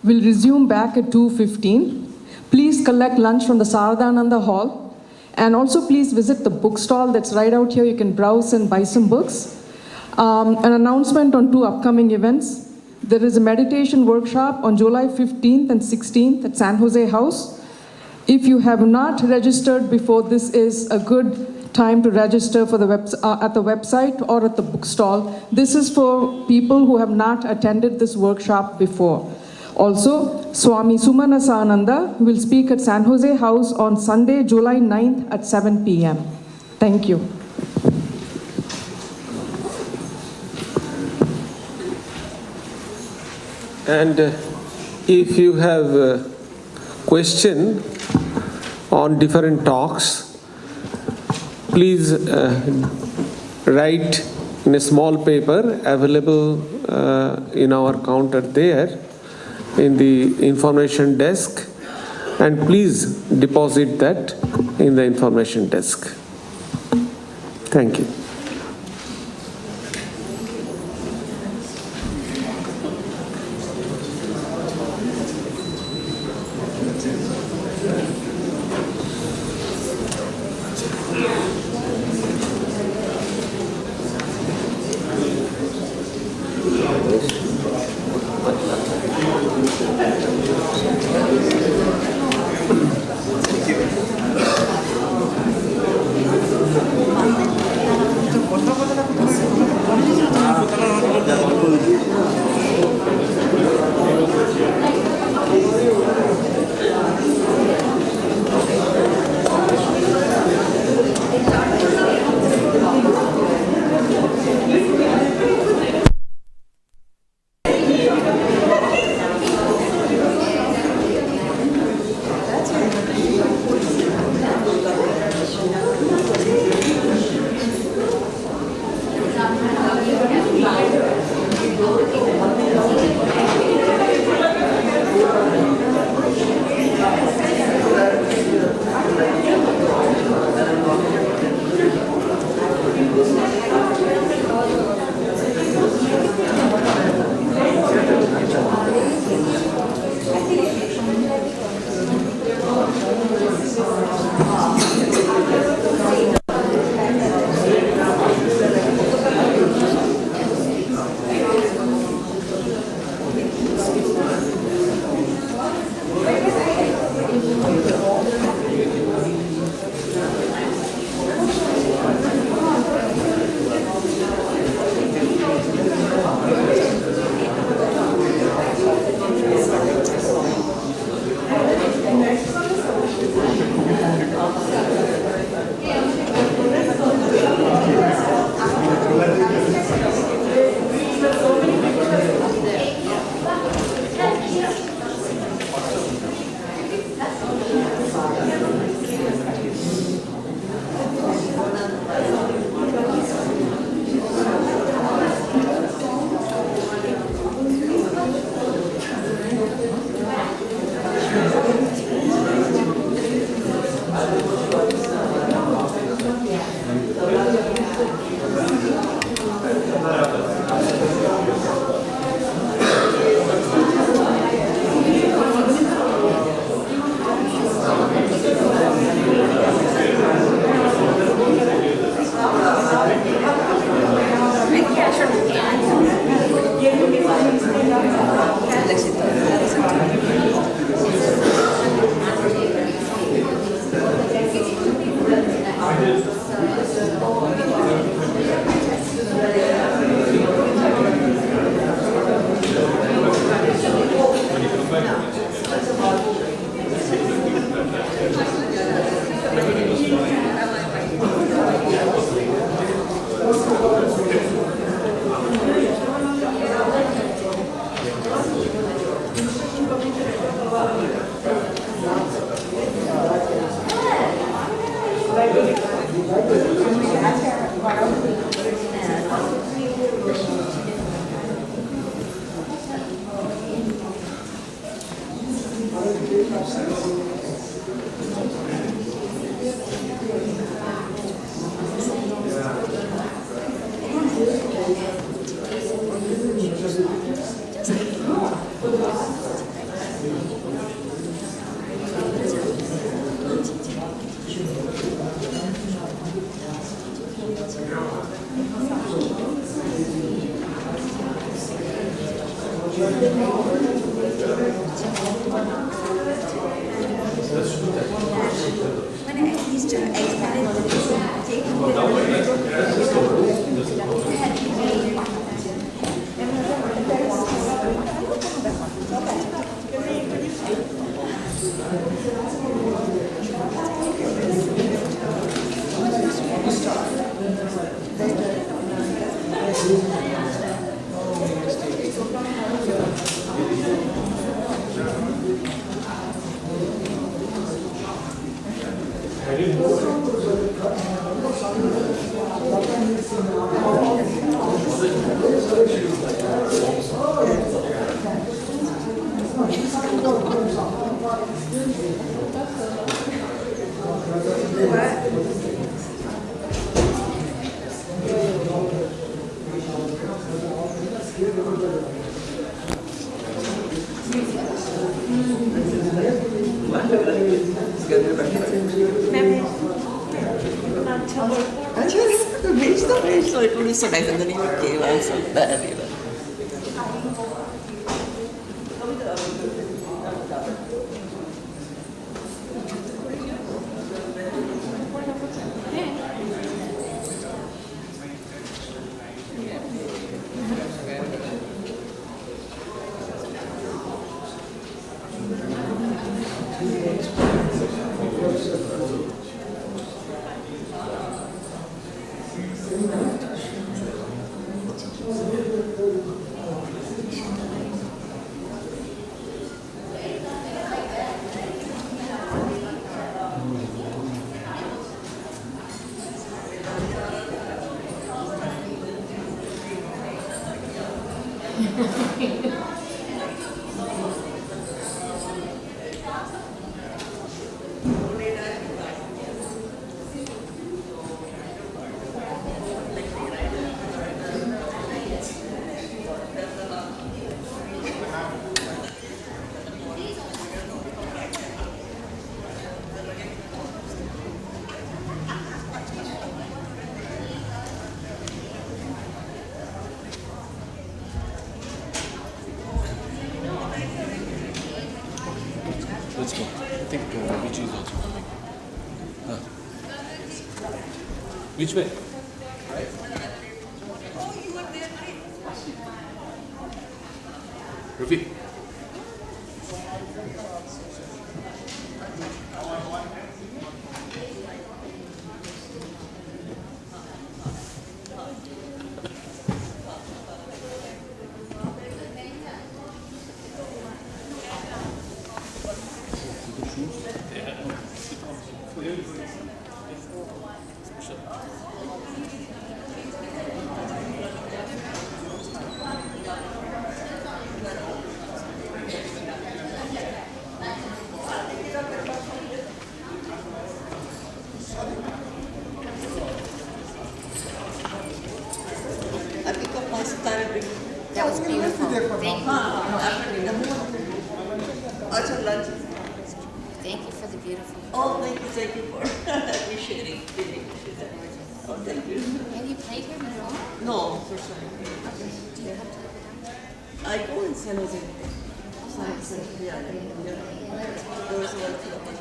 A: We'll resume back at 2:15. Please collect lunch from the Saradananda Hall. And also please visit the bookstall that's right out here. You can browse and buy some books. An announcement on 2 upcoming events. There is a meditation workshop on July 15th and 16th at San Jose House. If you have not registered before, this is a good time to register for at the website or at the bookstall. This is for people who have not attended this workshop before. Also, Swami Sumanasananda will speak at San Jose House on Sunday, July 9th at 7 p.m. Thank you.
C: And if you have a question on different talks, please write in a small paper available in our counter there in the information desk, and please deposit that in the information desk. Thank you.
I: So it will be so nice, and then you came and so bad, you know.
J: Let's go. I think Vijay is also coming. Which way? Ravi.
I: That was beautiful. Thank you. Thank you for the beautiful.
F: Oh, thank you for appreciating. Oh, thank you.
I: Have you played here before?
F: No, first time.
I: Do you have to go down?
F: I go in San Jose. San Jose, yeah. There was one for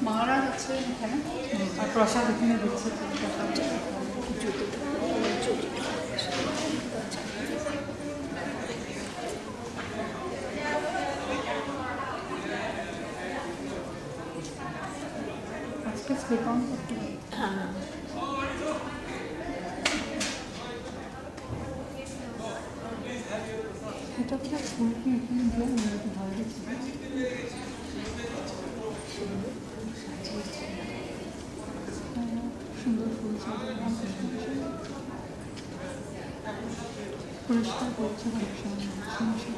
K: মহারাজ হচ্ছে এখানে আর প্রসাদ এখানে দিচ্ছে Click on it. এটা কি ফুল কি এখানে দিয়ে নিতে হয় সুন্দর ফুল পরিষ্কার করছে সমস্যা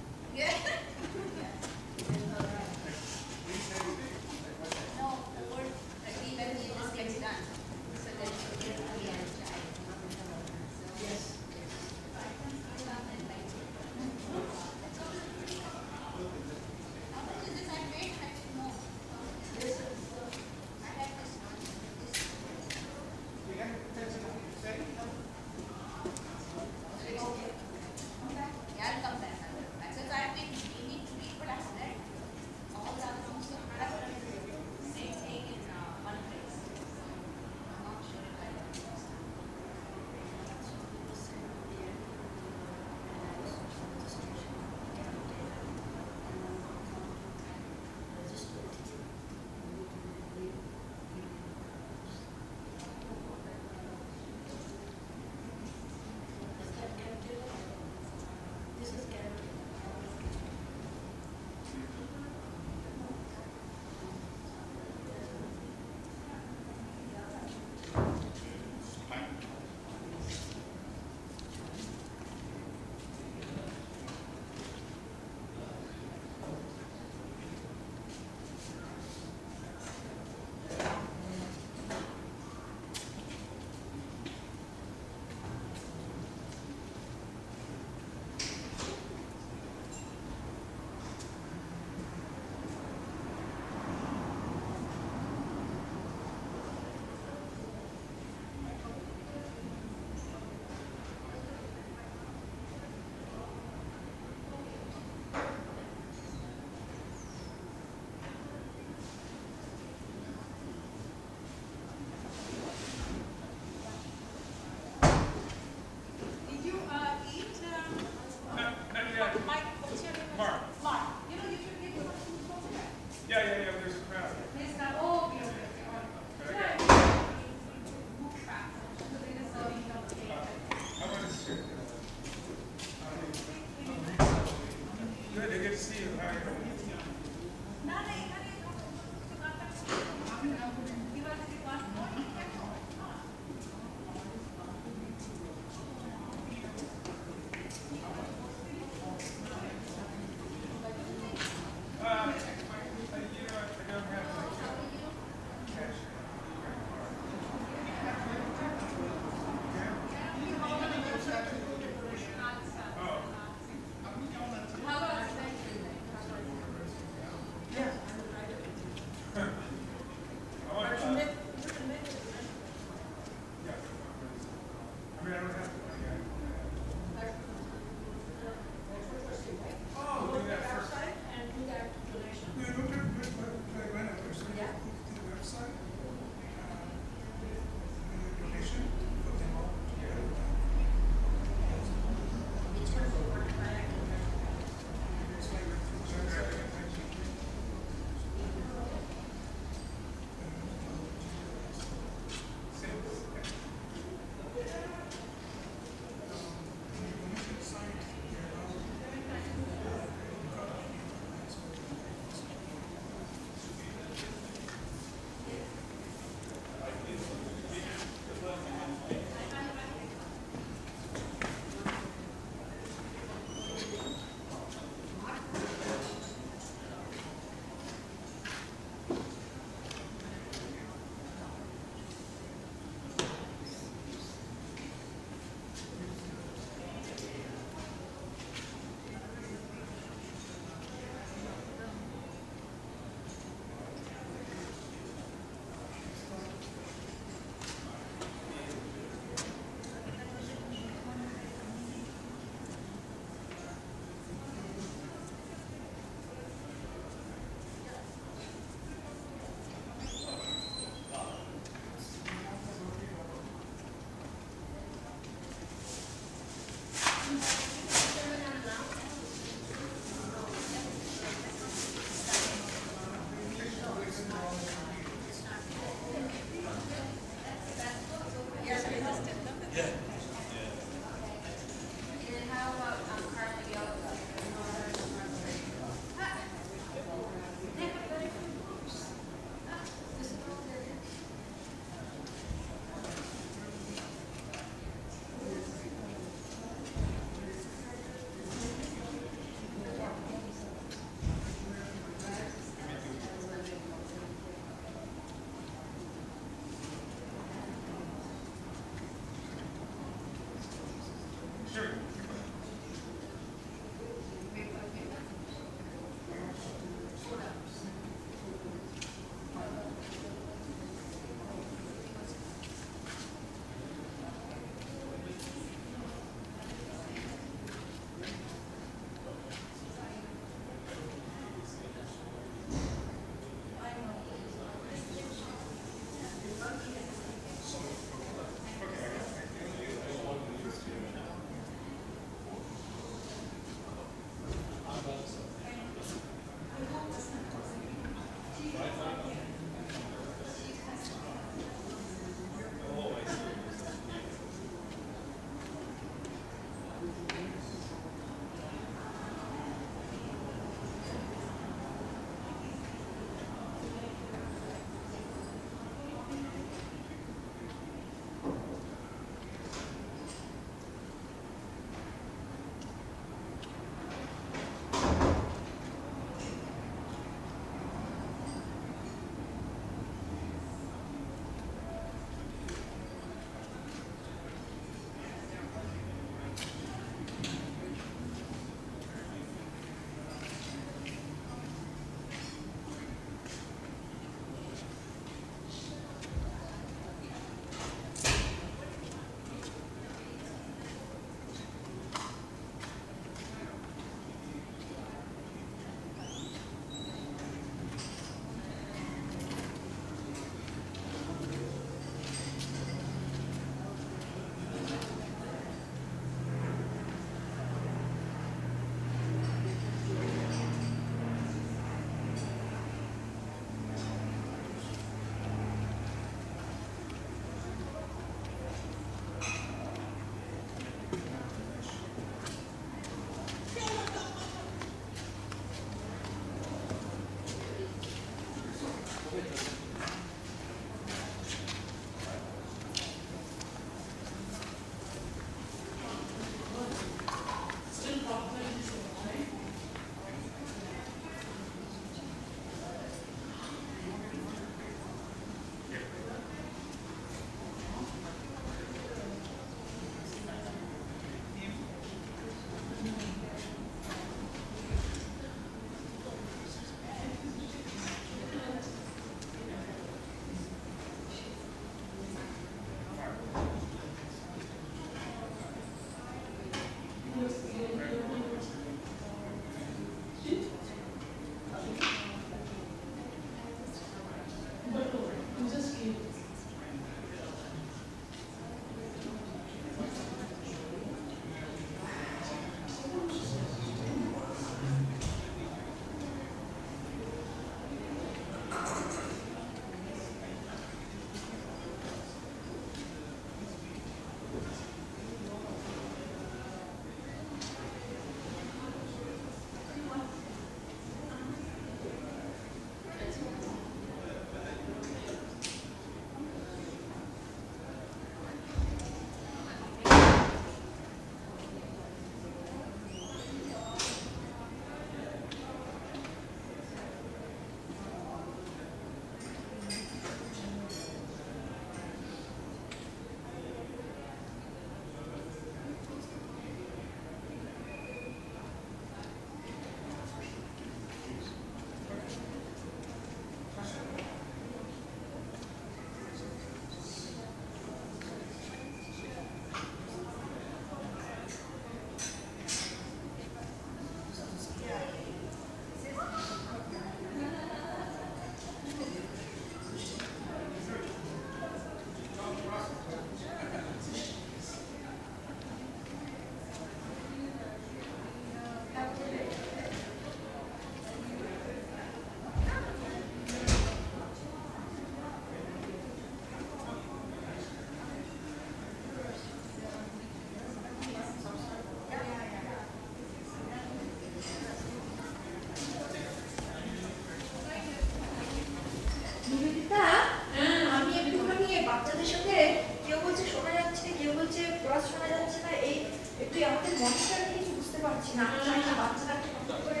K: তুই আমাদের মনটা কিছু বুঝতে পারছি না, আমি চাই না বাচ্চারা কষ্ট করে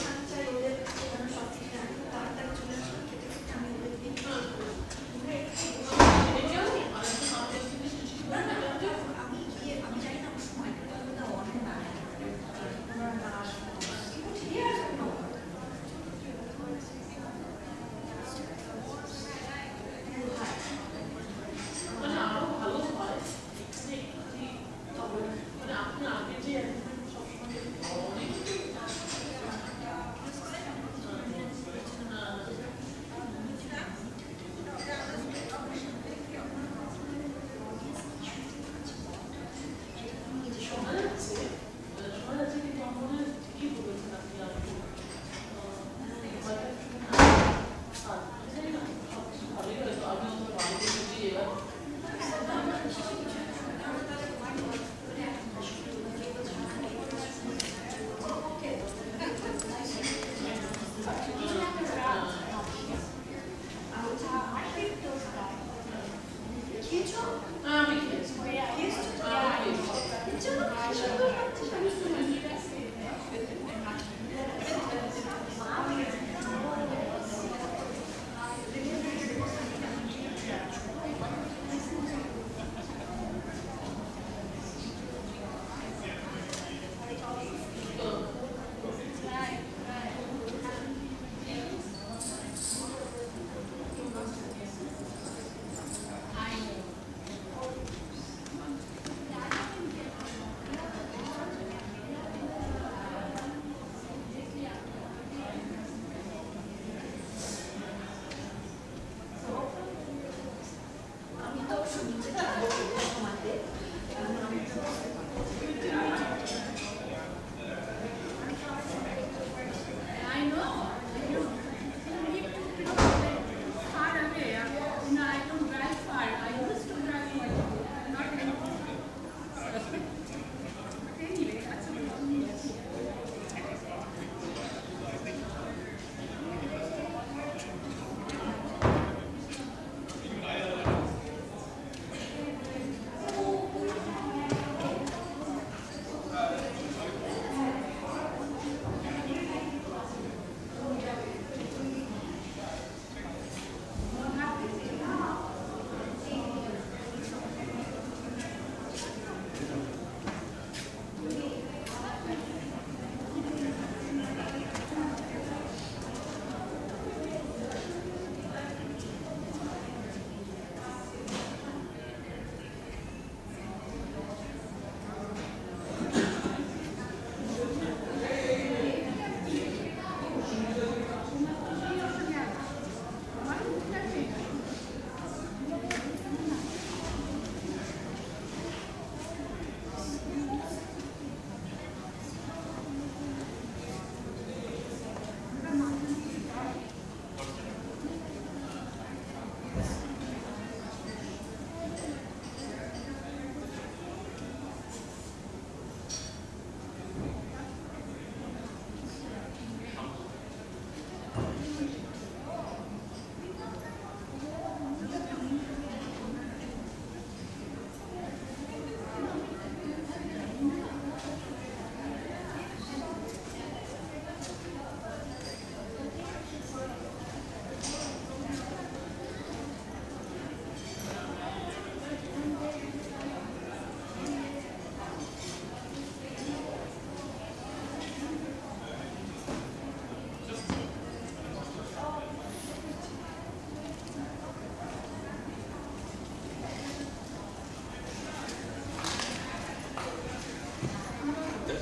K: আমি চাই ওদের যেন সব ঠিক থাকে, তাড়াতাড়ি চলে আসবে খেতে খেতে আমি ওদের দিকে আমি গিয়ে আমি চাই না সময় অনেক না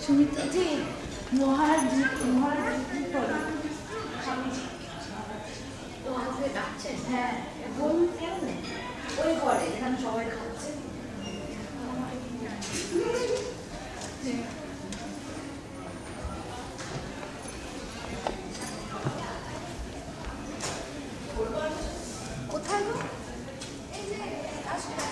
L: সুমিত্রাজি মহারাজ কি করে ও আজকে ডাকছে হ্যাঁ বলুন কেন ওই ঘরে এখানে সবাই খাচ্ছে কোথায় গো এই যে আসলে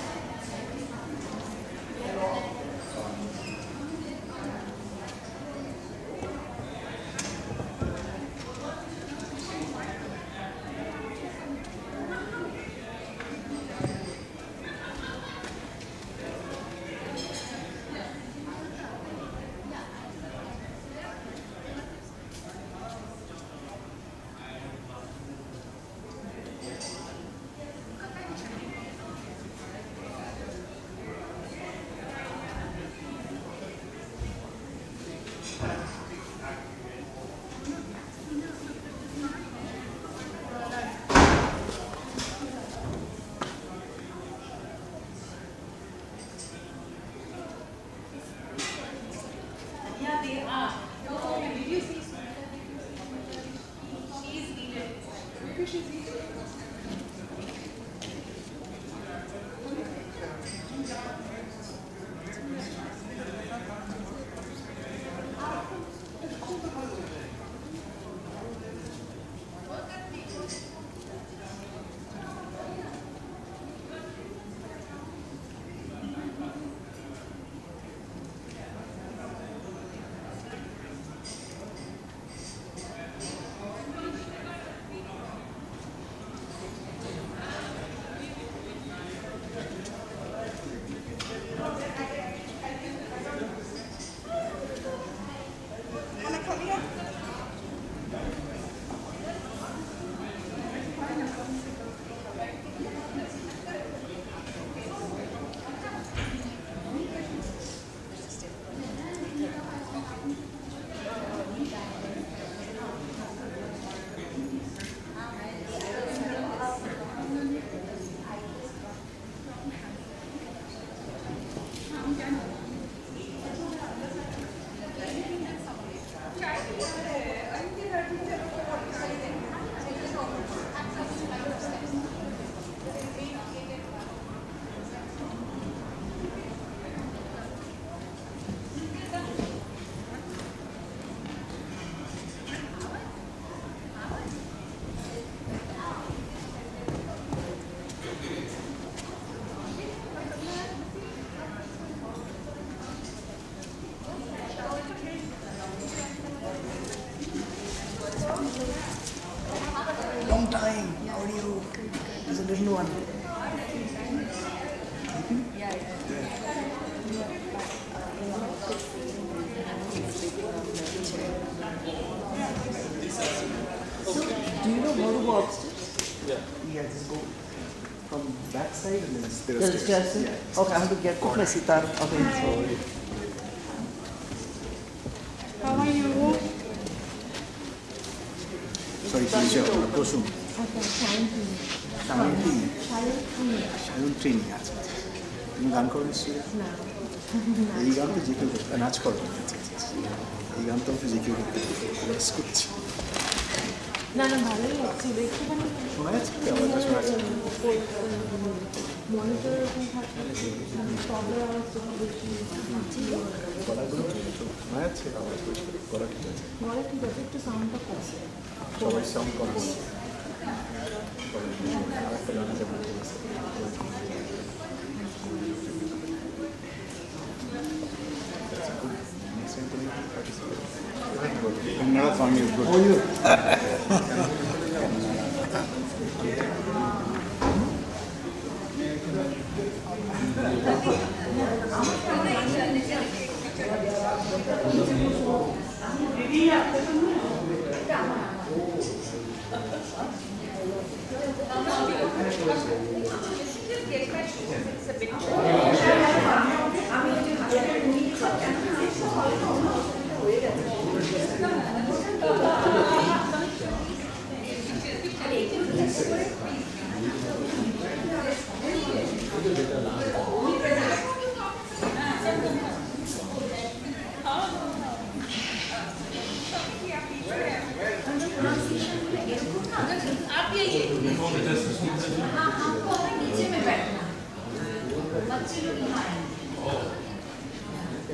I: There are stairs. Okay, I have to get to my sitar. Okay.
K: How are you?
M: Sorry, Prosum.
K: Okay, thank you.
M: Sayan training আছে। তুমি গান করো নিশ্চয়ই?
K: না।
M: এই গান তো যে কেউ করতে নাচ করো। এই গান তো যে কেউ করতে করছি।
K: না ভালোই লাগছে একটুখানি
M: শোনা যাচ্ছে কি আওয়াজটা শোনা যাচ্ছে?
K: মনিটর এরকম থাকলে প্রবলেম হচ্ছে বেশি
M: গলাগুলো শোনা যাচ্ছে আওয়াজ গলা ঠিক আছে?
K: গলা ঠিক আছে, একটু সাউন্ডটা কমছে।
M: সবাই সাউন্ড কমছে। আরেকটা গান আছে Kannada song is good. Oh, you.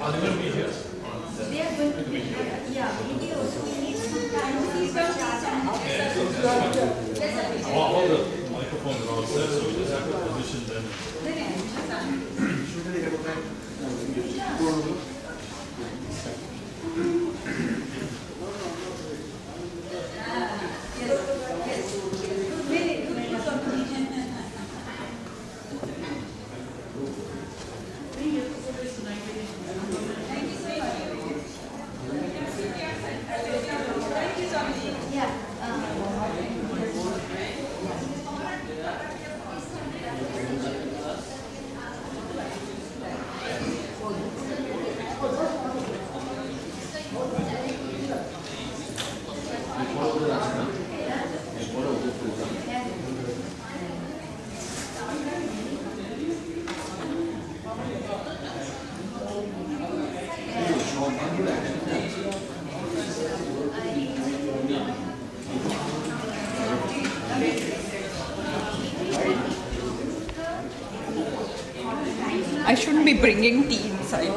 J: Are they going to be here?
K: They are going to be here. Yeah, maybe also we need some time to see some
J: All the microphones are all set, so we just have to position them.
N: I shouldn't be bringing tea inside.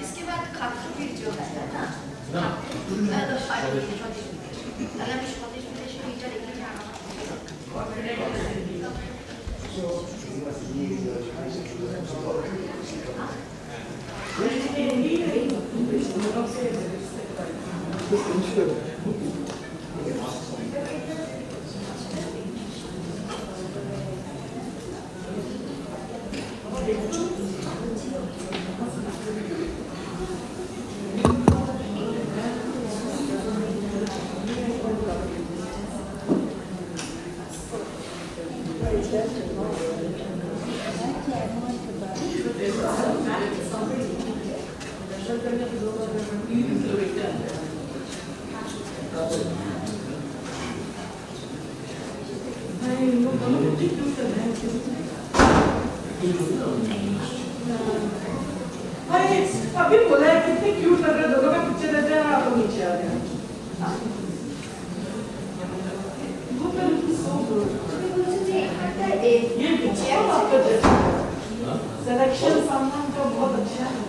K: इसके बाद खातुर जो है ना मैं तो स्वदेश विदेश metre लेके जाना
O: अभी बोला है कितने क्यूट लग रहे दोनों का पिक्चर लेते हैं आप लोग नीचे आ गए ये पिक्चर आपका सिलेक्शन सामान का बहुत अच्छा है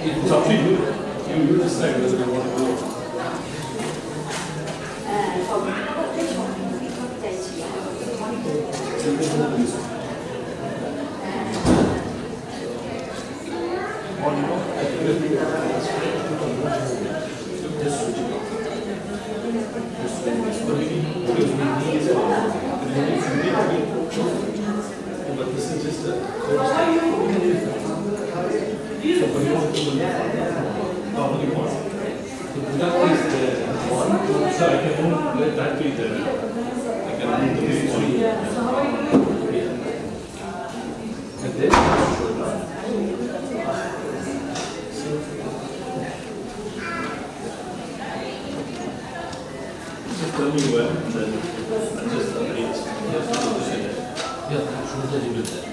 J: It's up to you. You decide whether you want to do it. But this is just a so I can move, let that be there. I can move the picture. And then just tell me where, and then just arrange. Yeah, should I do that?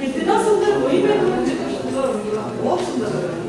O: इतना सुंदर वही में बहुत सुंदर लग रहा है।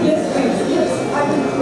O: Yes, please. Yes, I will.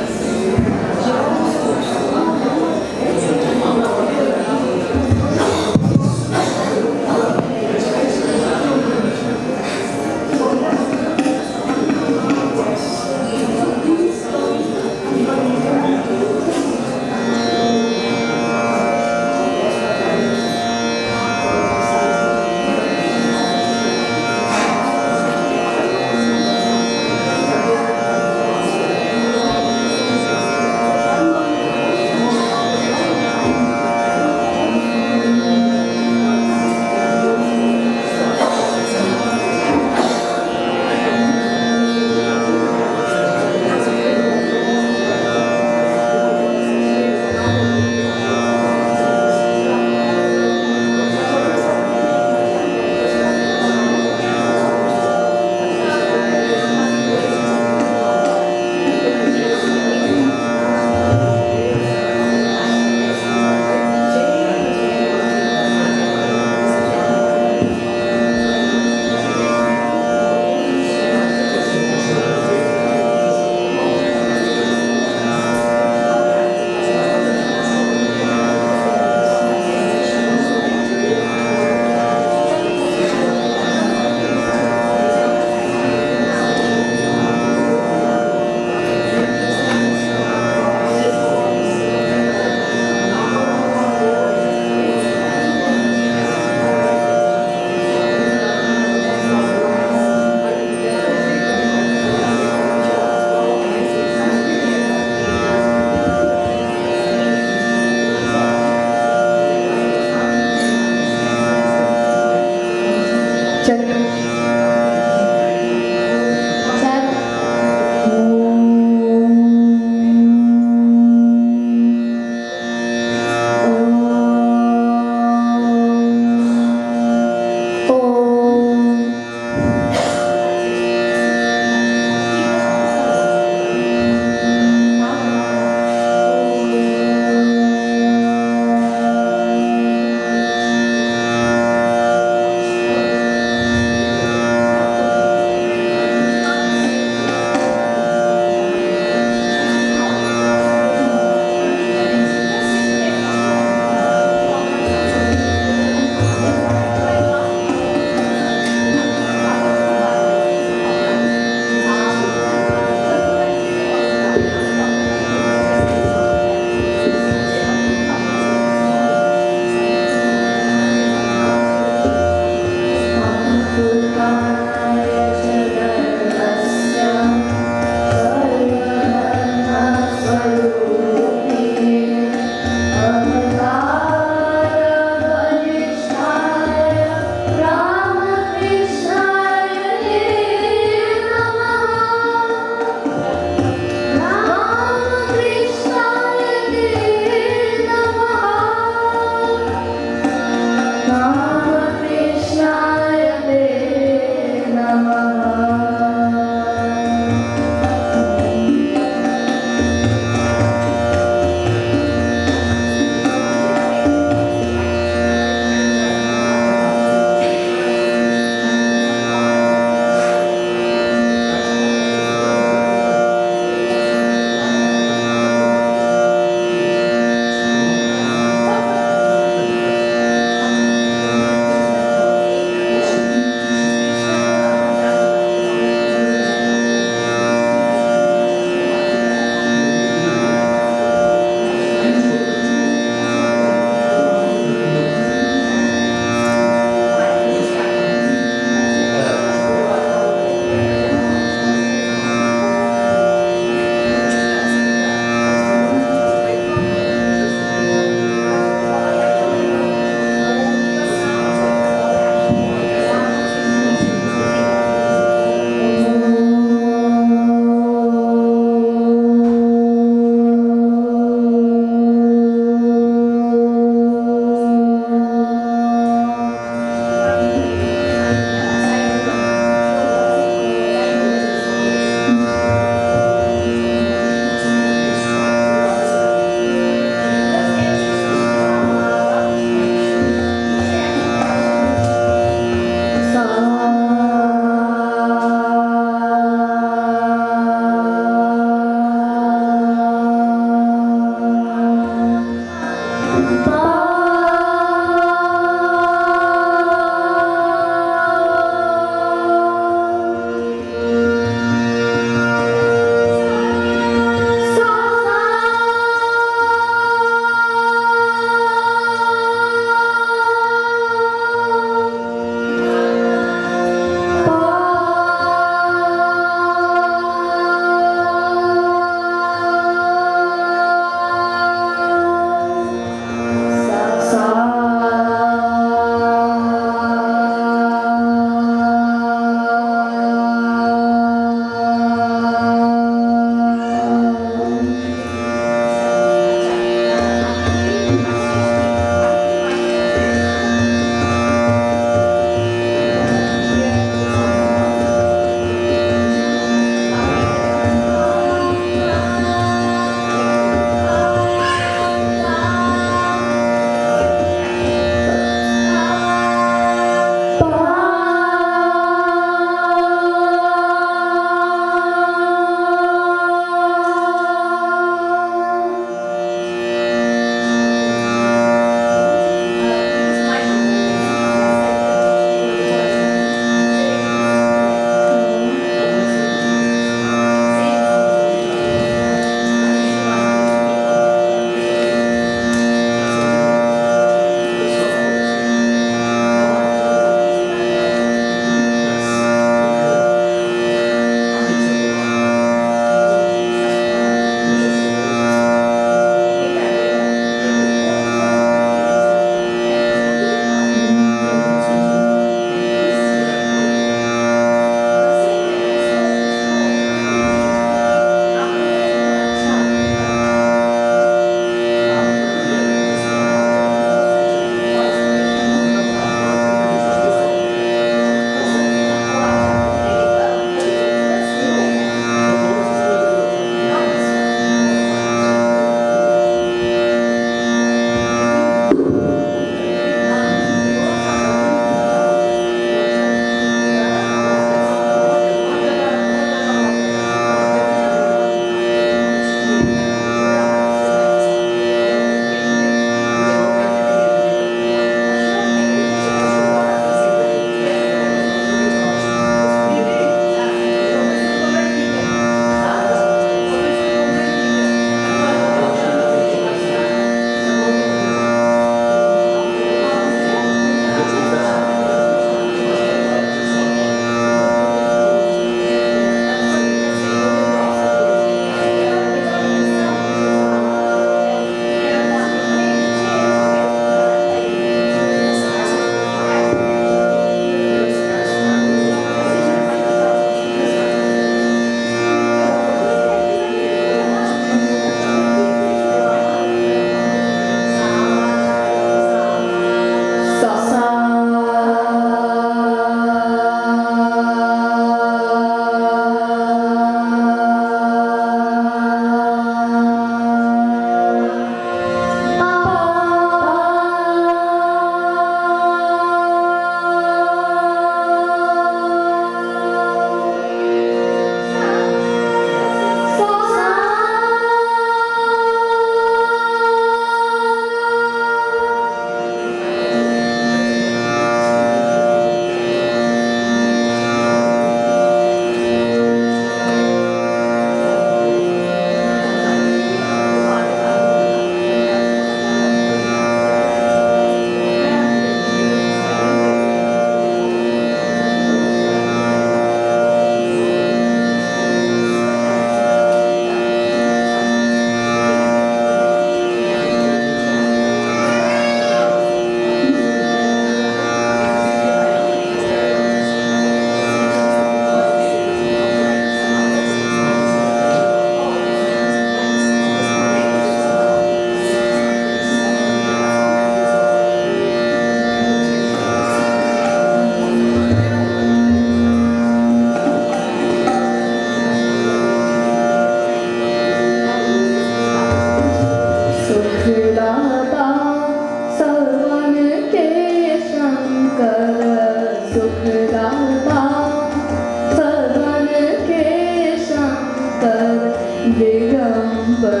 P: Digambar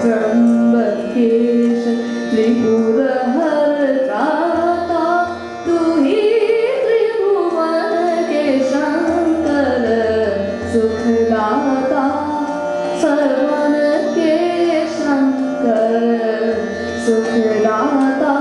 P: त्र्यंबकेश त्रिपुर हर त्राता तू ही त्रिभुवन के शंकर सुखदाता सर्वन के Shankar सुखदाता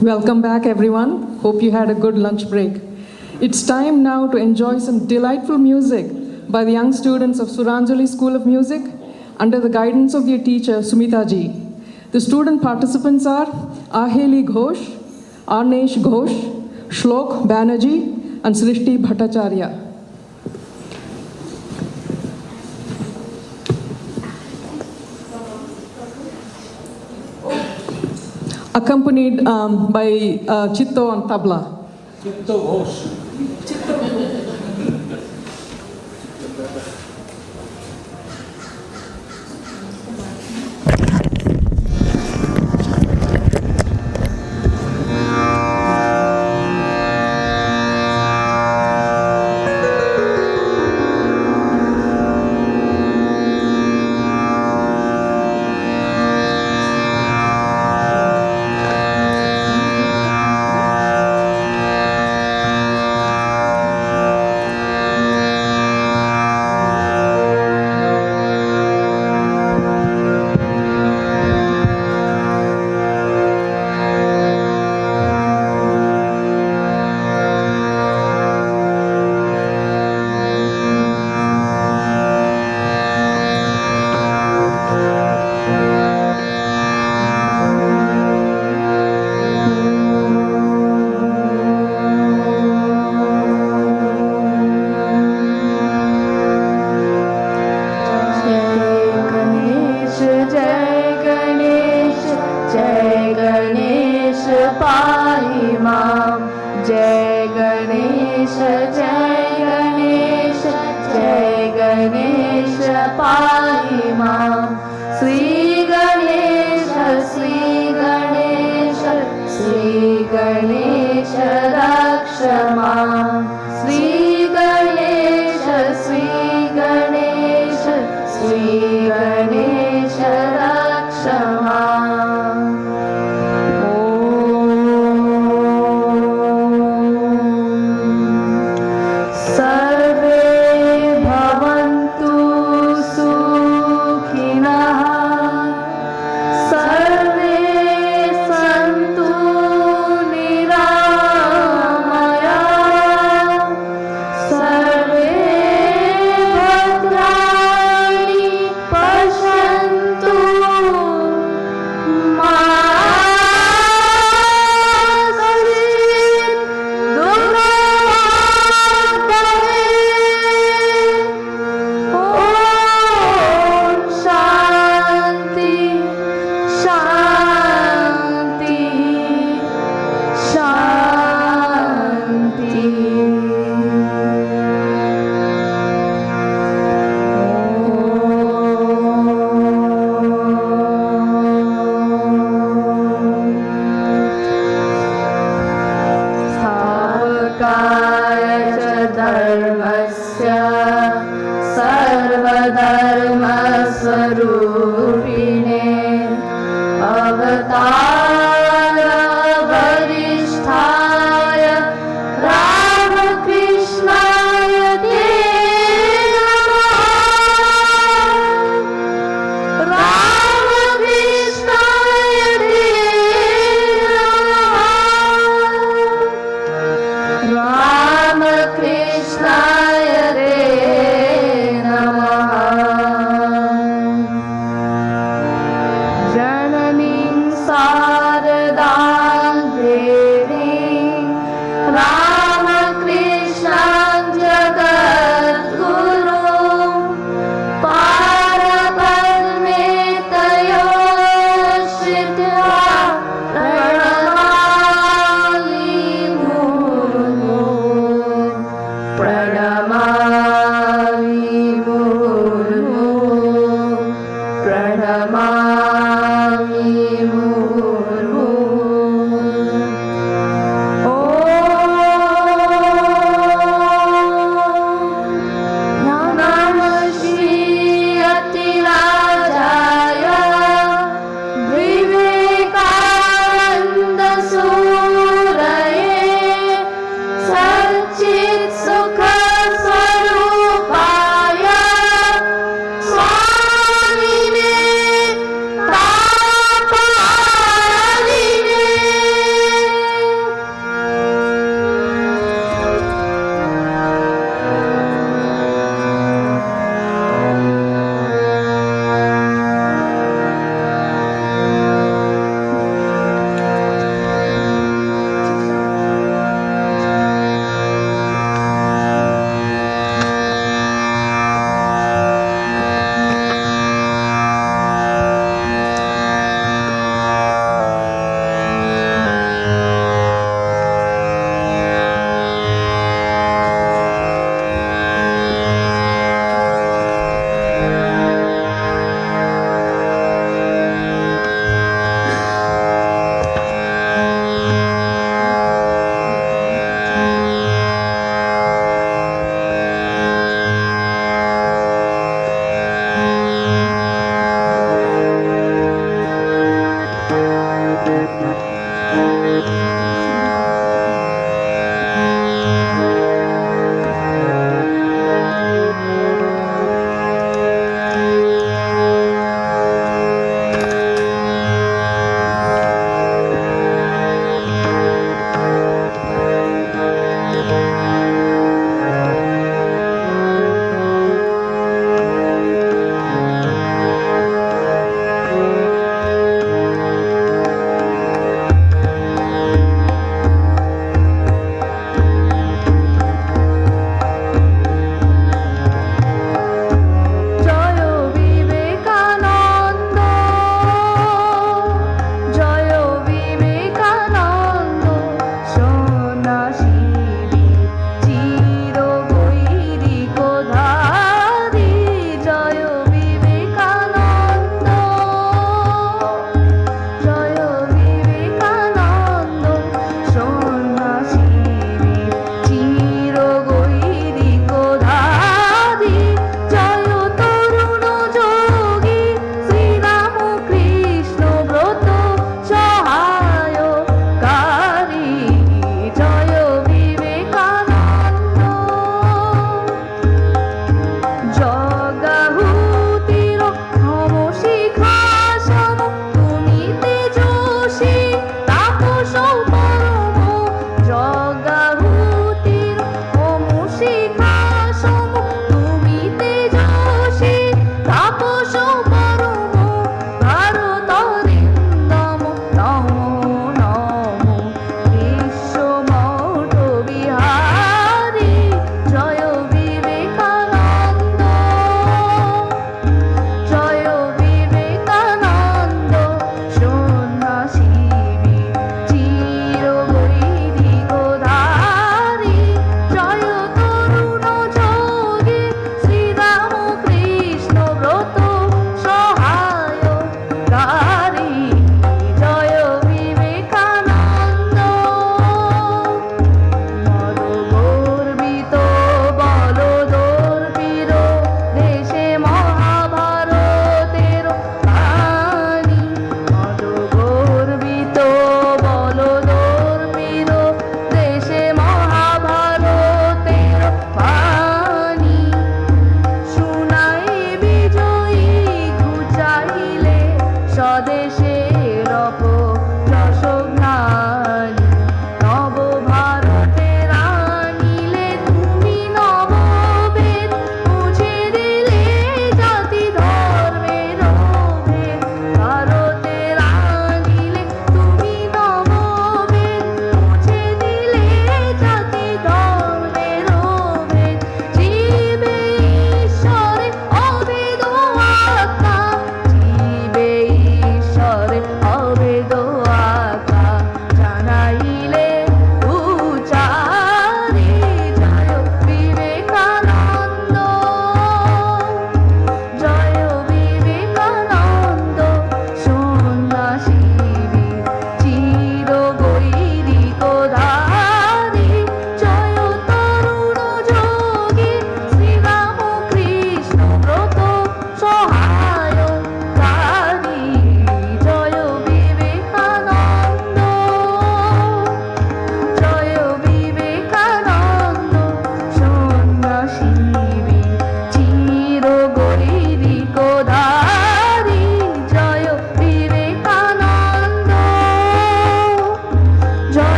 A: Welcome back, everyone. Hope you had a good lunch break. It's time now to enjoy some delightful music by the young students of Suranjali School of Music under the guidance of their teacher, Sumita ji. The student participants are Aheli Ghosh, Arnesh Ghosh, Shlok Banerjee, and Srishti Bhattacharya. Accompanied by Chitto on tabla.
C: Chitto Ghosh.
P: सर्वे भवन्तु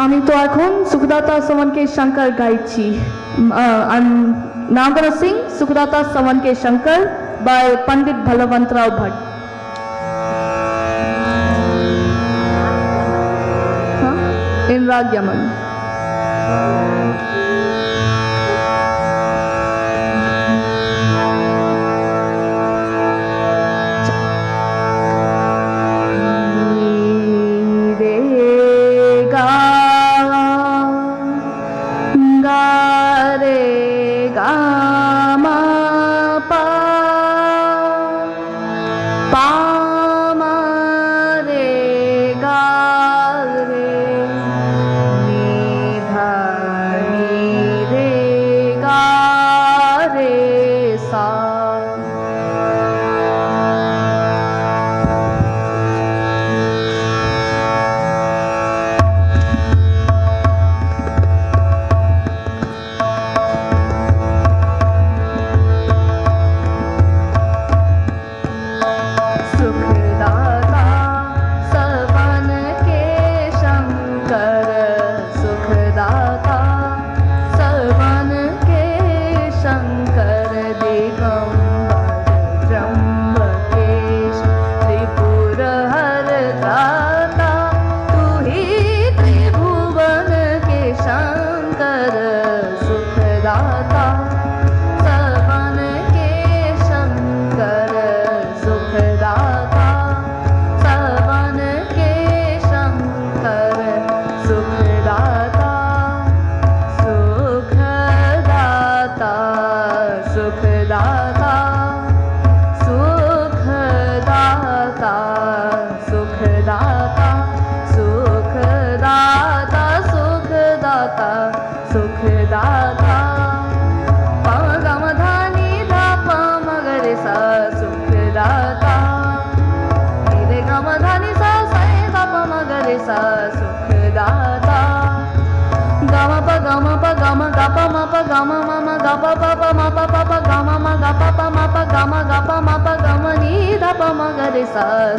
P: আমি তো এখন সুখদাতা সামনকে শঙ্কর গাইছি। I'm now gonna sing Sukhdata Samanke Shankar by Pandit Balawantrao Bhatt. In Rag Yaman.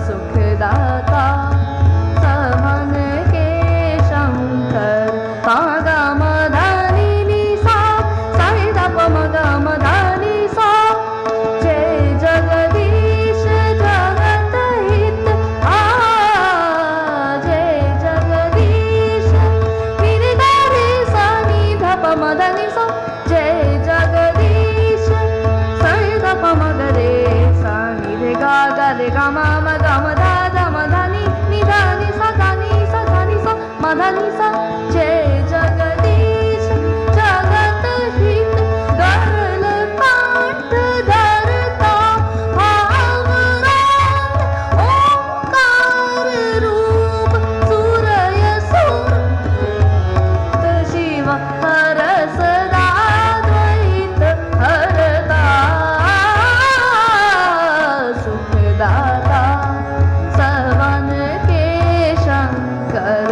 P: Sukhdata saman ke shankar pa ga ma dha ni ni sa sa da pa ma ga ma dha ni sa jai jagadish jagat hit jai jagadish mere ga re sa ni dha pa ma dha ni sa jai jagadish sa da pa ma ga re sa ni re ga ma ma ga ma dha da ma dha ni dha ni sa dha ni sa ma dha ni sa jai jagadish jagat hit garl pant dharta bhavaran omkar roop surya sur shiva haras dvait harta Sukhdata savan ke shankar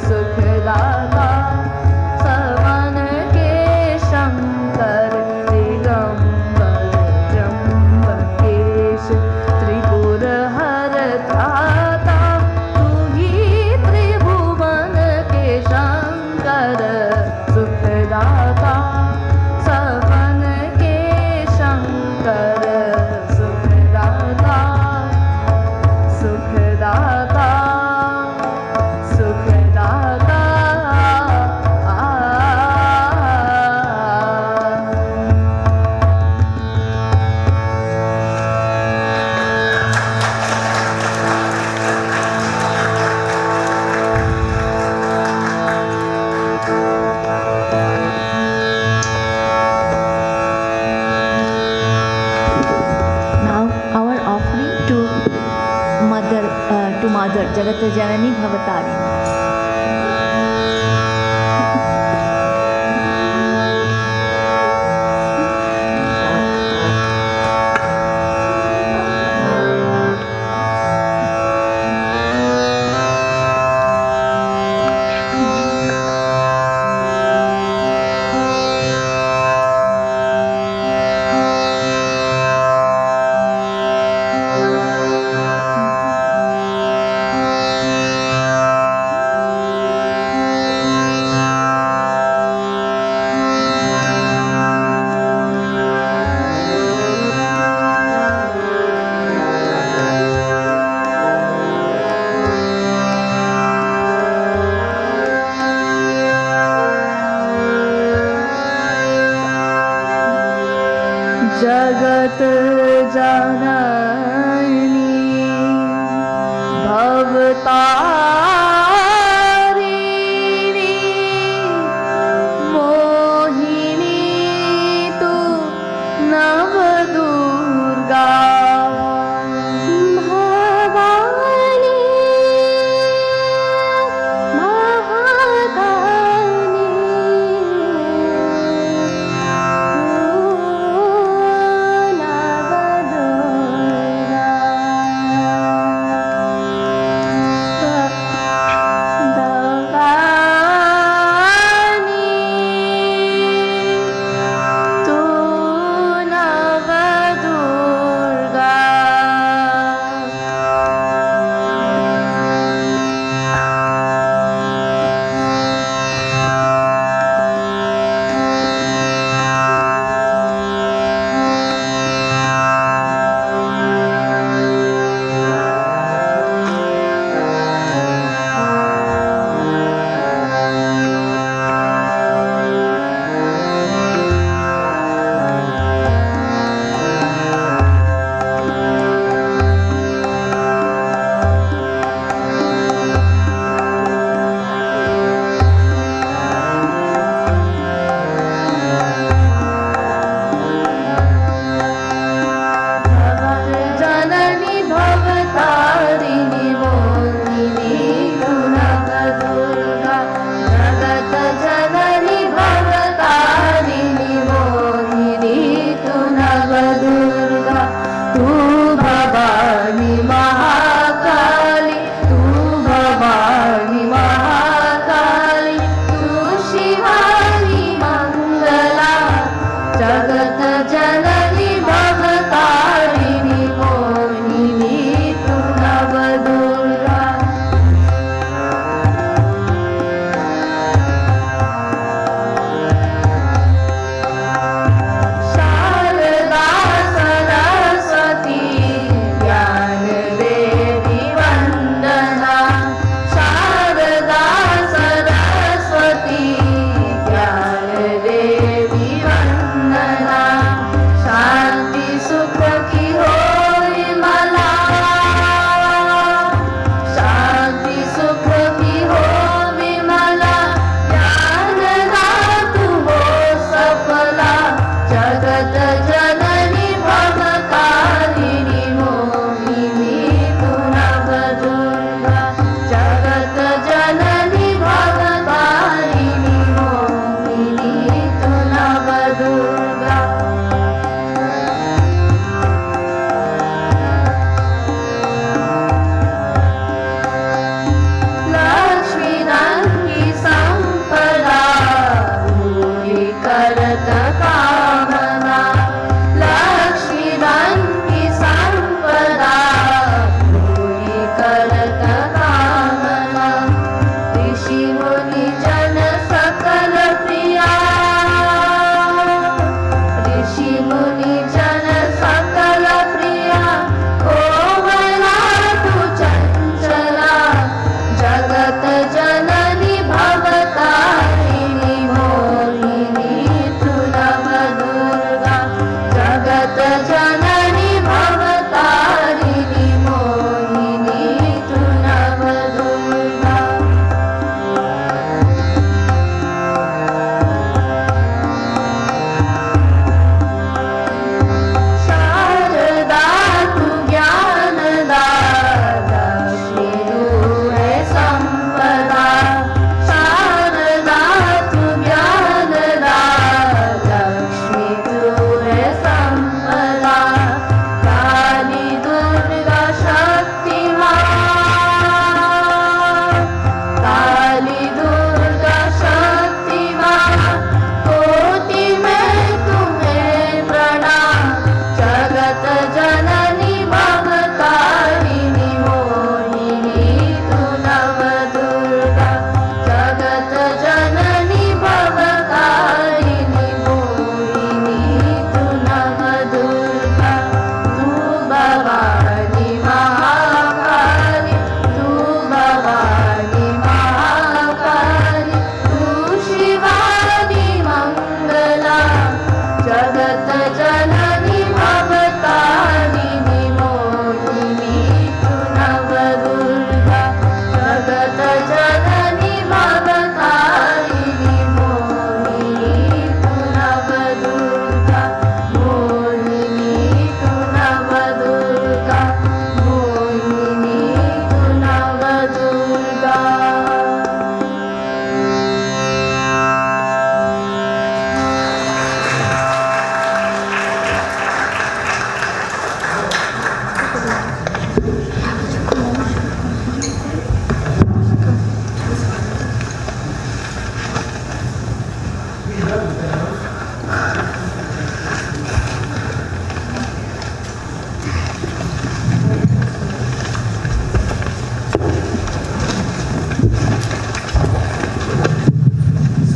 P: Sukhdata savan ke shankar digambar jambakesh tripura harata tu hi tribhuvan ke shankar Sukhdata savan ke shankar Sukhdata Sukhdata Sukhdata
L: Now our offering to Mother Jagat Janani Bhavatarini.
P: जगत जननी भवतारिणी मोहिनी तु नवदुर्गा भवानी महाकाली नव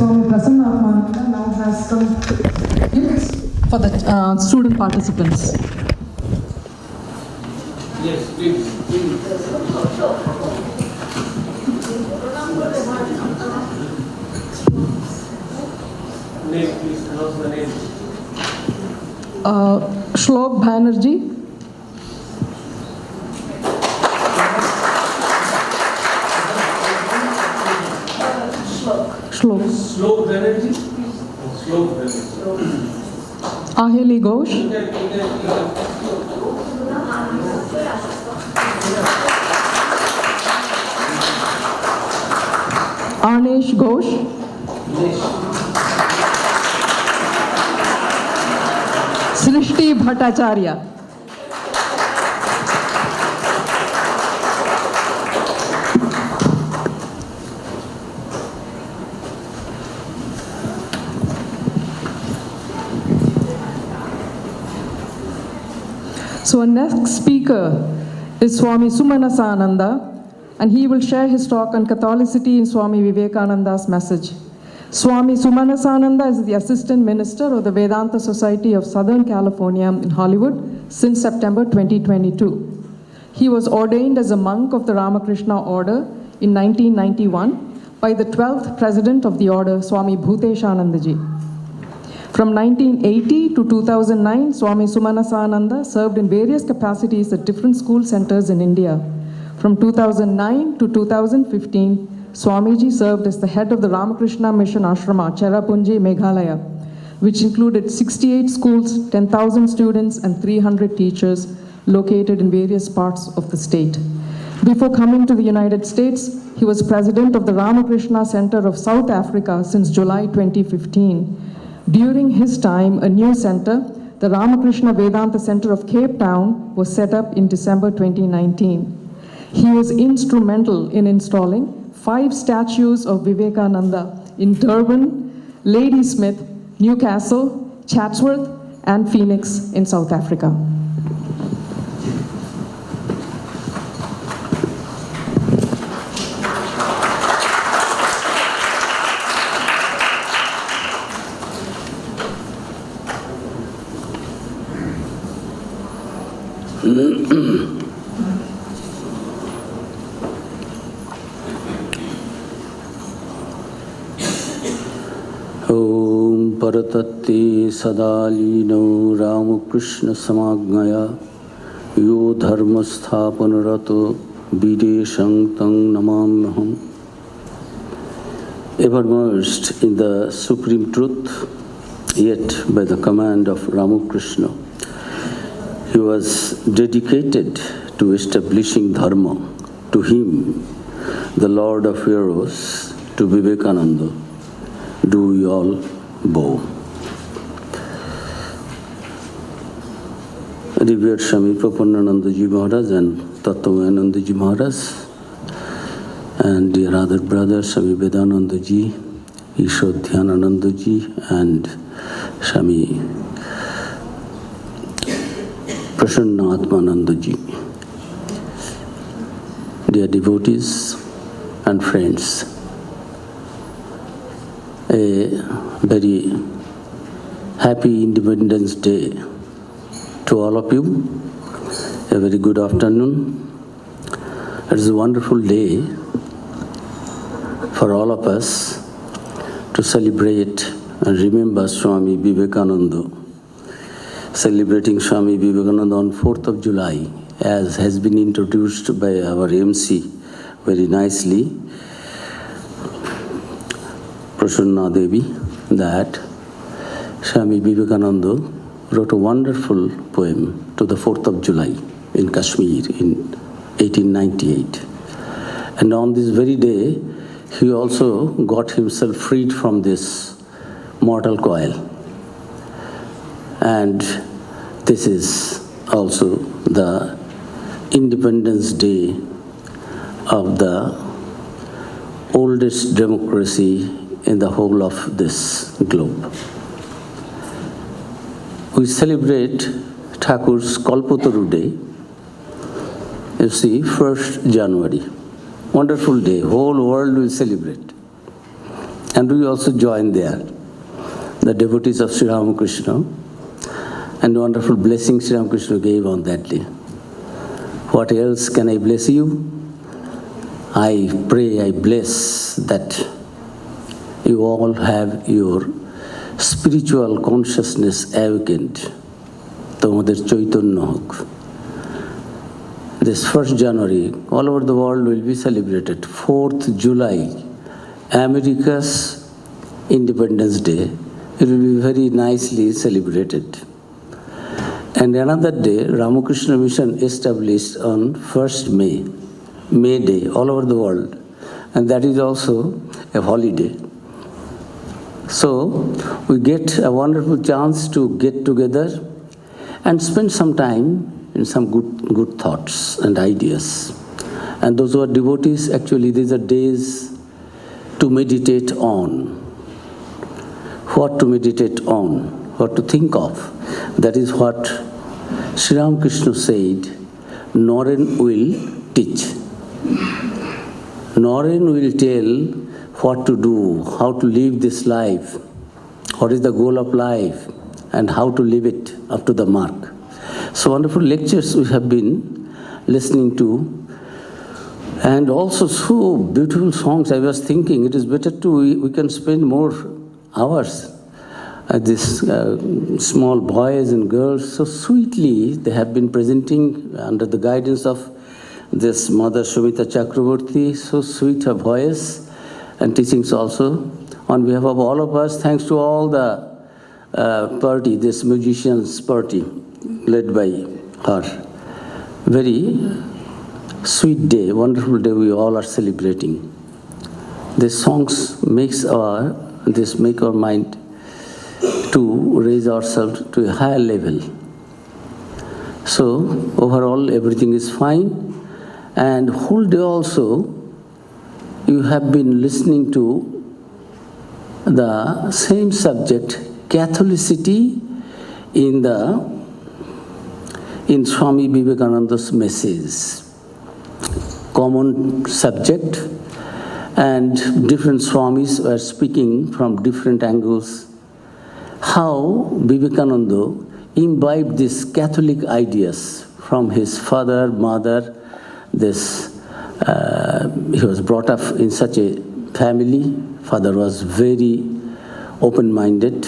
A: Swami Prasanna now has some gifts for the student participants.
C: Yes, please. Name, please announce the name.
A: Shlok Banerjee. Shlok.
C: Slow Banerjee? Slow Banerjee.
A: Aheli Ghosh. Arnesh Ghosh. Srishti Bhattacharya. So our next speaker is Swami Sumanasananda, and he will share his talk on Catholicity in Swami Vivekananda's message. Swami Sumanasananda is the Assistant Minister of the Vedanta Society of Southern California in Hollywood since September 2022. He was ordained as a monk of the Ramakrishna Order in 1991 by the 12th President of the Order, Swami Bhuteshanandaji. From 1980 to 2009, Swami Sumanasananda served in various capacities at different school centers in India. From 2009 to 2015, Swamiji served as the head of the Ramakrishna Mission Ashrama, Cherrapunji, Meghalaya, which included 68 schools, 10,000 students, and 300 teachers located in various parts of the state. Before coming to the United States, he was president of the Ramakrishna Center of South Africa since July 2015. During his time, a new center, the Ramakrishna Vedanta Center of Cape Town, was set up in December 2019. He was instrumental in installing 5 statues of Vivekananda in Durban, Ladysmith, Newcastle, Chatsworth, and Phoenix in South Africa.
G: Om Paratatti Sadalino Ramakrishna Samagnaya Yo Dharma Sthapanarato Videshang Tang Namamaham. Ever merged in the supreme truth, yet by the command of Ramakrishna, he was dedicated to establishing Dharma. To him, the Lord of Heroes, to Vivekananda, do we all bow. Revered Swami Prapanananda Ji Maharaj and Tattvayananda Ji Maharaj, and dear other brothers, Swami Vedananda Ji, Ishodhyanananda Ji, and Swami Prasanna Atmananda Ji. Dear devotees and friends, a very happy Independence Day to all of you. A very good afternoon. It is a wonderful day for all of us to celebrate and remember Swami Vivekananda. Celebrating Swami Vivekananda on 4th of July, as has been introduced by our MC very nicely, Prasanna Devi, that Swami Vivekananda wrote a wonderful poem to the 4th of July in Kashmir in 1898. And on this very day, he also got himself freed from this mortal coil. And this is also the Independence Day of the oldest democracy in the whole of this globe. We celebrate Thakur's Kalpataru Day. You see, 1st January. Wonderful day, whole world will celebrate. And we also joined there, the devotees of Sri Ramakrishna, and wonderful blessings Sri Ramakrishna gave on that day. What else can I bless you? I pray, I bless that you all have your spiritual consciousness awakened. Tomader Chaitanya hok. This 1st January, all over the world will be celebrated. 4th July, America's Independence Day. It will be very nicely celebrated. And another day, Ramakrishna Mission established on 1st May Day, all over the world. And that is also a holiday. So, we get a wonderful chance to get together and spend some time in some good thoughts and ideas. And those who are devotees, actually, these are days to meditate on. What to meditate on, what to think of. That is what Sri Ramakrishna said, Noren will teach. Noren will tell what to do, how to live this life, what is the goal of life, and how to live it up to the mark. So wonderful lectures we have been listening to, and also so beautiful songs. I was thinking it is better we can spend more hours. These small boys and girls, so sweetly they have been presenting under the guidance of this Mother Shumita Chakraborty, so sweet her voice and teachings also. On behalf of all of us, thanks to all the party, this musicians party led by her. Very sweet day, wonderful day we all are celebrating. These songs make our mind to raise ourselves to a higher level. So overall everything is fine, and whole day also you have been listening to the same subject, Catholicity, in Swami Vivekananda's message. Common subject, and different Swamis were speaking from different angles. How Vivekananda imbibed these Catholic ideas from his father, mother. He was brought up in such a family. Father was very open-minded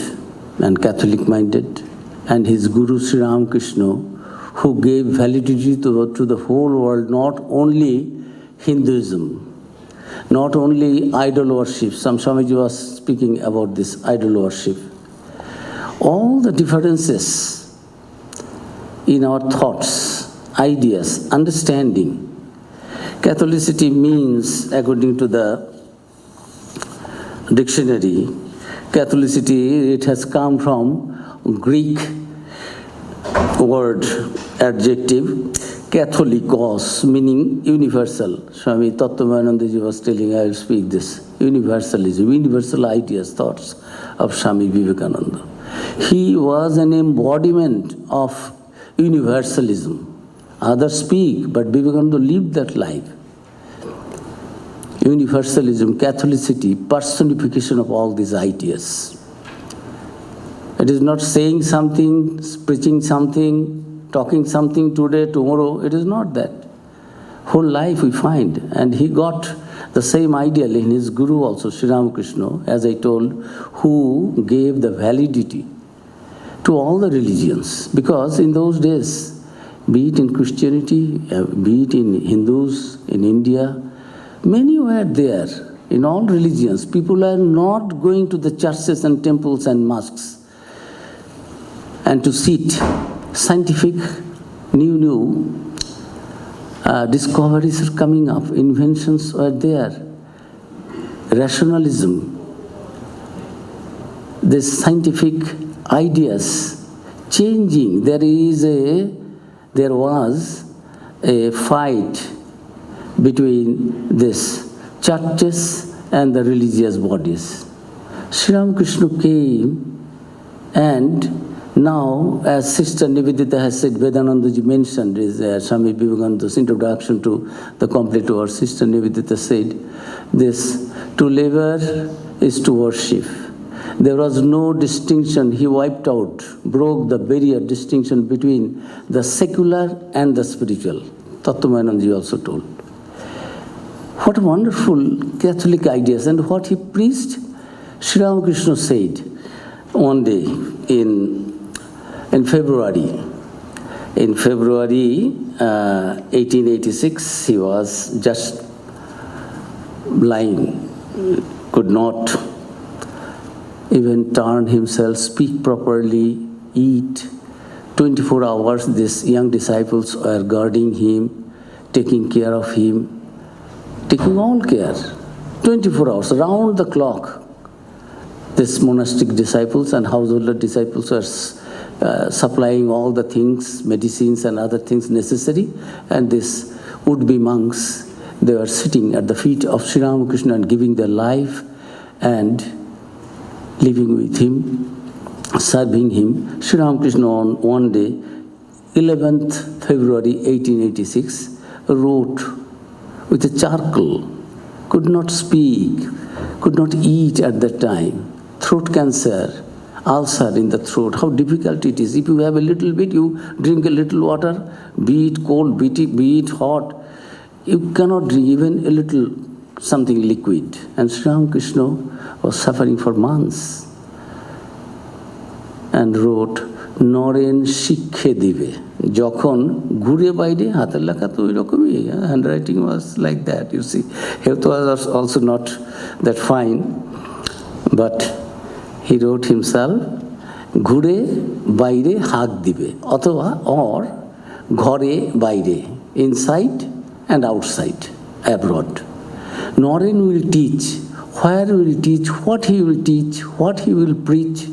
G: and Catholic-minded, and his Guru Sri Ramakrishna, who gave validity to the whole world, not only Hinduism, not only idol worship. Some Swamiji was speaking about this idol worship. All the differences in our thoughts, ideas, understanding. Catholicity means, according to the dictionary, Catholicity, it has come from Greek word, adjective, Catholicos, meaning universal. Swami Tattvayanandaji was telling, I will speak this. Universalism, universal ideas, thoughts of Swami Vivekananda. He was an embodiment of universalism. Others speak, but Vivekananda lived that life. Universalism, Catholicity, personification of all these ideas. It is not saying something, preaching something, talking something today, tomorrow. It is not that. Whole life we find. And he got the same ideal in his Guru also, Sri Ramakrishna, as I told, who gave the validity to all the religions. Because in those days, be it in Christianity, be it in Hindus, in India, many were there. In all religions, people are not going to the churches and temples and mosques and to sit. Scientific, new discoveries are coming up, inventions are there. Rationalism, these scientific ideas changing. There was a fight between these churches and the religious bodies. Sri Ramakrishna came and Now, as Sister Nivedita has said, Vedanandaji mentioned is Swami Vivekananda's introduction to the complete verse. Sister Nivedita said, this, to labor is to worship. There was no distinction. He wiped out, broke the barrier distinction between the secular and the spiritual. Tattvamananji also told. What wonderful Catholic ideas. And what he preached, Sri Ramakrishna said one day in February. In February 1886, he was just blind, could not even turn himself, speak properly, eat. 24 hours, these young disciples were guarding him, taking care of him, taking all care. 24 hours, round the clock. These monastic disciples and householder disciples were supplying all the things, medicines and other things necessary. And these would-be monks, they were sitting at the feet of Sri Ramakrishna and giving their life and living with him, serving him. Sri Ramakrishna on one day, 11th February 1886, wrote with a charcoal, could not speak, could not eat at that time, throat cancer, ulcer in the throat, how difficult it is. If you have a little bit, you drink a little water, be it cold, be it hot, you cannot drink even a little something liquid. And Sri Ramakrishna was suffering for months and wrote, Noren Shikhe Dive. Jokhon Gure Baide, Hatar Lakha to Irokomi. Handwriting was like that, you see. Health was also not that fine. But he wrote himself, Gure Baide Hak Dive. Otova or Ghore Baide, inside and outside, abroad. Noren will teach, where he will teach, what he will teach, what he will preach,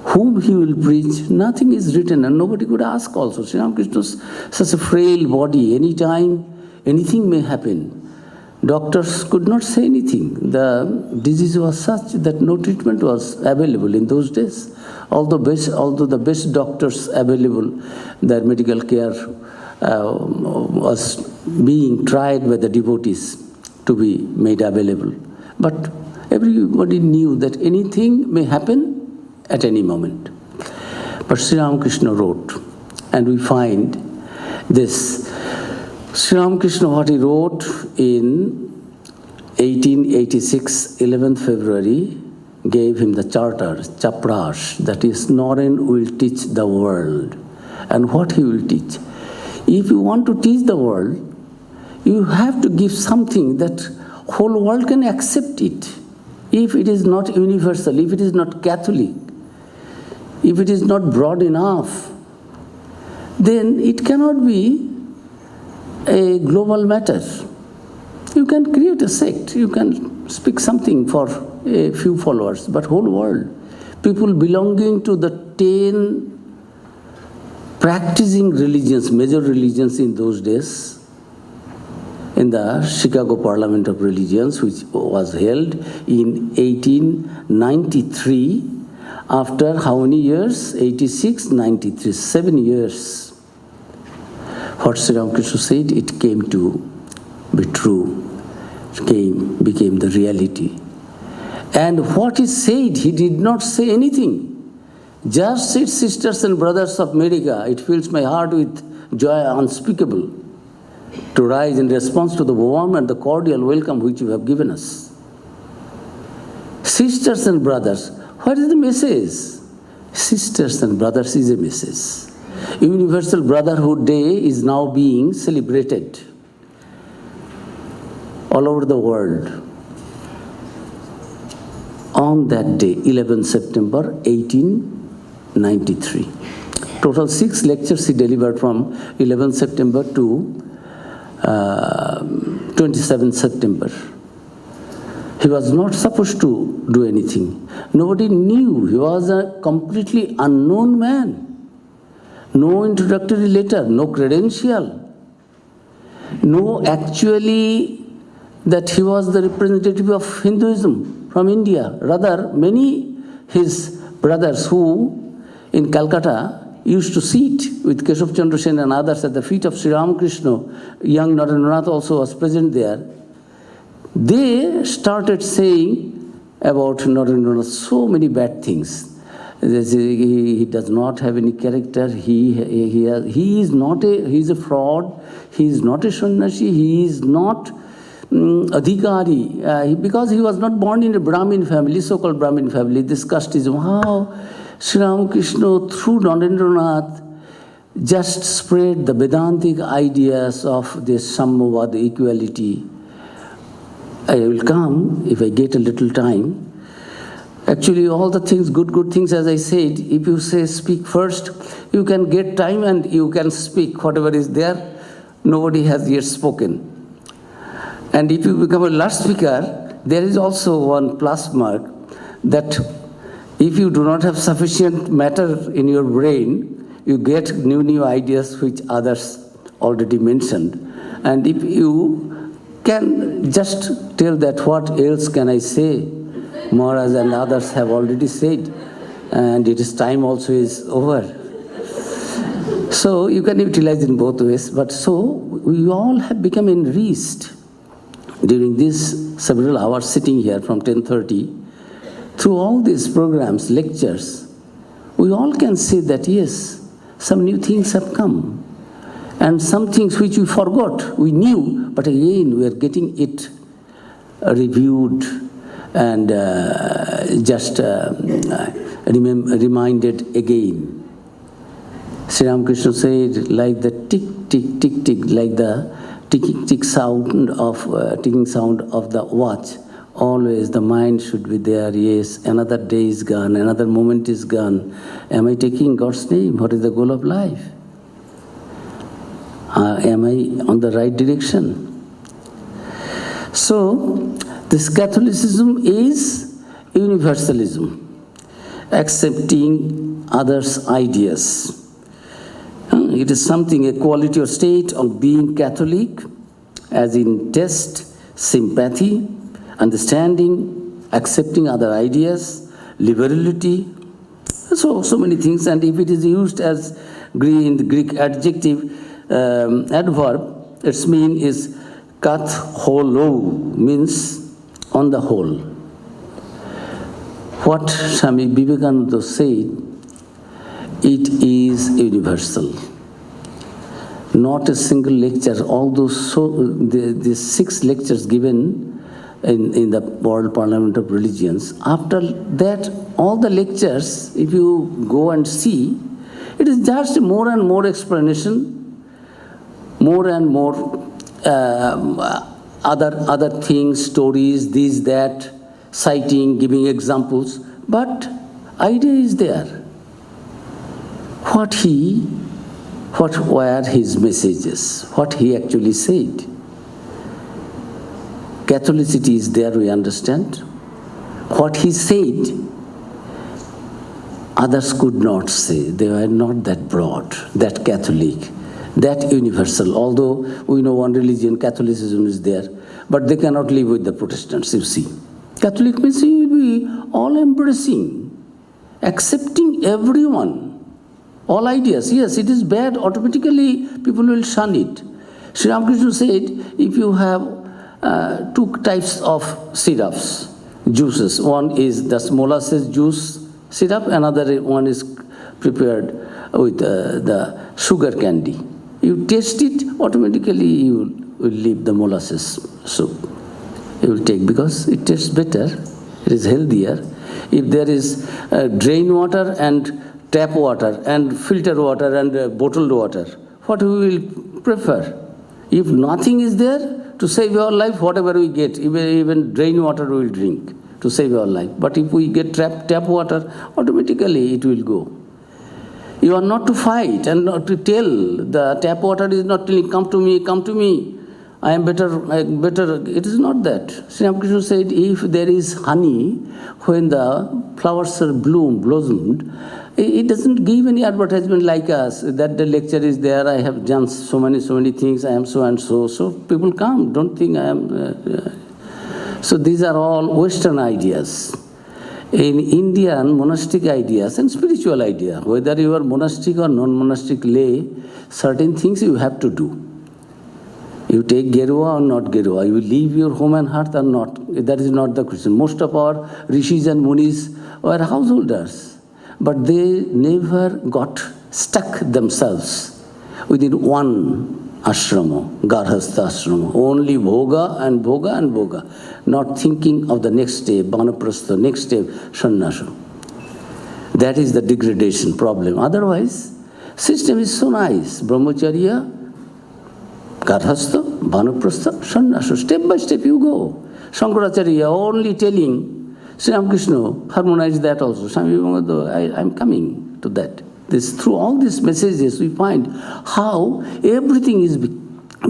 G: whom he will preach. Nothing is written and nobody could ask also. Sri Ramakrishna's such a frail body, anytime, anything may happen. Doctors could not say anything. The disease was such that no treatment was available in those days. Although the best doctors available, their medical care was being tried by the devotees to be made available. But everybody knew that anything may happen at any moment. But Sri Ramakrishna wrote, and we find this. Sri Ramakrishna, what he wrote in 1886, 11th February, gave him the charter, Chaprash, that is, Noren will teach the world. And what he will teach? If you want to teach the world, you have to give something that whole world can accept it. If it is not universal, if it is not Catholic, if it is not broad enough, then it cannot be a global matter. You can create a sect, you can speak something for a few followers, but whole world, people belonging to the 10 practicing religions, major religions in those days, in the Chicago Parliament of Religions, which was held in 1893, after how many years? 86, 93, 7 years. What Sri Ramakrishna said, it came to be true. It became the reality. And what he said, he did not say anything. Just said, sisters and brothers of America, it fills my heart with joy unspeakable to rise in response to the warm and the cordial welcome which you have given us. Sisters and brothers, what is the message? Sisters and brothers is a message. Universal Brotherhood Day is now being celebrated all over the world. On that day, 11 September 1893. Total 6 lectures he delivered from 11 September to 27 September. He was not supposed to do anything. Nobody knew. He was a completely unknown man. No introductory letter, no credential, no actually that he was the representative of Hinduism from India. Rather, many his brothers who in Calcutta used to sit with Keshav Chandra Sen and others at the feet of Sri Ramakrishna. Young Narendranath also was present there. They started saying about Narendranath so many bad things. He does not have any character. He is a fraud. He is not a sannyasi. He is not adhikari. Because he was not born in a Brahmin family, so-called Brahmin family. This casteism. How Sri Ramakrishna through Narendranath just spread the Vedantic ideas of this Samavad equality. I will come if I get a little time. Actually, all the things, good things, as I said, if you say speak first, you can get time and you can speak whatever is there. Nobody has yet spoken. And if you become a last speaker, there is also one plus mark that if you do not have sufficient matter in your brain, you get new ideas which others already mentioned. And if you can just tell that what else can I say, Maharaj and others have already said, and it is time also is over. So you can utilize in both ways. But so we all have become enriched during these several hours sitting here from 10:30. Through all these programs, lectures, we all can say that yes, some new things have come. And some things which we forgot, we knew, but again we are getting it reviewed and reminded again. Sri Ramakrishna said, like the tick, tick, tick, tick, like the ticking, tick sound of ticking sound of the watch. Always the mind should be there. Yes, another day is gone, another moment is gone. Am I taking God's name? What is the goal of life? Am I on the right direction? So, this Catholicism is universalism, accepting others' ideas. It is something, a quality or state of being Catholic, as in taste, sympathy, understanding, accepting other ideas, liberality, so many things. And if it is used as in the Greek adjective adverb, its meaning is katholo, means on the whole. What Swami Vivekananda said, it is universal. Not a single lecture, although the 6 lectures given in the World Parliament of Religions, after that, all the lectures, if you go and see, it is just more and more explanation, more and more other things, stories, this, that, citing, giving examples, but idea is there. What were his messages? What he actually said? Catholicity is there, we understand. What he said, others could not say. They were not that broad, that Catholic, that universal. Although we know one religion, Catholicism is there, but they cannot live with the Protestants, you see. Catholic means he will be all-embracing, accepting everyone. All ideas, yes, it is bad, automatically people will shun it. Sri Ramakrishna said, if you have 2 types of syrups, juices, one is the molasses juice syrup, another one is prepared with the sugar candy. You taste it, automatically you will leave the molasses soup. You will take, because it tastes better, it is healthier. If there is drain water and tap water and filter water and bottled water, what we will prefer? If nothing is there to save your life, whatever we get, even drain water we will drink to save our life. But if we get tap water, automatically it will go. You are not to fight and not to tell. The tap water is not telling, come to me, I am better. It is not that. Sri Ramakrishna said, if there is honey, when the flowers are blossomed, it doesn't give any advertisement like us, that the lecture is there, I have done so many things, I am so and so. So people come, don't think I am... So these are all Western ideas.
Q: In Indian monastic ideas and spiritual idea, whether you are monastic or non-monastic lay, certain things you have to do. You take Gerua or not Gerua, you leave your home and hearth or not. That is not the question. Most of our rishis and munis were householders, but they never got stuck themselves within one ashrama, garhastha ashrama, only bhoga and bhoga and bhoga, not thinking of the next step, vanaprastha, next step, sannyasa. That is the degradation problem. Otherwise, system is so nice. Brahmacharya, garhastha, vanaprastha, sannyasa. Step by step you go. Shankaracharya only telling Sri Ramakrishna harmonized that also. Swami Vivekananda, I am coming to that. Through all these messages, we find how everything is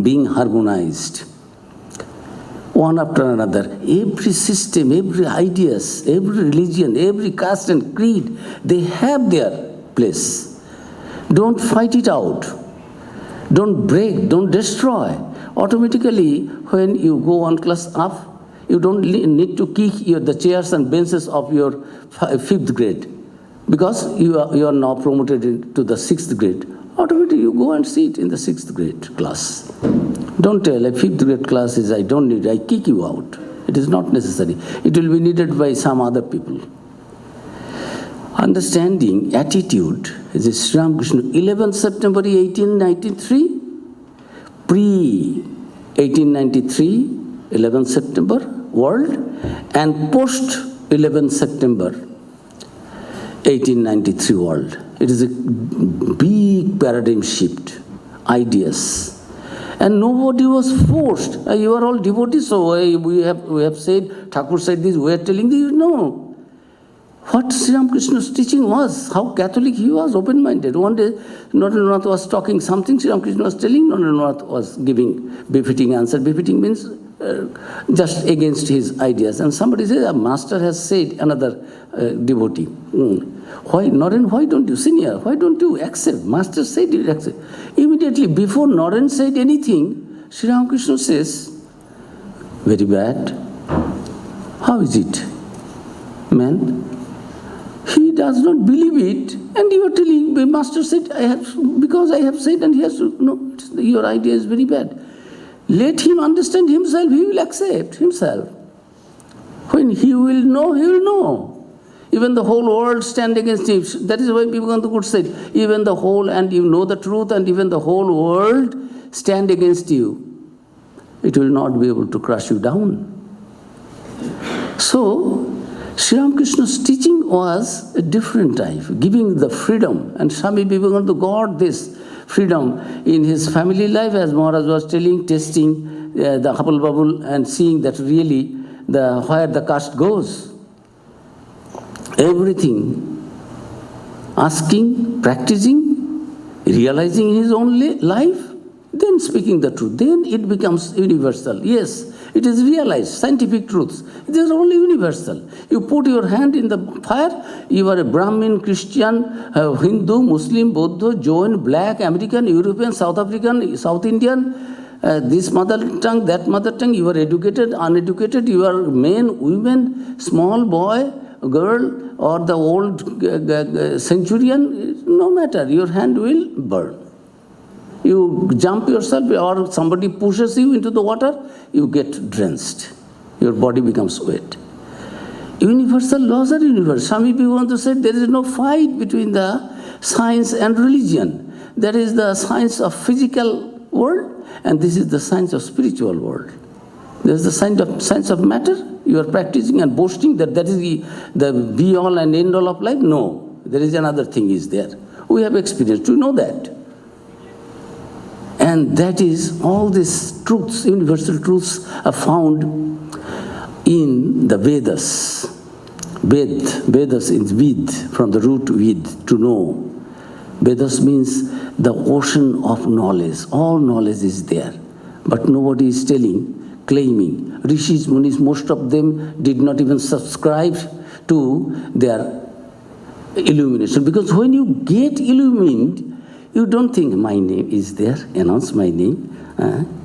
Q: being harmonized. One after another. Every system, every ideas, every religion, every caste and creed, they have their place. Don't fight it out. Don't break, don't destroy. Automatically, when you go one class up, you don't need to kick the chairs and benches of your 5th grade. Because you are now promoted to the 6th grade, automatically you go and sit in the 6th grade class. Don't tell a 5th grade class is I don't need, I kick you out. It is not necessary. It will be needed by some other people. Understanding attitude is Sri Ramakrishna, 11th September 1893, pre-1893, 11th September world, and post-11th September 1893 world. It is a big paradigm shift, ideas. And nobody was forced. You are all devotees, so we have said, Thakur said this, we are telling this. No. What Sri Ramakrishna's teaching was, how Catholic he was, open-minded. One day, Narendranath was talking something, Sri Ramakrishna was telling, Narendranath was giving befitting answer. Befitting means just against his ideas. And somebody says, a master has said, another devotee. Why, Naren, why don't you, senior, why don't you accept? Master said you accept. Immediately, before Naren said anything, Sri Ramakrishna says, very bad. How is it? Man, he does not believe it, and you are telling, the master said, because I have said, and he has to, no, your idea is very bad. Let him understand himself, he will accept himself. When he will know, he will know. Even the whole world stand against him. That is why Vivekananda said, even the whole, and you know the truth, and even the whole world stand against you. It will not be able to crush you down. So, Sri Ramakrishna's teaching was a different type, giving the freedom. And Swami Vivekananda got this freedom in his family life, as Maharaj was telling, testing the hubble bubble and seeing that really where the caste goes. Everything, asking, practicing, realizing his own life, then speaking the truth. Then it becomes universal. Yes, it is realized, scientific truths. It is only universal. You put your hand in the fire, you are a Brahmin, Christian, Hindu, Muslim, Buddha, Jain, Black, American, European, South African, South Indian, this mother tongue, that mother tongue, you are educated, uneducated, you are men, women, small boy, girl, or the old centurion, no matter, your hand will burn. You jump yourself or somebody pushes you into the water, you get drenched. Your body becomes wet. Universal laws are universal. Swami Vivekananda said there is no fight between the science and religion. There is the science of physical world and this is the science of spiritual world. There is the science of matter. You are practicing and boasting that that is the be-all and end-all of life. No, there is another thing is there. We have experience to know that. And that is, all these truths, universal truths, are found in the Vedas. Vedas is Ved, from the root Ved, to know. Vedas means the ocean of knowledge. All knowledge is there. But nobody is telling, claiming. Rishis, Munis, most of them did not even subscribe to their illumination. Because when you get illumined, you don't think, my name is there, announce my name.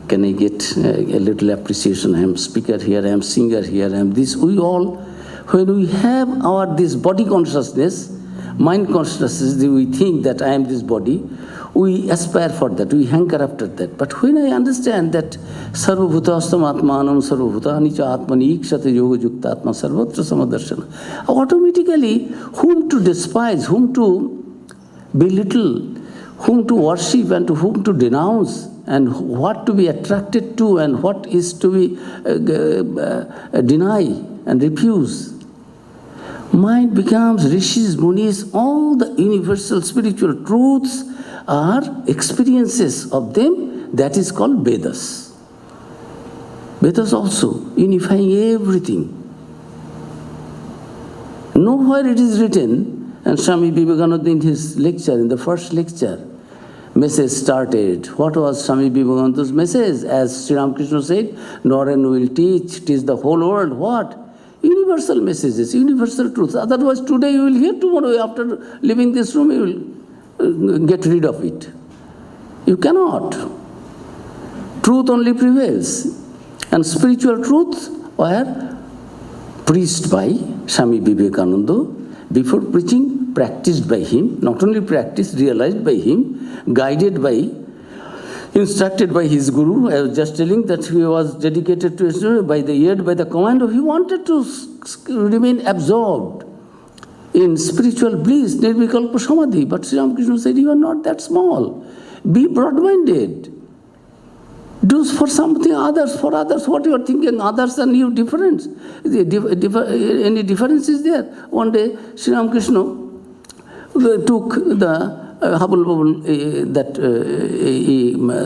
Q: Can I get a little appreciation? I am speaker here, I am singer here, I am this. We all When we have this body consciousness, mind consciousness, we think that I am this body, we aspire for that, we hanker after that. But when I understand that sarvabhutastam atmanam sarvabhutani cha atmani ikshate yoga yukta atma sarvatra samadarshana, automatically whom to despise, whom to belittle, whom to worship and to whom to denounce, and what to be attracted to and what is to be deny and refuse. Mind becomes rishis, munis, all the universal spiritual truths are experiences of them. That is called Vedas. Vedas also unifying everything. Nowhere it is written, and Swami Vivekananda in his lecture, in the first lecture, message started. What was Swami Vivekananda's message? As Sri Ramakrishna said, Naren will teach the whole world. What? Universal messages, universal truths. Otherwise today you will hear, tomorrow after leaving this room you will get rid of it. You cannot. Truth only prevails. And spiritual truths were preached by Swami Vivekananda. Before preaching, practiced by him, not only practiced, realized by him, guided by, instructed by his guru. I was just telling that he was dedicated to his guru by the ear, by the command of, he wanted to remain absorbed in spiritual bliss, nirvikalpa samadhi. But Sri Ramakrishna said, you are not that small. Be broad-minded. Do for something others, for others. What you are thinking, others and you difference. Any difference is there? One day, Sri Ramakrishna took the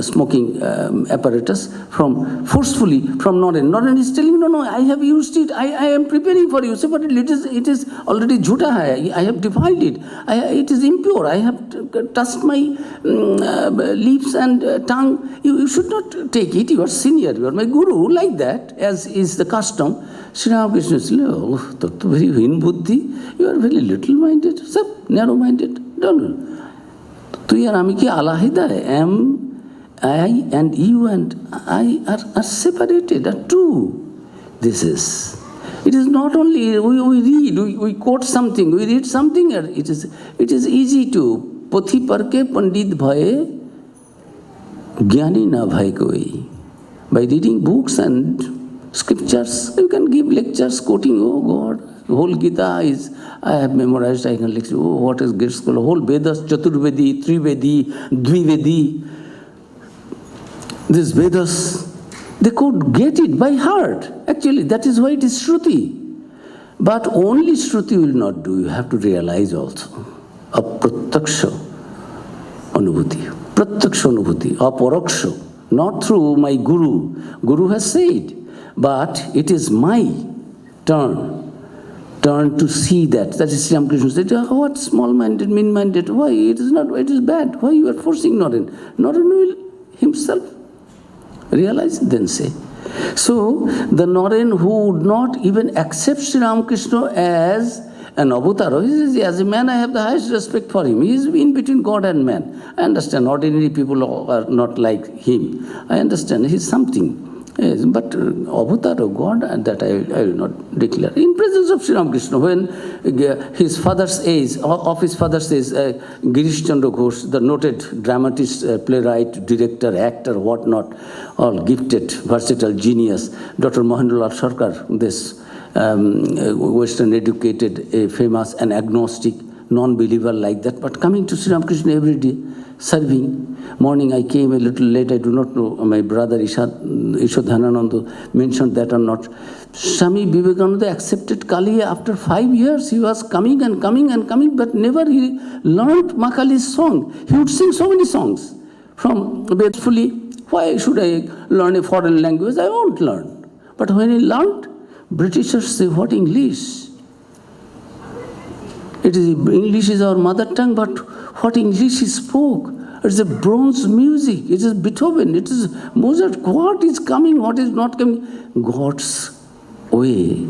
Q: smoking apparatus forcefully from Naren. Naren is telling, no, I have used it, I am preparing for you. Say, but it is already jhuta hai, I have defiled it, it is impure, I have touched my lips and tongue. You should not take it, you are senior, you are my guru, like that, as is the custom. Sri Ramakrishna said, oh, very hin buddhi, you are very little-minded, narrow-minded, don't. তুই আর আমি কি আলাহিদা? I and you and I are separated, are two. This is. It is not only we read, we quote something, we read something. It is easy to pothi parke pandit bhaye gyani na bhai koi. By reading books and scriptures, you can give lectures quoting, oh God, the whole Gita is, I have memorized, I can lecture, oh, what is great school, whole Vedas, Chaturvedi, Trivedi, Dvivedi. These Vedas, they could get it by heart. Actually, that is why it is Shruti. But only Shruti will not do, you have to realize also. A Pratyaksha Anubhuti, Aparaksha, not through my Guru. Guru has said, but it is my turn to see that. That is Sri Ramakrishna said, oh, what small-minded, mean-minded, why? It is not, it is bad. Why you are forcing Naren? Naren will himself realize, then say. So, the Naren who would not even accept Sri Ramakrishna as an avatar, he says, as a man I have the highest respect for him. He is in between God and man. I understand, ordinary people are not like him. I understand, he is something. Yes, but avatar of God, that I will not declare. In presence of Sri Ramakrishna, when his father's age, Girish Chandra Ghosh, the noted dramatist, playwright, director, actor, whatnot, all gifted, versatile genius, Dr. Mahendralal Sarkar, this Western educated, famous and agnostic, non-believer like that, but coming to Sri Ramakrishna every day, serving. Morning I came a little late, I do not know, my brother Ishodhanananda mentioned that or not. Swami Vivekananda accepted Kali after 5 years. He was coming and coming and coming, but never he learned Makali's song. He would sing so many songs from faithfully. Why should I learn a foreign language? I won't learn. But when he learned, Britishers say, what English? English is our mother tongue, but what English he spoke? It's a bronze music. It is Beethoven. It is Mozart. What is coming? What is not coming? God's way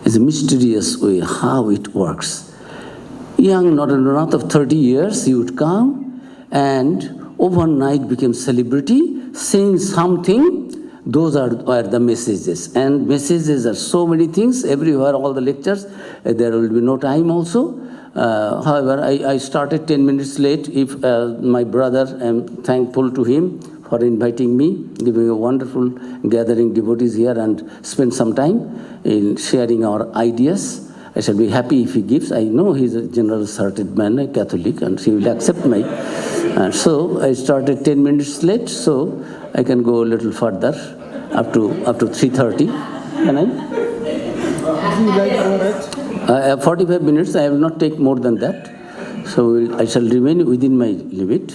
Q: is a mysterious way, how it works. Young, not of 30 years, he would come and overnight became celebrity, saying something Those are the messages. And messages are so many things everywhere, all the lectures. There will be no time also. However, I started 10 minutes late. If my brother, I'm thankful to him for inviting me, giving a wonderful gathering devotees here and spend some time in sharing our ideas. I shall be happy if he gives. I know he's a generous-hearted man, a Catholic, and he will accept my. And so I started 10 minutes late, so I can go a little further, up to 3:30. Can I? 45 minutes. I will not take more than that. So I shall remain within my limit.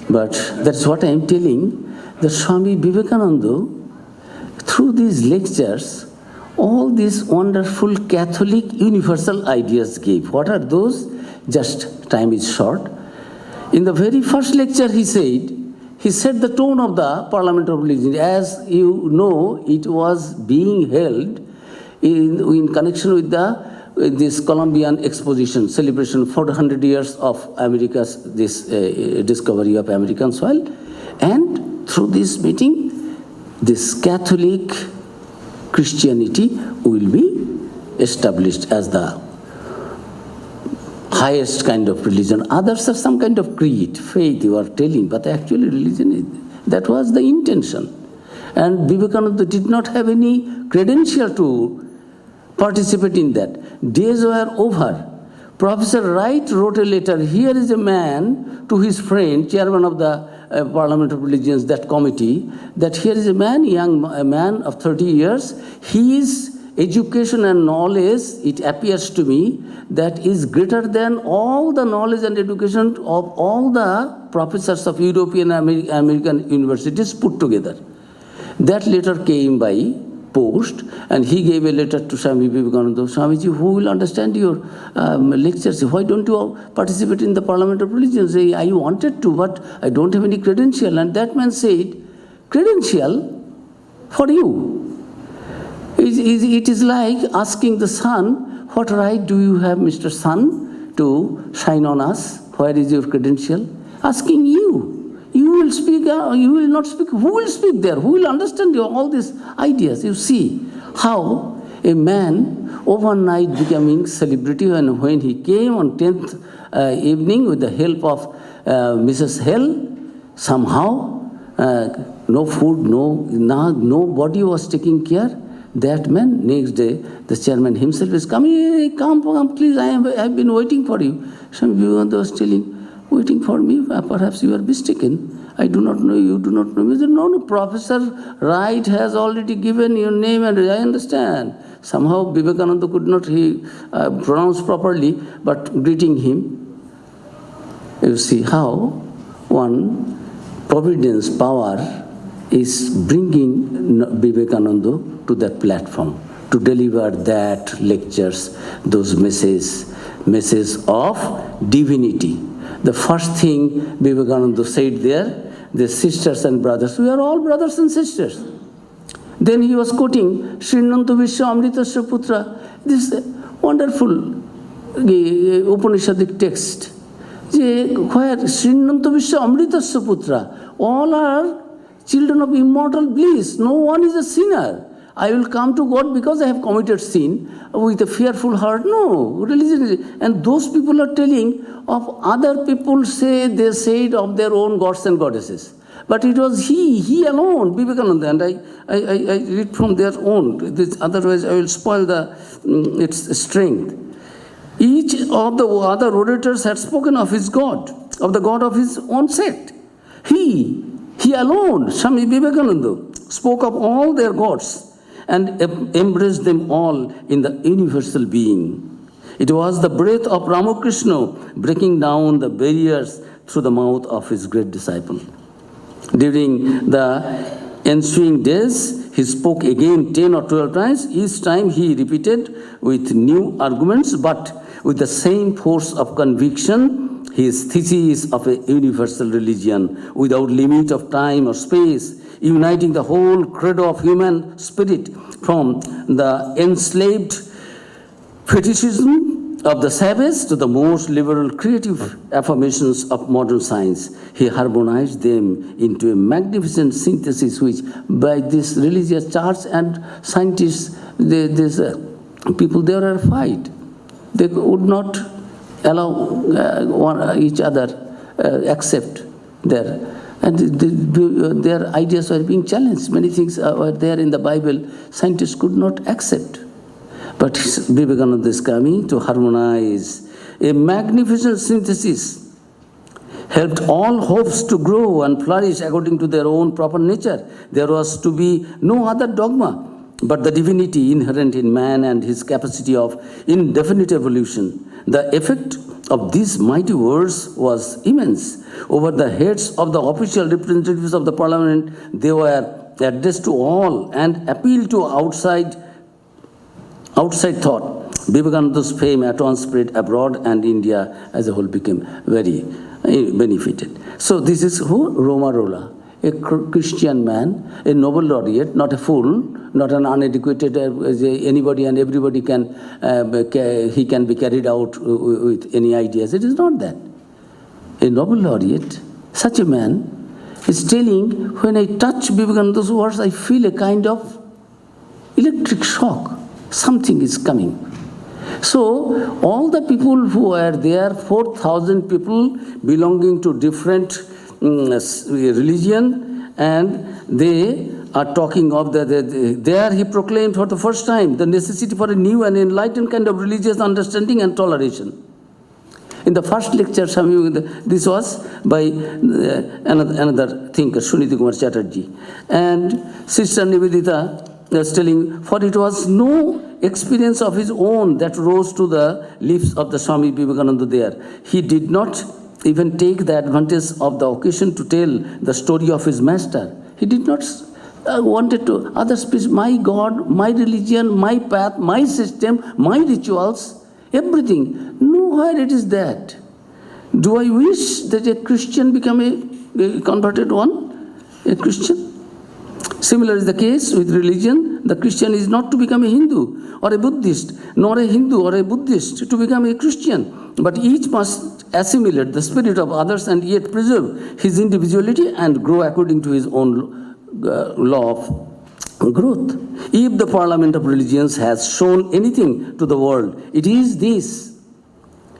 Q: But that's what I am telling. The Swami Vivekananda, through these lectures, all these wonderful Catholic universal ideas gave. What are those? Just time is short. In the very first lecture he set the tone of the Parliament of Religion. As you know, it was being held in connection with this Columbian Exposition, celebration of 400 years of America's discovery of American soil. And through this meeting, this Catholic Christianity will be established as the highest kind of religion. Others are some kind of creed, faith you are telling, but actually religion is, that was the intention. And Vivekananda did not have any credential to participate in that. Days were over. Professor Wright wrote a letter. Here is a man to his friend, chairman of the Parliament of Religions, that committee, that here is a man, a man of 30 years. His education and knowledge, it appears to me, that is greater than all the knowledge and education of all the professors of European and American universities put together. That letter came by post, and he gave a letter to Swami Vivekananda. Swamiji, who will understand your lectures? Why don't you participate in the Parliament of Religions? I wanted to, but I don't have any credential. And that man said, credential for you? It is like asking the sun, what right do you have, Mr. Sun, to shine on us? Where is your credential? Asking you. You will speak, you will not speak. Who will speak there? Who will understand all these ideas? You see how a man overnight becoming celebrity, and when he came on 10th evening with the help of Mrs. Hell, somehow no food, nobody was taking care. That man, next day, the chairman himself is coming. Hey, come, please, I have been waiting for you. Swami Vivekananda was telling, waiting for me? Perhaps you are mistaken. I do not know, you do not know me. He said, no, Professor Wright has already given your name, and I understand. Somehow Vivekananda could not pronounce properly, but greeting him. You see how one providence power is bringing Vivekananda to that platform to deliver that lectures, those messages of divinity. The first thing Vivekananda said there, the sisters and brothers, we are all brothers and sisters. Then he was quoting Srinanta Vishwa Amritasya Putra, this wonderful Upanishadic text, where Srinanta Vishwa Amritasya Putra, all are children of immortal bliss. No one is a sinner. I will come to God because I have committed sin with a fearful heart. No, religion is. And those people are telling of other people they said of their own gods and goddesses. But it was he alone, Vivekananda, and I read from their own. Otherwise I will spoil its strength. Each of the other orators had spoken of his God, of the God of his own sect. He alone, Swami Vivekananda, spoke of all their gods and embraced them all in the universal being. It was the breath of Ramakrishna breaking down the barriers through the mouth of his great disciple. During the ensuing days, he spoke again 10 or 12 times. Each time he repeated with new arguments, but with the same force of conviction, his thesis of a universal religion without limit of time or space, uniting the whole credo of human spirit from the enslaved fetishism of the savage to the most liberal creative affirmations of modern science, he harmonized them into a magnificent synthesis which by this religious church and scientists, these people, they were a fight. They would not allow each other accept their, and their ideas were being challenged. Many things were there in the Bible, scientists could not accept. But Vivekananda is coming to harmonize a magnificent synthesis, helped all hopes to grow and flourish according to their own proper nature. There was to be no other dogma but the divinity inherent in man and his capacity of indefinite evolution. The effect of these mighty words was immense. Over the heads of the official representatives of the parliament, they were addressed to all and appealed to outside thought. Vivekananda's fame at once spread abroad, and India as a whole became very benefited. So this is who? Roma Rolla, a Christian man, a Nobel laureate, not a fool, not an uneducated, anybody and everybody can, he can be carried out with any ideas. It is not that. A Nobel laureate, such a man, is telling, when I touch Vivekananda's words, I feel a kind of electric shock. Something is coming. So, all the people who are there, 4,000 people belonging to different religion, and they are talking of there he proclaimed for the first time the necessity for a new and enlightened kind of religious understanding and toleration. In the first lecture, this was by another thinker, Suniti Kumar Chatterjee. And Sister Nivedita was telling, for it was no experience of his own that rose to the lips of the Swami Vivekananda there. He did not even take the advantage of the occasion to tell the story of his master. He did not wanted to others speak, my God, my religion, my path, my system, my rituals, everything. Nowhere it is that. Do I wish that a Christian become a converted one? A Christian? Similar is the case with religion. The Christian is not to become a Hindu or a Buddhist, nor a Hindu or a Buddhist to become a Christian. But each must assimilate the spirit of others and yet preserve his individuality and grow according to his own law of growth. If the Parliament of Religions has shown anything to the world, it is this.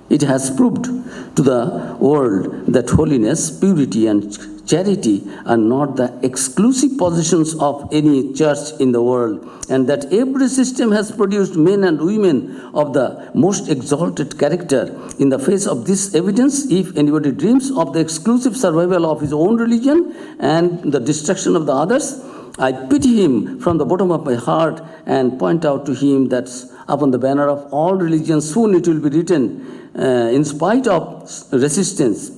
Q: It has proved to the world that holiness, purity, and charity are not the exclusive possessions of any church in the world, and that every system has produced men and women of the most exalted character. In the face of this evidence, if anybody dreams of the exclusive survival of his own religion and the destruction of the others, I pity him from the bottom of my heart and point out to him that upon the banner of all religions soon it will be written, in spite of resistance,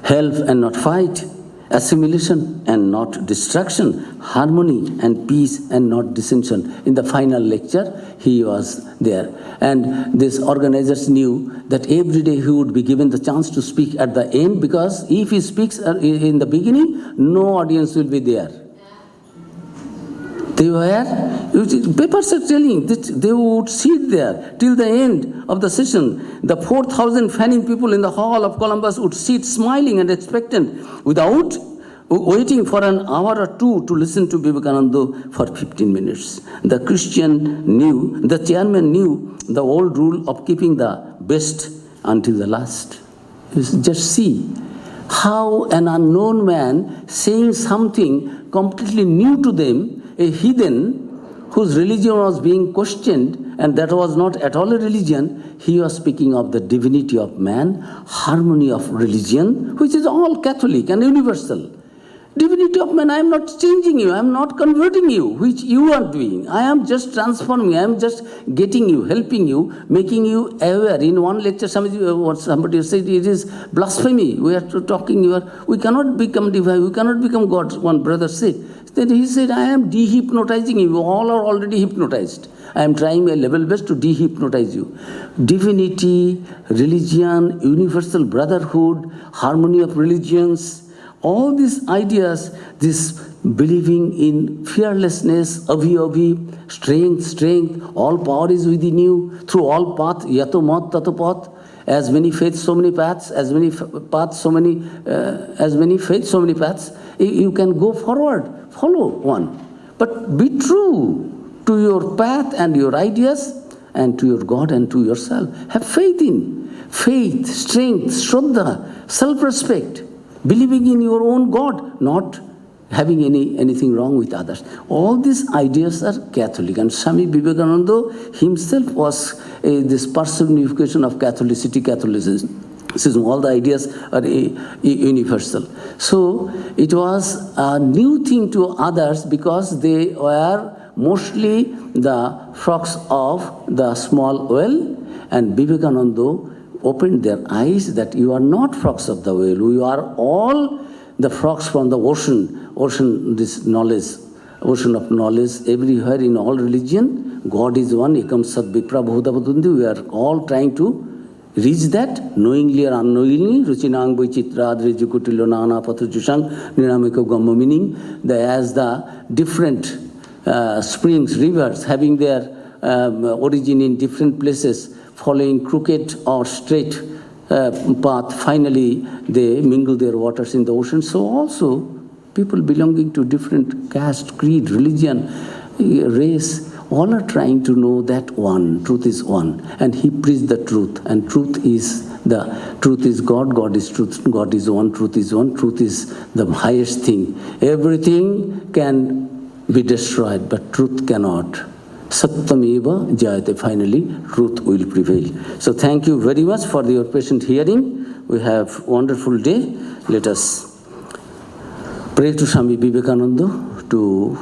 Q: health and not fight, assimilation and not destruction, harmony and peace and not dissension. In the final lecture, he was there. And these organizers knew that every day he would be given the chance to speak at the end, because if he speaks in the beginning, no audience will be there. They were, papers are telling that they would sit there till the end of the session. The 4,000 fanning people in the hall of Columbus would sit smiling and expectant without waiting for an hour or two to listen to Vivekananda for 15 minutes. The Christian knew, the chairman knew the old rule of keeping the best until the last. Just see how an unknown man saying something completely new to them, a heathen whose religion was being questioned, and that was not at all a religion, he was speaking of the divinity of man, harmony of religion, which is all Catholic and universal. Divinity of man, I am not changing you, I am not converting you, which you are doing. I am just transforming, I am just getting you, helping you, making you aware. In one lecture, somebody said it is blasphemy. We are talking, we cannot become divine, we cannot become God, one brother said. Then he said, I am dehypnotizing you, all are already hypnotized. I am trying my level best to dehypnotize you. Divinity, religion, universal brotherhood, harmony of religions, All these ideas, this believing in fearlessness, abhi, strength, all power is within you, through all path, yato mat tato path, as many faiths, so many paths, as many paths, so many faiths, so many paths. You can go forward, follow one. But be true to your path and your ideas and to your God and to yourself. Have faith, strength, shraddha, self-respect, believing in your own God, not having anything wrong with others. All these ideas are Catholic. And Swami Vivekananda himself was this personification of Catholicism. All the ideas are universal. So it was a new thing to others because they were mostly the frogs of the small well, and Vivekananda opened their eyes that you are not frogs of the well, you are all the frogs from the ocean of knowledge, everywhere in all religion. God is one, ekam sat vipra bhutavadundi. We are all trying to reach that, knowingly or unknowingly. Ruchinang Boichitra Adrejukutillo Nana Patujusang Ninamiko Gamma, meaning as the different springs, rivers having their origin in different places, following crooked or straight path, finally they mingle their waters in the ocean. So also people belonging to different caste, creed, religion, race, all are trying to know that one, truth is one. And he preached the truth, and truth is God, God is truth, God is one, truth is the highest thing. Everything can be destroyed, but truth cannot. Satyameva jayate, finally truth will prevail. So thank you very much for your patient hearing. We have a wonderful day. Let us pray to Swami Vivekananda to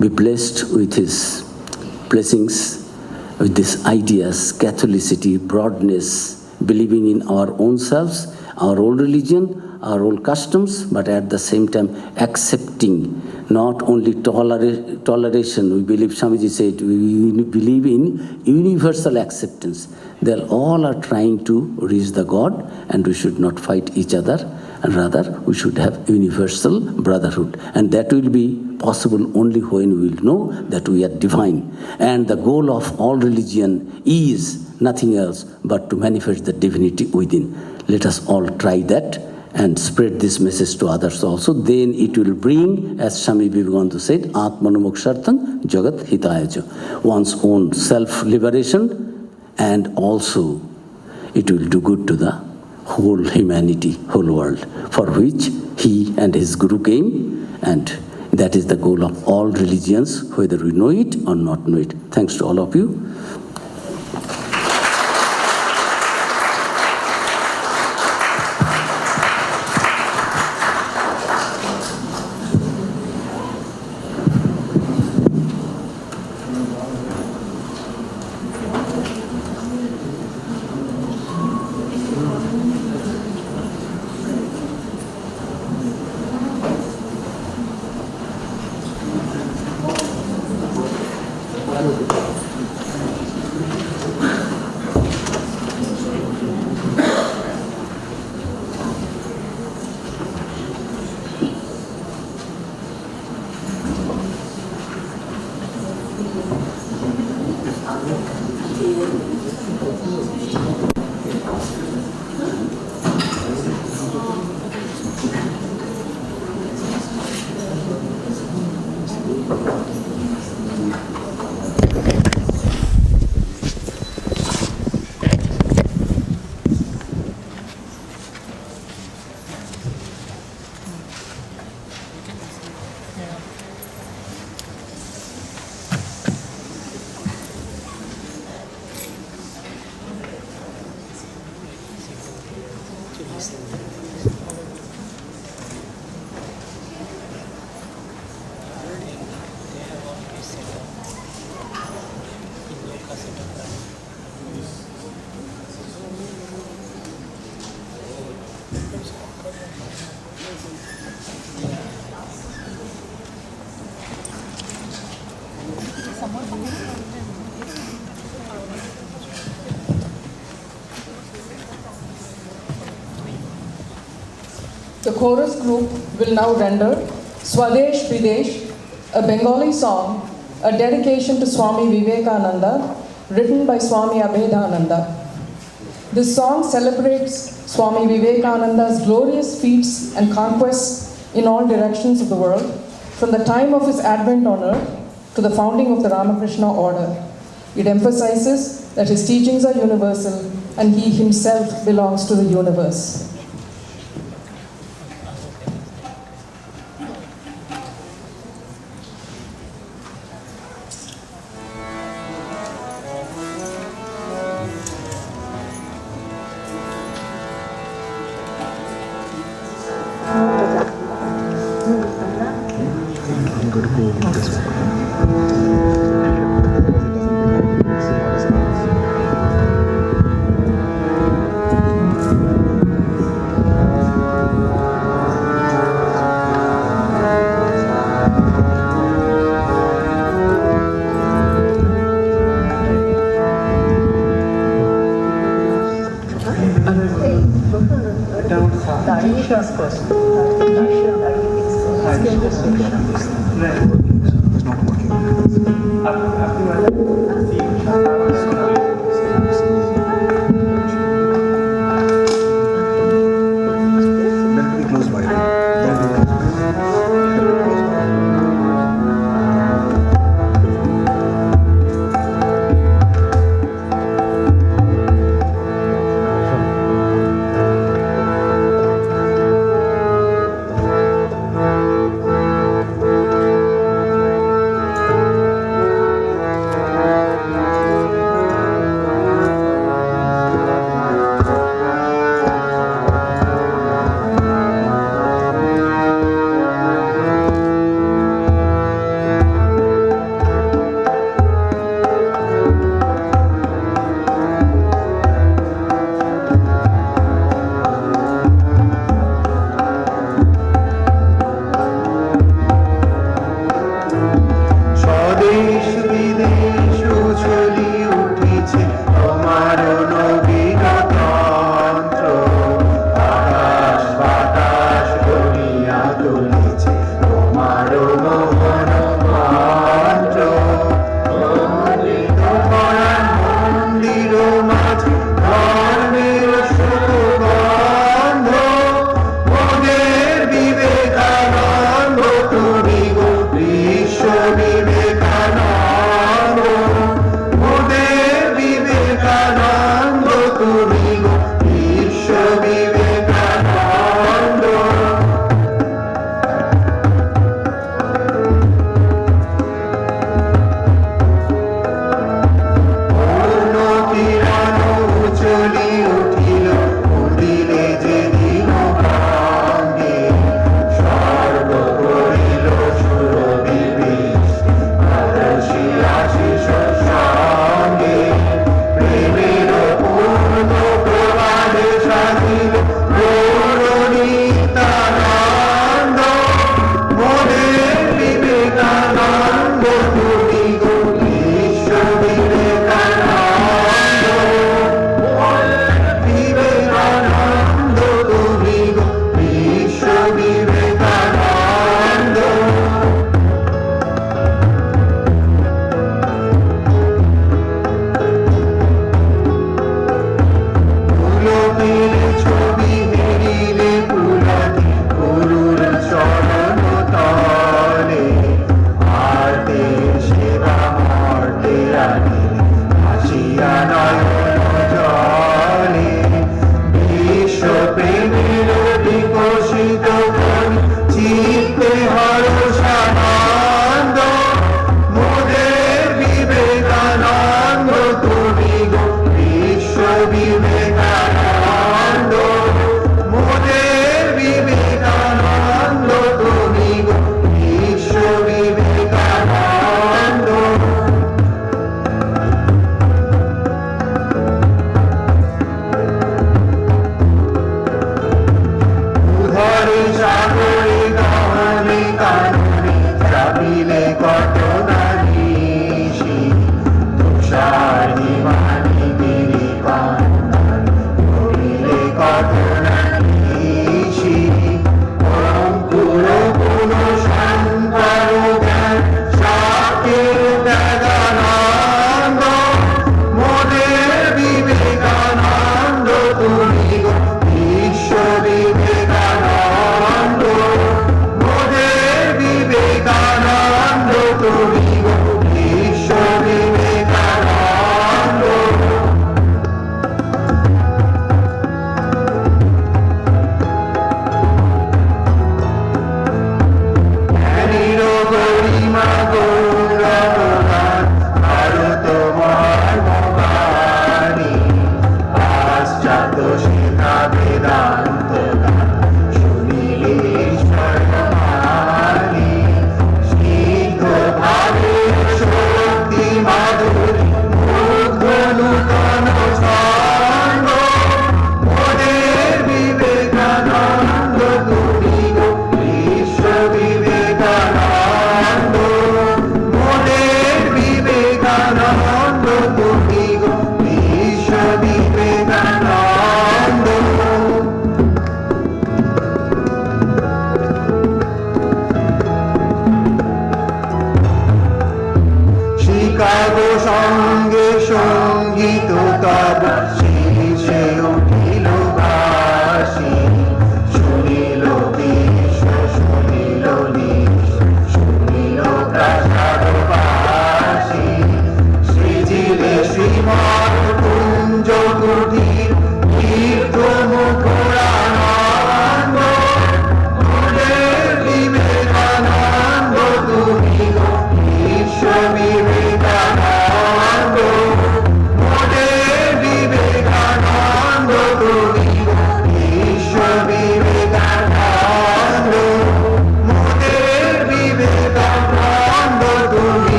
Q: be blessed with his blessings, with these ideas, Catholicity, broadness, believing in our own selves, our own religion, our own customs, but at the same time accepting, not only toleration. We believe, Swamiji said, we believe in universal acceptance. They all are trying to reach the God, and we should not fight each other, and rather we should have universal brotherhood. And that will be possible only when we will know that we are divine. And the goal of all religion is nothing else but to manifest the divinity within. Let us all try that and spread this message to others also. Then it will bring, as Swami Vivekananda said, Atmanamokshartam Jagat Hitayaja, one's own self-liberation, and also it will do good to the whole humanity, whole world, for which he and his Guru came, and that is the goal of all religions, whether we know it or not know it. Thanks to all of you.
A: The chorus group will now render Swadesh Videsh, a Bengali song, a dedication to Swami Vivekananda, written by Swami Abhedananda. This song celebrates Swami Vivekananda's glorious feats and conquests in all directions of the world, from the time of his advent on earth to the founding of the Ramakrishna order. It emphasizes that his teachings are universal and he himself belongs to the universe.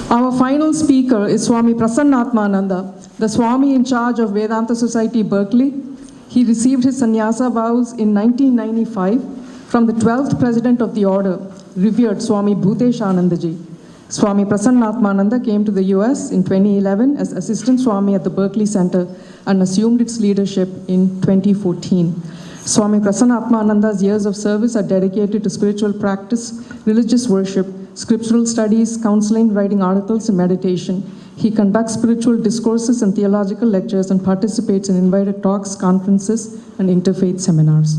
A: Our final speaker is Swami Prasannatmananda, the Swami in charge of Vedanta Society, Berkeley. He received his sannyasa vows in 1995 from the 12th president of the order, revered Swami Bhuteshanandaji. Swami Prasannatmananda came to the US in 2011 as Assistant Swami at the Berkeley Center and assumed its leadership in 2014. Swami Prasannatmananda's years of service are dedicated to spiritual practice, religious worship, scriptural studies, counseling, writing articles, and meditation. He conducts spiritual discourses and theological lectures and participates in invited talks, conferences, and interfaith seminars.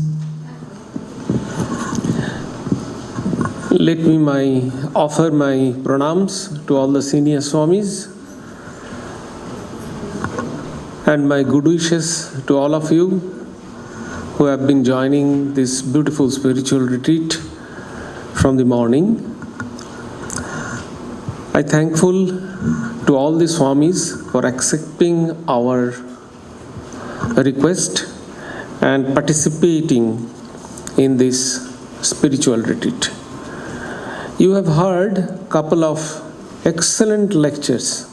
C: Let me offer my pranams to all the senior Swamis and my good wishes to all of you who have been joining this beautiful spiritual retreat from the morning. I'm thankful to all the Swamis for accepting our request and participating in this spiritual retreat. You have heard a couple of excellent lectures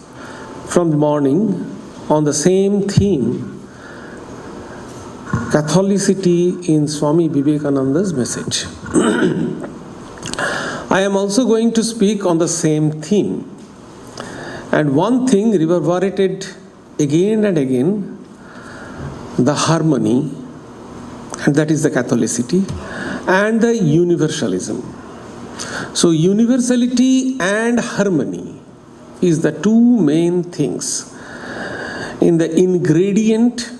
C: from the morning on the same theme, Catholicity in Swami Vivekananda's message. I am also going to speak on the same theme. And one thing reverberated again and again, the harmony, and that is the Catholicity, and the universalism. So universality and harmony is the two main things in the ingredient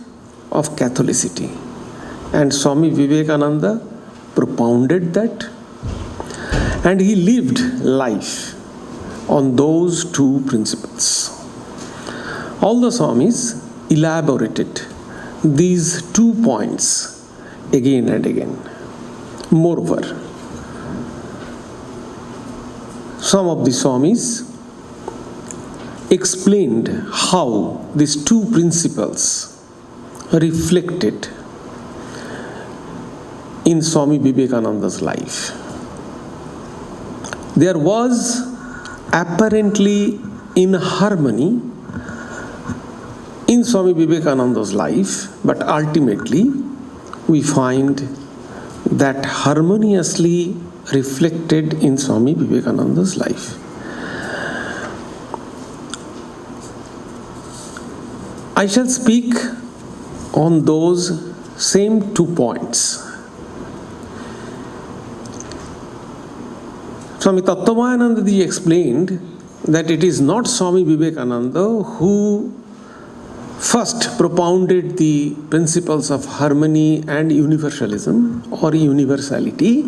C: of Catholicity. And Swami Vivekananda propounded that, and he lived life on those two principles. All the Swamis elaborated these 2 points again and again. Moreover, some of the Swamis explained how these two principles reflected in Swami Vivekananda's life. There was apparently inharmony in Swami Vivekananda's life, but ultimately we find that harmoniously reflected in Swami Vivekananda's life. I shall speak on those same 2 points. Swami Tattvayananda explained that it is not Swami Vivekananda who first propounded the principles of harmony and universalism or universality.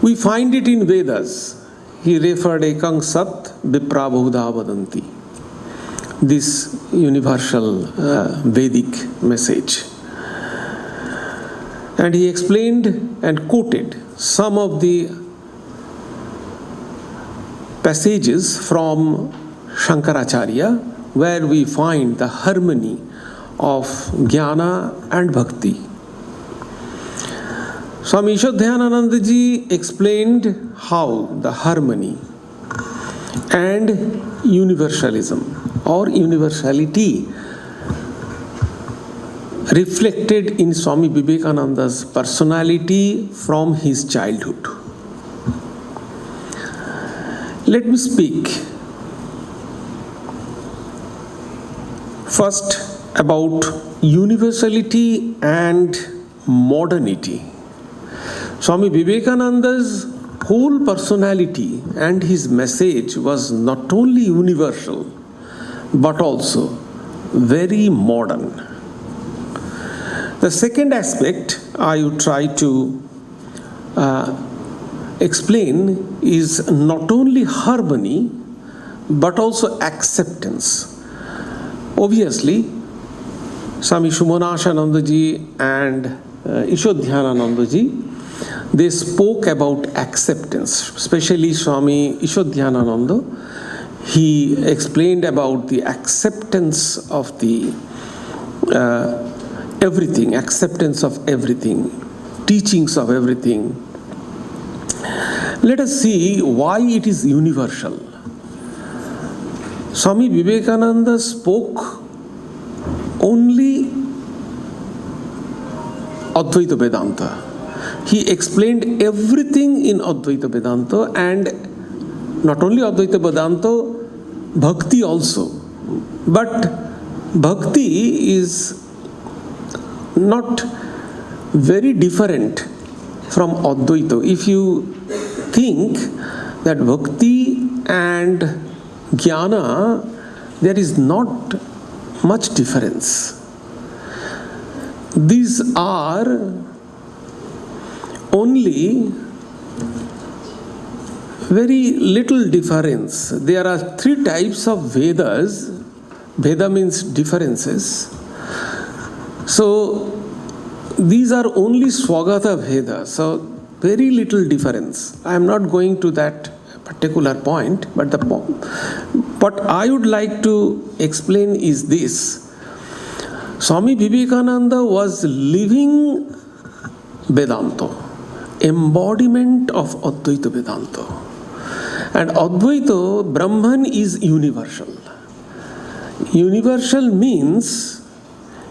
C: We find it in Vedas. He referred Ekang Sat Vipra Bahuda Vadanti, this universal Vedic message. And he explained and quoted some of the passages from Shankaracharya where we find the harmony of jnana and bhakti. Swami Ishodhyananandaji explained how the harmony and universalism or universality reflected in Swami Vivekananda's personality from his childhood. Let me speak first about universality and modernity. Swami Vivekananda's whole personality and his message was not only universal but also very modern. The second aspect I would try to explain is not only harmony but also acceptance. Obviously, Swami Shumanashanandaji and Ishodhyananandaji, they spoke about acceptance, especially Swami Ishodhyanananda. He explained about the acceptance of the everything, acceptance of everything, teachings of everything. Let us see why it is universal. Swami Vivekananda spoke only Advaita Vedanta. He explained everything in Advaita Vedanta, and not only Advaita Vedanta, Bhakti also. But Bhakti is not very different from Advaita. If you think that Bhakti and Jnana, there is not much difference. These are only very little difference. There are 3 types of Vedas. Veda means differences. So these are only Swagata Veda. So very little difference. I am not going to that particular point, but what I would like to explain is this. Swami Vivekananda was living Vedanta, embodiment of Advaita Vedanta. And Advaita, Brahman is universal. Universal means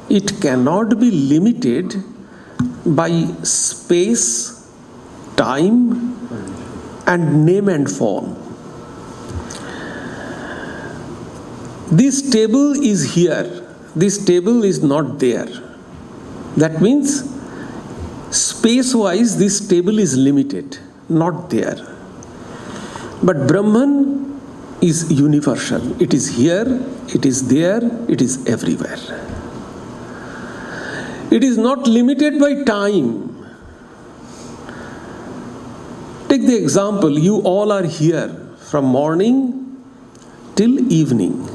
C: it cannot be limited by space, time, and name and form. This table is here. This table is not there. That means space-wise this table is limited, not there. But Brahman is universal. It is here, it is there, it is everywhere. It is not limited by time. Take the example, you all are here from morning till evening.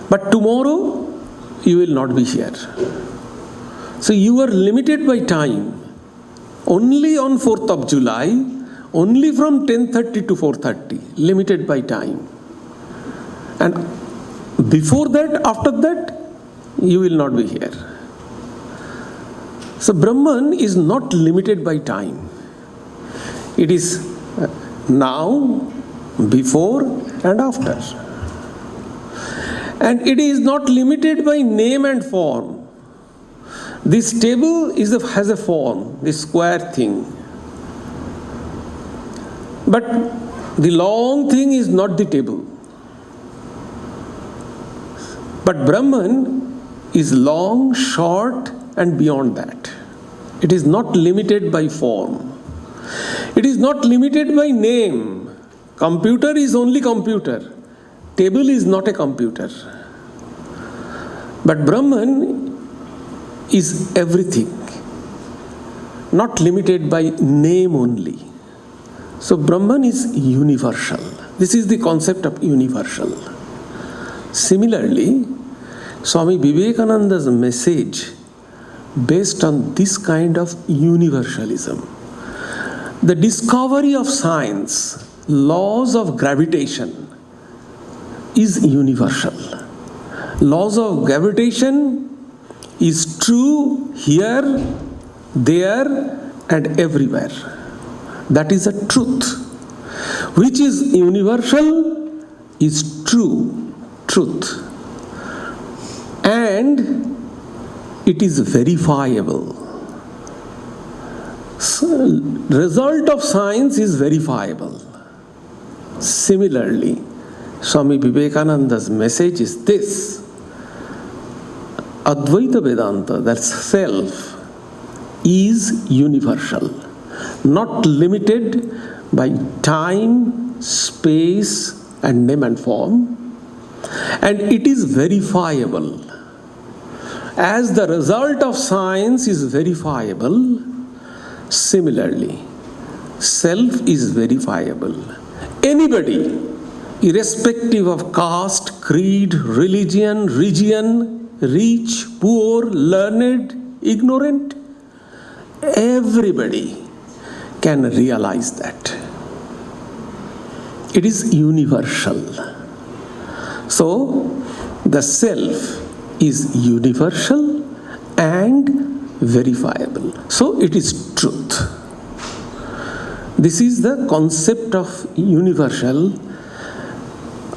C: But tomorrow you will not be here. So you are limited by time. Only on 4th of July, only from 10:30 to 4:30, limited by time. And before that, after that, you will not be here. So Brahman is not limited by time. It is now, before, and after. And it is not limited by name and form. This table has a form, this square thing. But the long thing is not the table. But Brahman is long, short, and beyond that. It is not limited by form. It is not limited by name. Computer is only computer. Table is not a computer. But Brahman is everything, not limited by name only. So Brahman is universal. This is the concept of universal. Similarly, Swami Vivekananda's message based on this kind of universalism. The discovery of science, laws of gravitation, is universal. Laws of gravitation is true here, there, and everywhere. That is a truth. Which is universal is truth. And it is verifiable. So, result of science is verifiable. Similarly, Swami Vivekananda's message is this. Advaita Vedanta, that self, is universal, not limited by time, space, and name and form, and it is verifiable. As the result of science is verifiable, similarly, self is verifiable. Anybody, irrespective of caste, creed, religion, region, rich, poor, learned, ignorant, everybody can realize that. It is universal. So, the self is universal and verifiable. So, it is truth. This is the concept of universal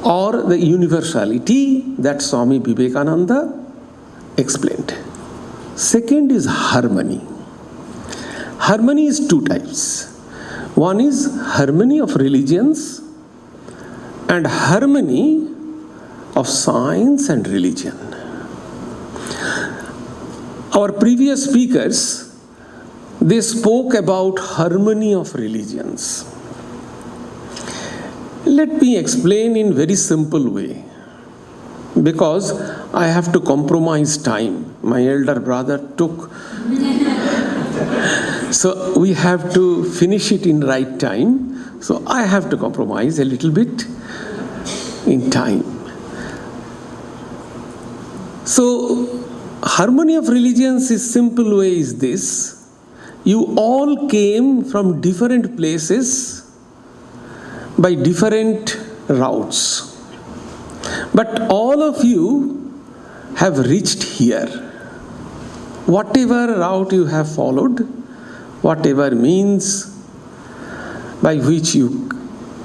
C: or the universality that Swami Vivekananda explained. Second is harmony. Harmony is two types. One is harmony of religions and harmony of science and religion. Our previous speakers, they spoke about harmony of religions. Let me explain in very simple way, because I have to compromise time. My elder brother took, so we have to finish it in right time. So I have to compromise a little bit in time. So harmony of religions is simple way is this. You all came from different places by different routes. But all of you have reached here. Whatever route you have followed, whatever means by which you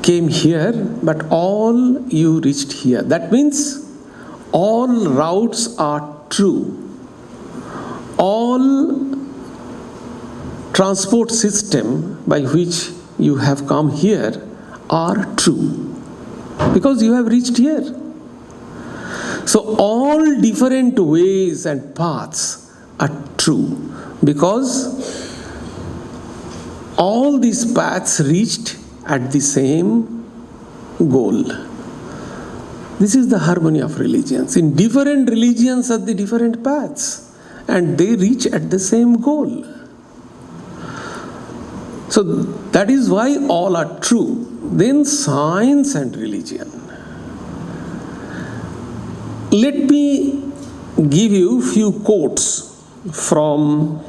C: came here, but all you reached here. That means all routes are true. All transport system by which you have come here are true, because you have reached here. So all different ways and paths are true, because all these paths reached at the same goal. This is the harmony of religions. In different religions are the different paths, and they reach at the same goal. So that is why all are true. Then science and religion. Let me give you few quotes from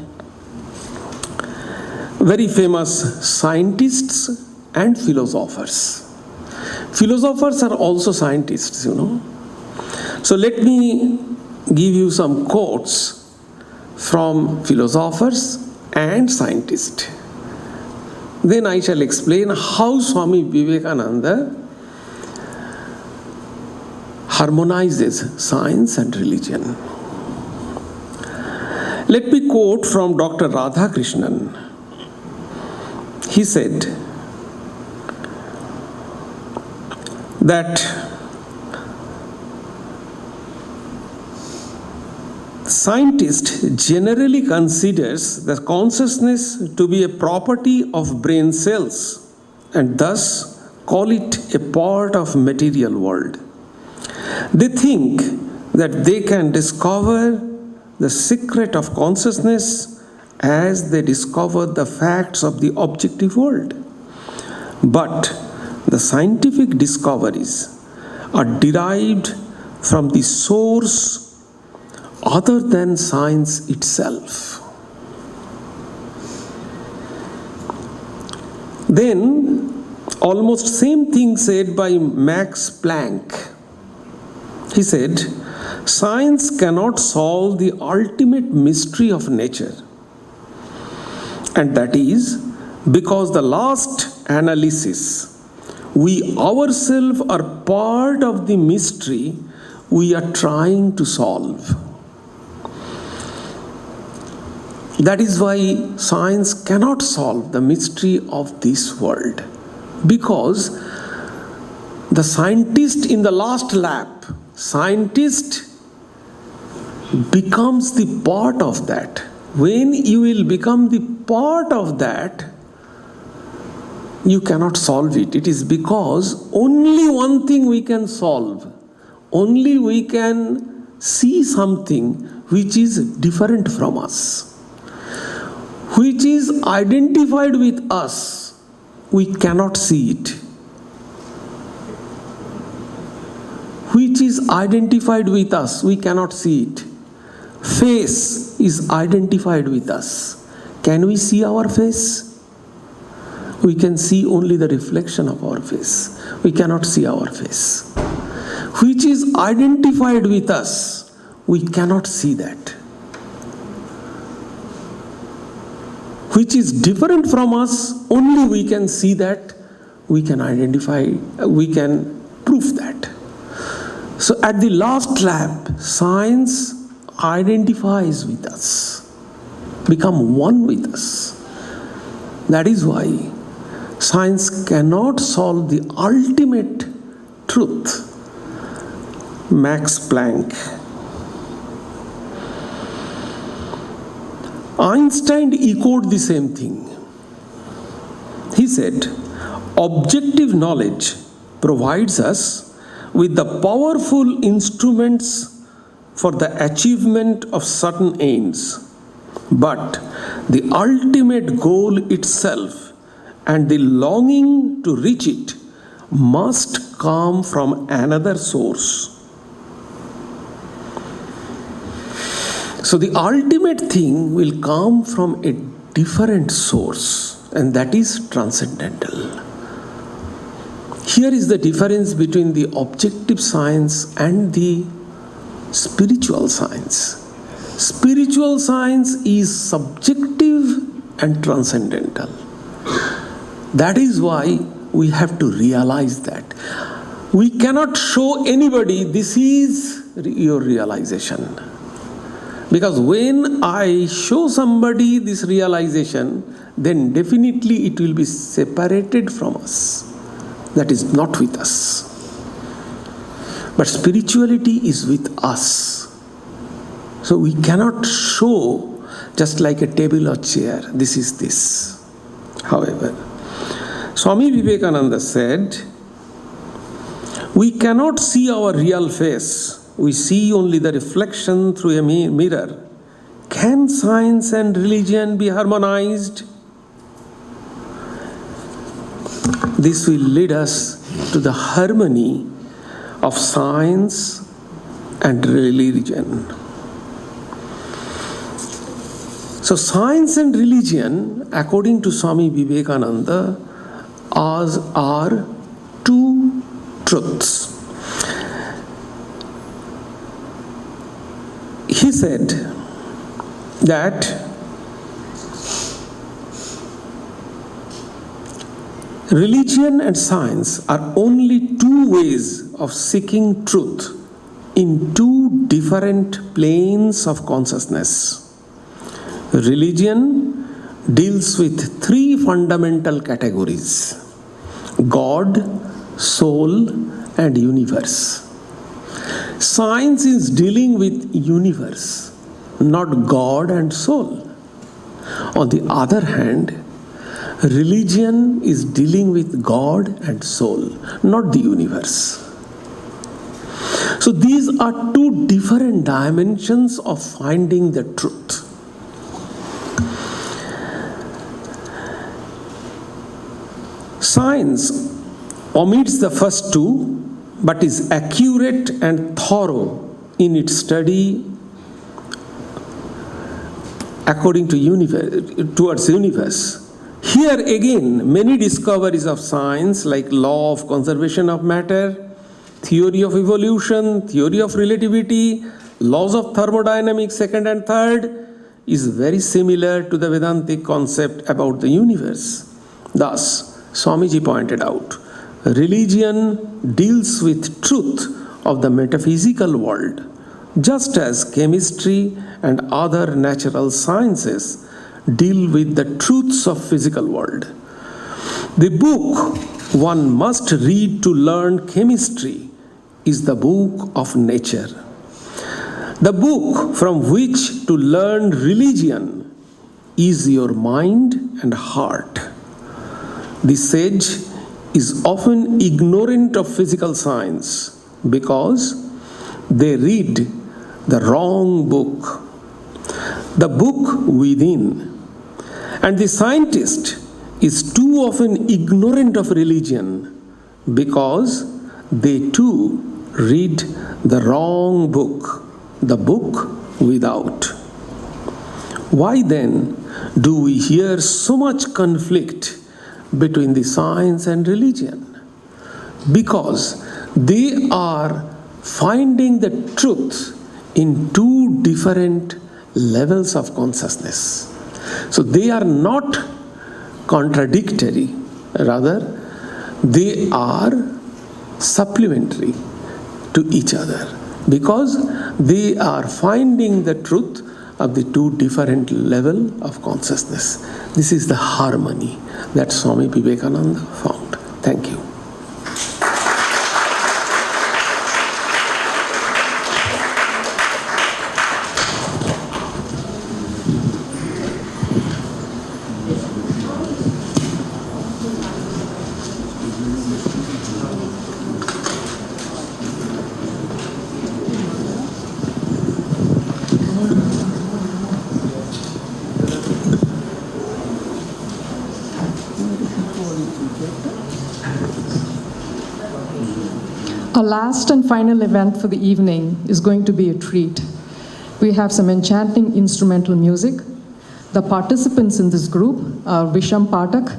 C: very famous scientists and philosophers. Philosophers are also scientists, you know. So let me give you some quotes from philosophers and scientists. Then I shall explain how Swami Vivekananda harmonizes science and religion. Let me quote from Dr. Radhakrishnan. He said that scientist generally considers the consciousness to be a property of brain cells and thus call it a part of material world. They think that they can discover the secret of consciousness as they discover the facts of the objective world. But the scientific discoveries are derived from the source other than science itself. Then, almost same thing said by Max Planck. He said, science cannot solve the ultimate mystery of nature. And that is because the last analysis, we ourselves are part of the mystery we are trying to solve. That is why science cannot solve the mystery of this world. Because the scientist in the last lap, scientist becomes the part of that. When you will become the part of that, you cannot solve it. It is because only one thing we can solve. Only we can see something which is different from us, which is identified with us. We cannot see it. Which is identified with us, we cannot see it. Face is identified with us. Can we see our face? We can see only the reflection of our face. We cannot see our face. Which is identified with us, we cannot see that. which is different from us, only we can see that, we can identify, we can prove that. So at the last lap, science identifies with us, become one with us. That is why science cannot solve the ultimate truth. Max Planck. Einstein echoed the same thing. He said, objective knowledge provides us with the powerful instruments for the achievement of certain aims, but the ultimate goal itself and the longing to reach it must come from another source. So the ultimate thing will come from a different source, and that is transcendental. Here is the difference between the objective science and the spiritual science. Spiritual science is subjective and transcendental. That is why we have to realize that. We cannot show anybody this is your realization. Because when I show somebody this realization, then definitely it will be separated from us. That is not with us. But spirituality is with us. So we cannot show just like a table or chair, this is this. However, Swami Vivekananda said, we cannot see our real face. We see only the reflection through a mirror. Can science and religion be harmonized? This will lead us to the harmony of science and religion. So science and religion, according to Swami Vivekananda, are two truths. He said that religion and science are only two ways of seeking truth in two different planes of consciousness. Religion deals with three fundamental categories: God, soul, and universe. Science is dealing with universe, not God and soul. On the other hand, religion is dealing with God and soul, not the universe. So these are two different dimensions of finding the truth. Science omits the first two, but is accurate and thorough in its study according to towards universe. Here again, many discoveries of science like law of conservation of matter, theory of evolution, theory of relativity, laws of thermodynamics second and third is very similar to the Vedantic concept about the universe. Thus, Swamiji pointed out, religion deals with truth of the metaphysical world, just as chemistry and other natural sciences deal with the truths of physical world. The book one must read to learn chemistry is the book of nature. The book from which to learn religion is your mind and heart. The sage is often ignorant of physical science because they read the wrong book, the book within. And the scientist is too often ignorant of religion because they too read the wrong book, the book without. Why then do we hear so much conflict between the science and religion? Because they are finding the truth in two different levels of consciousness. So they are not contradictory, rather they are supplementary to each other, because they are finding the truth of the two different levels of consciousness. This is the harmony that Swami Vivekananda found. Thank you.
A: Our last and final event for the evening is going to be a treat. We have some enchanting instrumental music. The participants in this group are Visham Patak,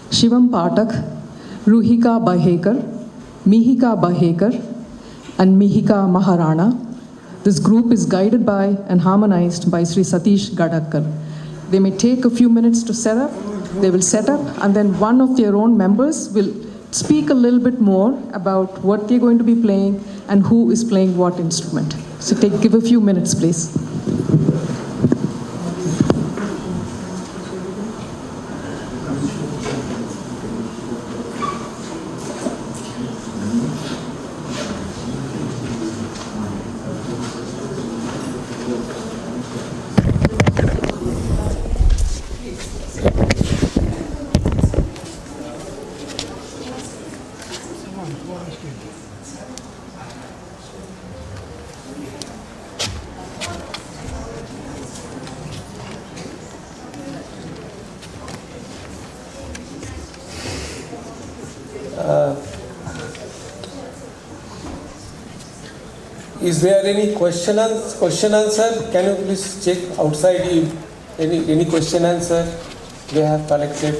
A: Shivam Patak, Ruhika Bahekar, Mihika Bahekar, and Mihika Maharana. This group is guided by and harmonized by Sri Satish Gadadkar. They may take a few minutes to set up. They will set up, and then one of their own members will speak a little bit more about what they're going to be playing and who is playing what instrument. So give a few minutes, please.
C: Is there any question answer? Can you please check outside if any question answer they have collected?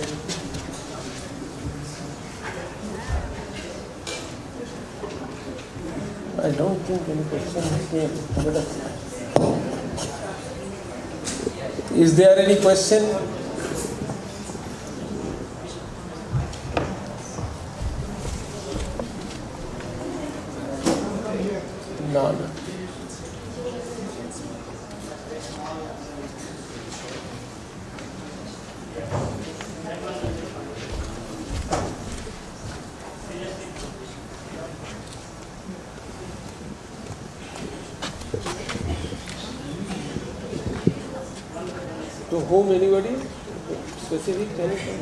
C: I don't think any question came. Is there any question? No. To whom, anybody? Specific? Anything?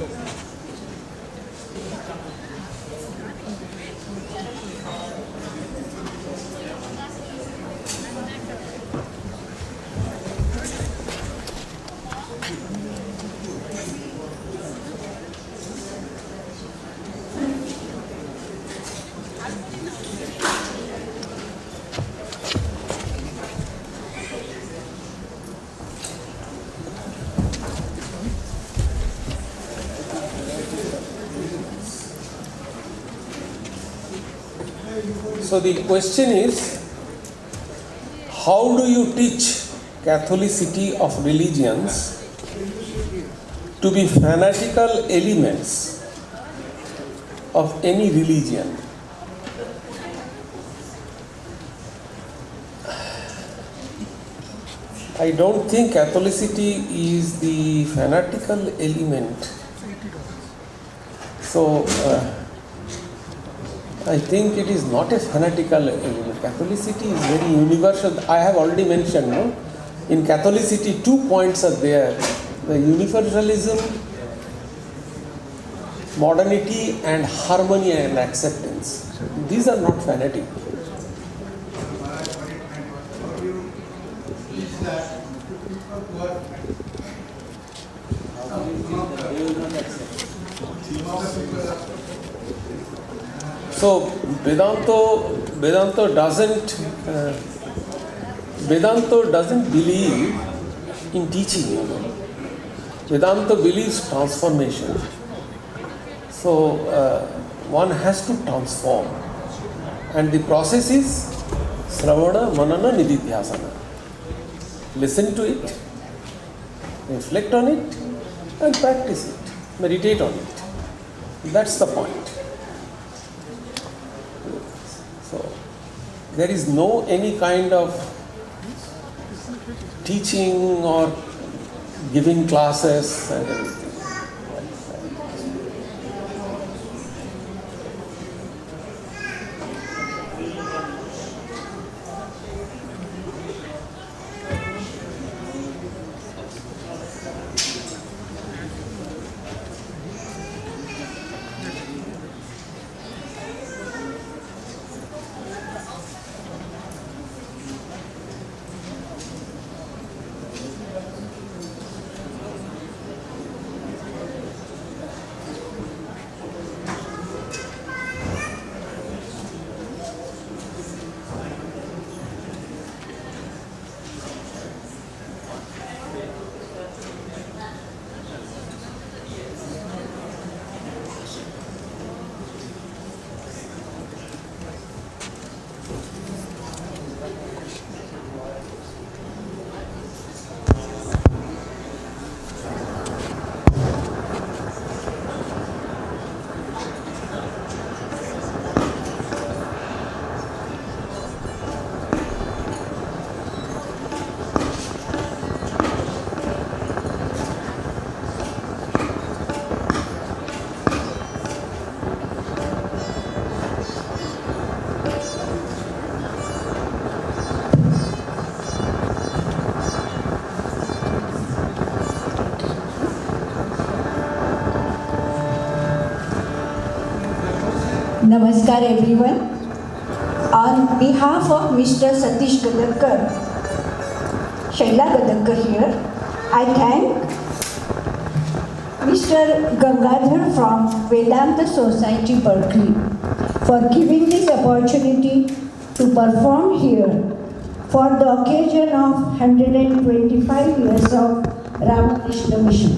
C: So the question is, how do you teach Catholicity of religions to be fanatical elements of any religion? I don't think Catholicity is the fanatical element. So, I think it is not a fanatical element. Catholicity is very universal. I have already mentioned, no? In Catholicity, 2 points are there. The universalism, modernity, and harmony and acceptance. These are not fanatic. So Vedanta doesn't believe in teaching. Vedanta believes transformation. So one has to transform, and the process is Sravana, Manana, Nididhyasana. Listen to it, reflect on it and practice it, meditate on it. That's the point. So there is no any kind of teaching or giving classes and everything.
R: Namaskar everyone. On behalf of Mr. Satish Gadadkar, Shaila Gadadkar here, I thank Mr. Gangadhar from Vedanta Society, Berkeley, for giving this opportunity to perform here for the occasion of 125 years of Ramakrishna Mission.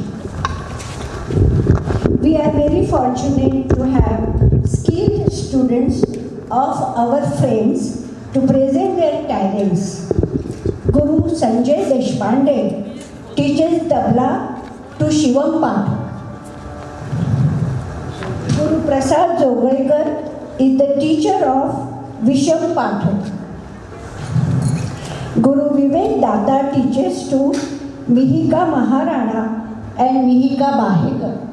R: We are very fortunate to have skilled students of our friends to present their talents. Guru Sanjay Deshpande teaches tabla to Shivam Pathak. Guru Prasad Jogalkar is the teacher of Visham Pathak. Guru Vivekananda teaches to Mihika Maharana and Mihika Bahekar.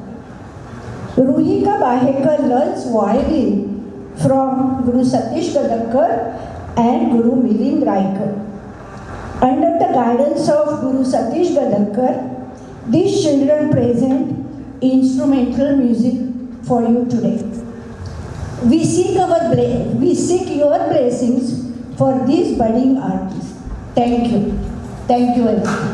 R: Ruhika Bahekar learns violin from Guru Satish Gadadkar and Guru Milind Raikar. Under the guidance of Guru Satish Gadadkar, these children present instrumental music for you today. We seek your blessings for these budding artists. Thank you. Thank you everyone.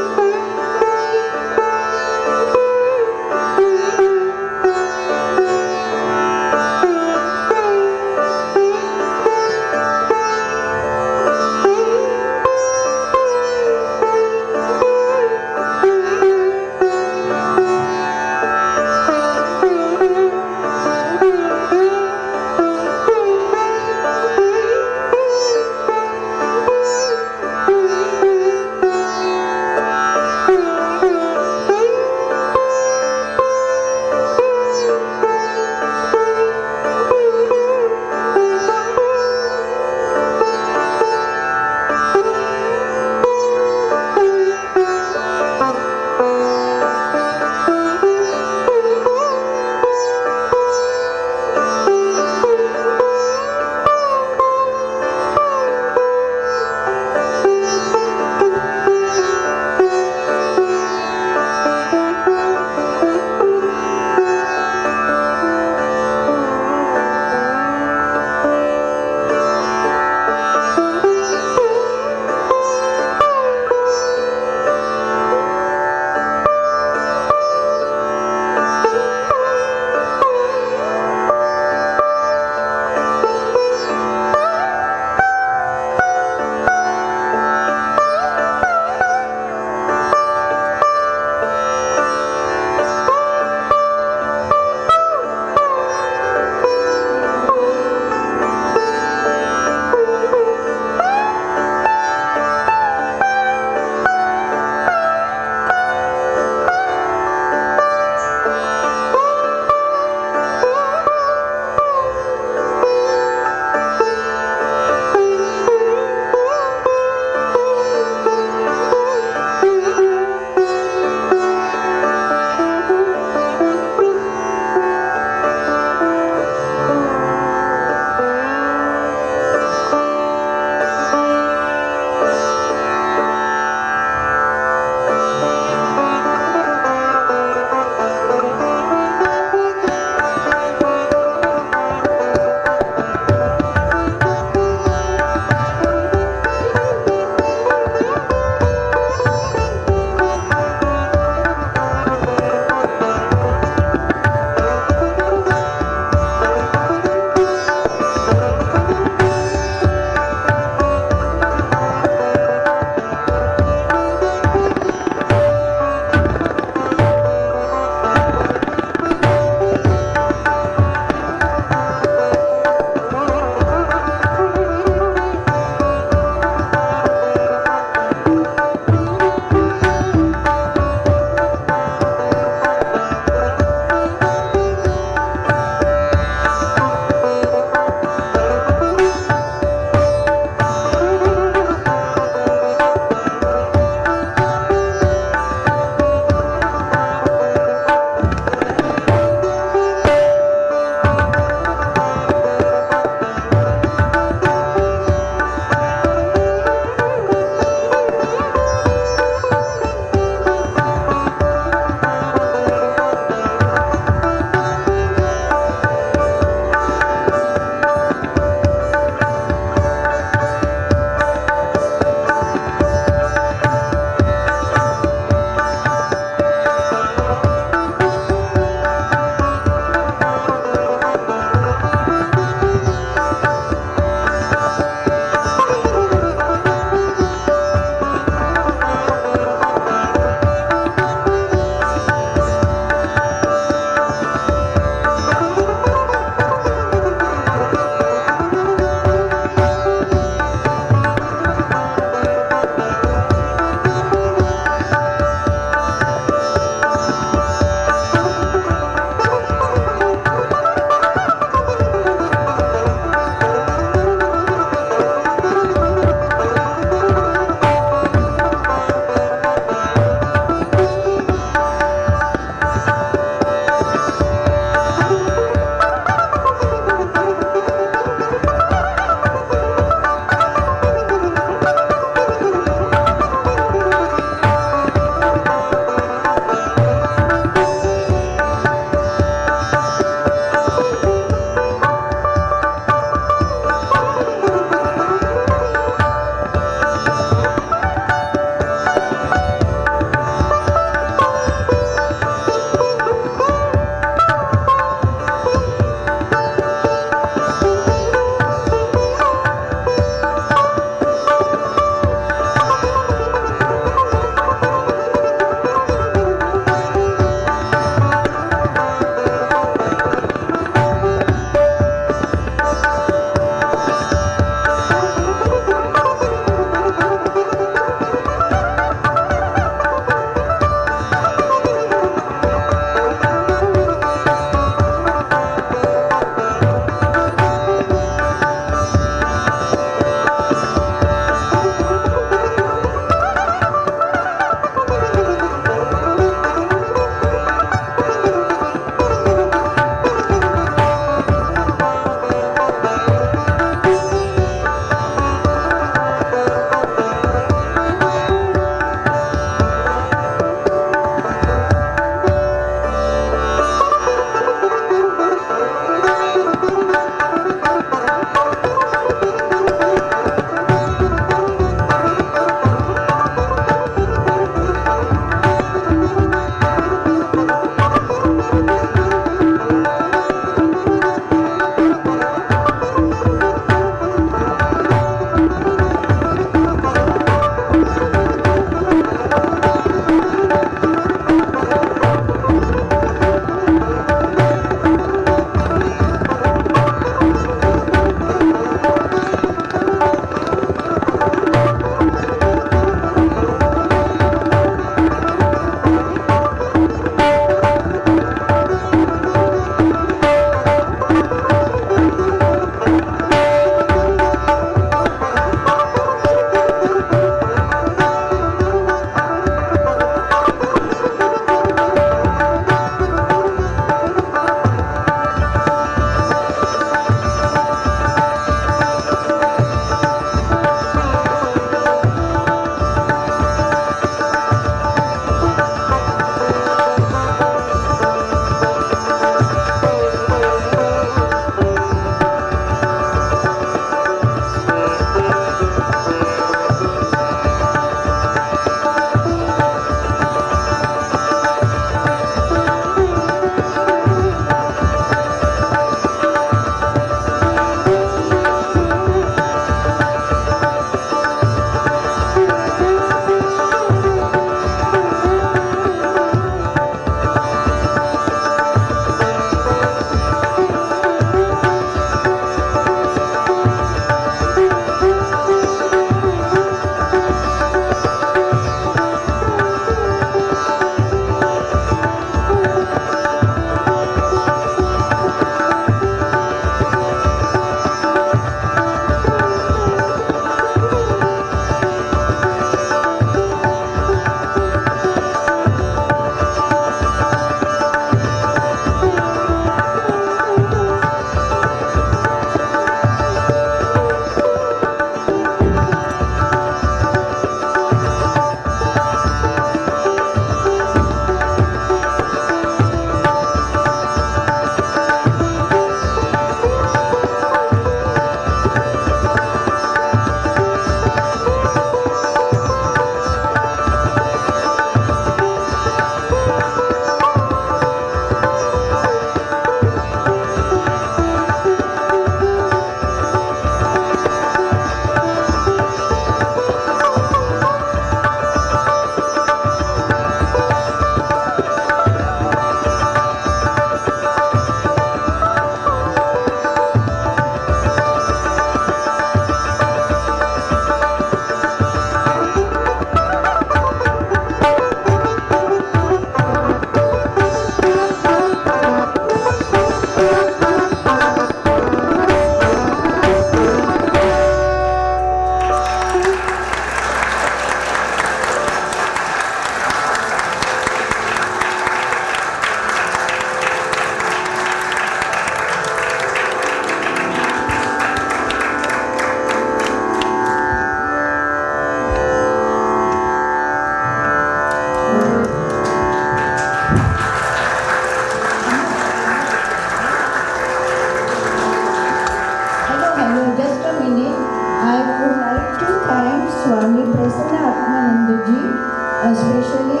R: especially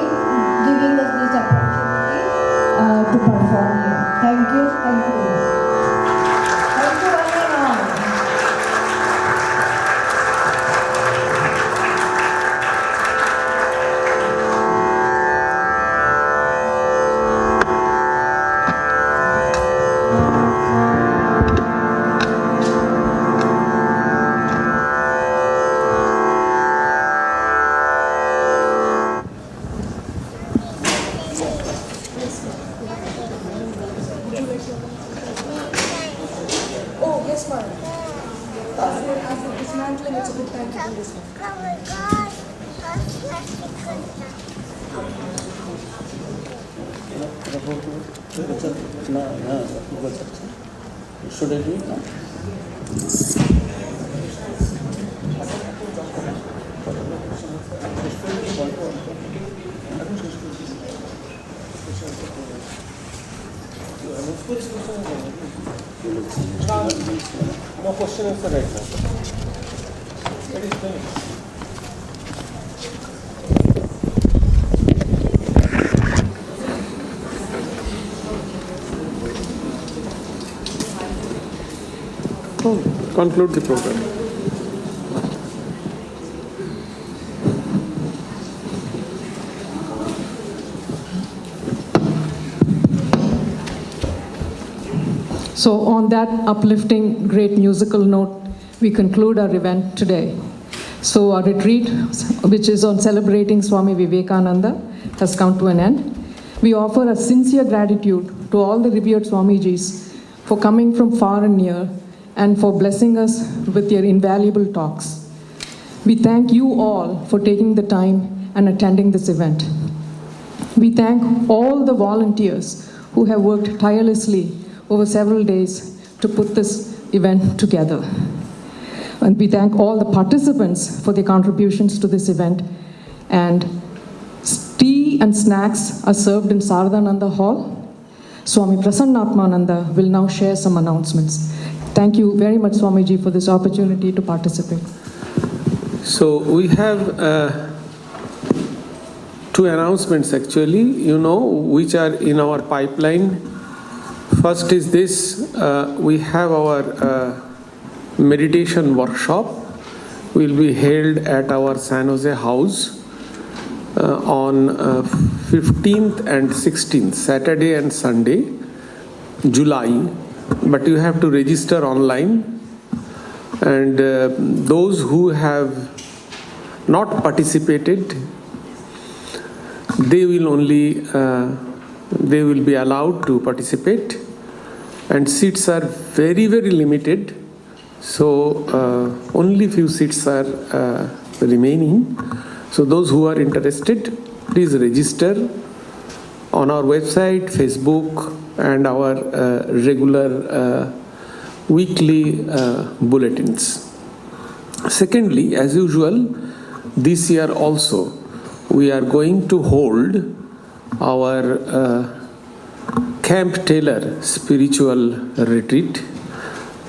R: giving us this opportunity to perform here. Thank you. Thank you. Thank you one and all.
L: Oh, yes, ma'am. As the dismantling, it's a good time to do this one.
Q: Should I do it now?
C: No question answer right now. It is finished. Conclude the program.
A: So on that uplifting, great musical note, we conclude our event today. So our retreat, which is on celebrating Swami Vivekananda, has come to an end. We offer a sincere gratitude to all the revered Swamijis for coming from far and near and for blessing us with your invaluable talks. We thank you all for taking the time and attending this event. We thank all the volunteers who have worked tirelessly over several days to put this event together. And we thank all the participants for their contributions to this event. And tea and snacks are served in Saradananda Hall. Swami Prasannatmananda will now share some announcements. Thank you very much, Swamiji, for this opportunity to participate.
C: So we have two announcements actually, which are in our pipeline. First is this, we have our meditation workshop will be held at our San Jose house on 15th and 16th, Saturday and Sunday, July. But you have to register online, and those who have not participated, they will be allowed to participate, and seats are very, very limited. So only few seats are remaining. So those who are interested, please register on our website, Facebook, and our regular weekly bulletins. Secondly, as usual, this year also, we are going to hold our Camp Taylor spiritual retreat.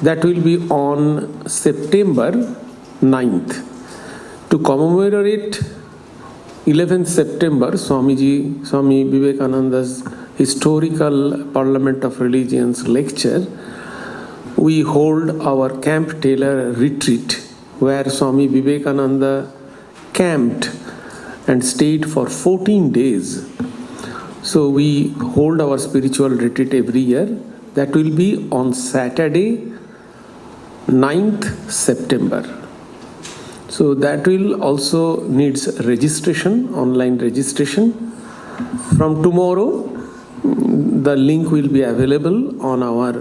C: That will be on September 9th. To commemorate 11th September, Swami Vivekananda's historical Parliament of Religions lecture, we hold our Camp Taylor retreat, where Swami Vivekananda camped and stayed for 14 days. So we hold our spiritual retreat every year. That will be on Saturday, 9th September. So that will also needs registration, online registration. From tomorrow, the link will be available on our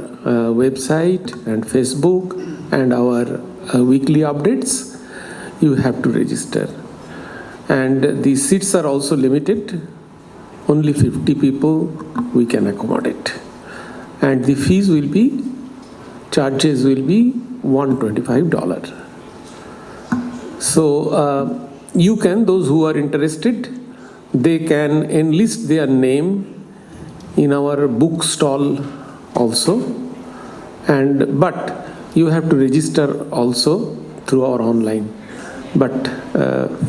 C: website and Facebook and our weekly updates. You have to register. And the seats are also limited. Only 50 people we can accommodate. And the charges will be $125. So you can, those who are interested, they can enlist their name in our book stall also, but you have to register also through our online. But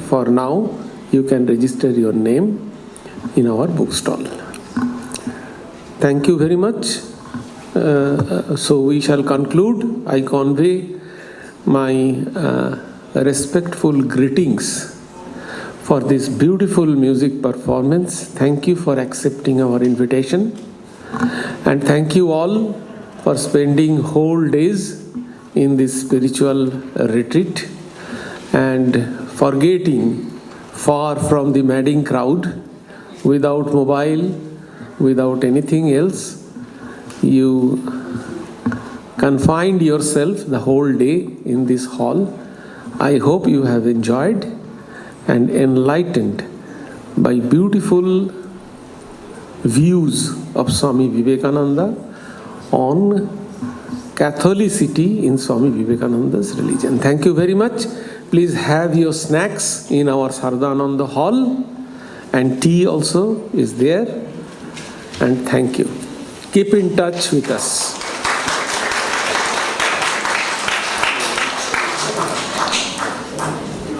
C: for now, you can register your name in our bookstall. Thank you very much. So we shall conclude. I convey my respectful greetings for this beautiful music performance. Thank you for accepting our invitation. And thank you all for spending whole days in this spiritual retreat and forgetting far from the madding crowd, without mobile, without anything else. You confined yourself the whole day in this hall. I hope you have enjoyed and enlightened by beautiful views of Swami Vivekananda on Catholicity in Swami Vivekananda's religion. Thank you very much. Please have your snacks in our Sardananda hall, and tea also is there. And thank you. Keep in touch with us.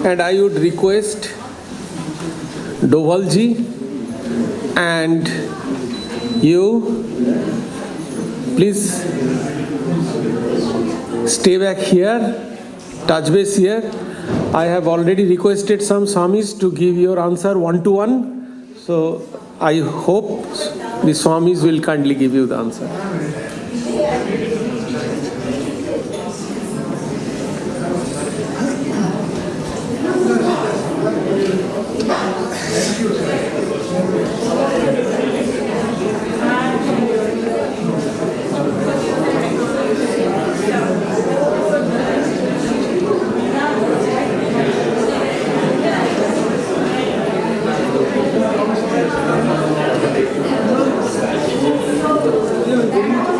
C: And I would request Dovalji and you, please stay back here, touch base here. I have already requested some Swamis to give your answer one-to-one. So I hope the Swamis will kindly give you the answer.
M: Thank you.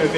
M: Good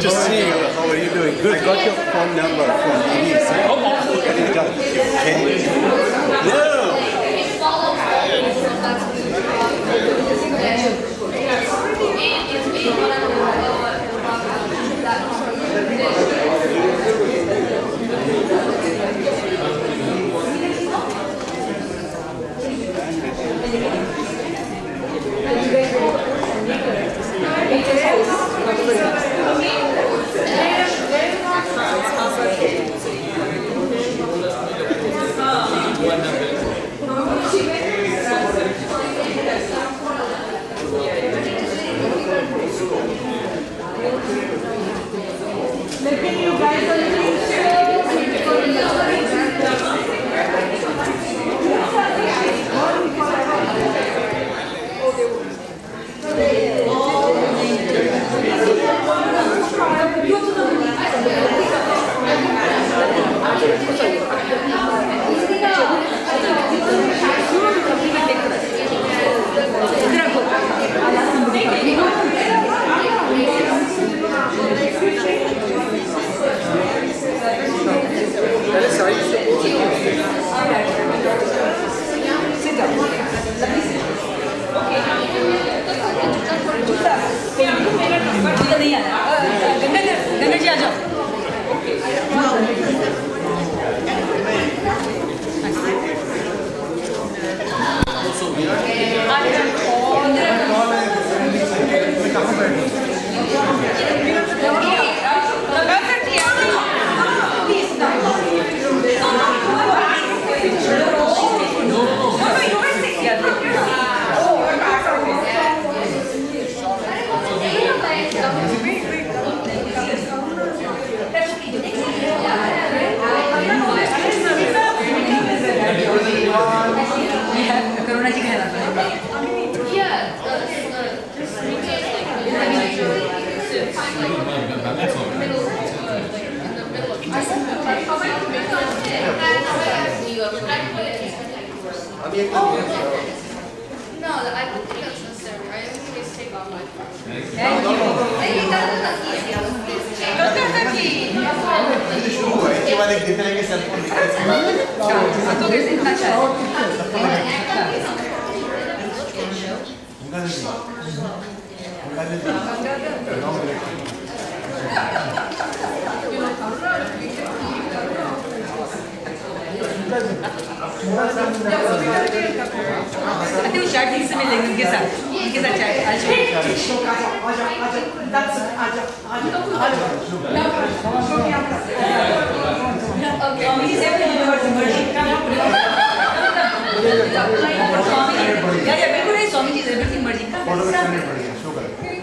M: to see you. How are you doing? Good. I got your phone number from DD. So get in touch.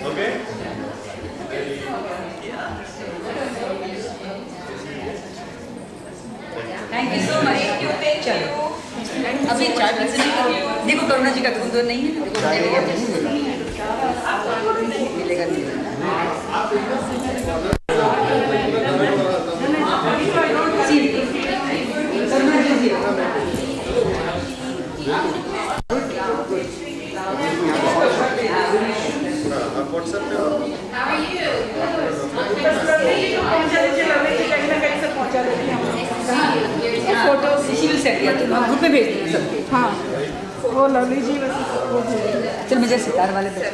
M: Okay.
S: Thank you so much. अभी chart देखो करुणा जी का तो नहीं है मिलेगा photo इसी में set किया तुम ग्रुप में भेज देना सबके हाँ वो लवली जी चल मुझे सितार वाले पे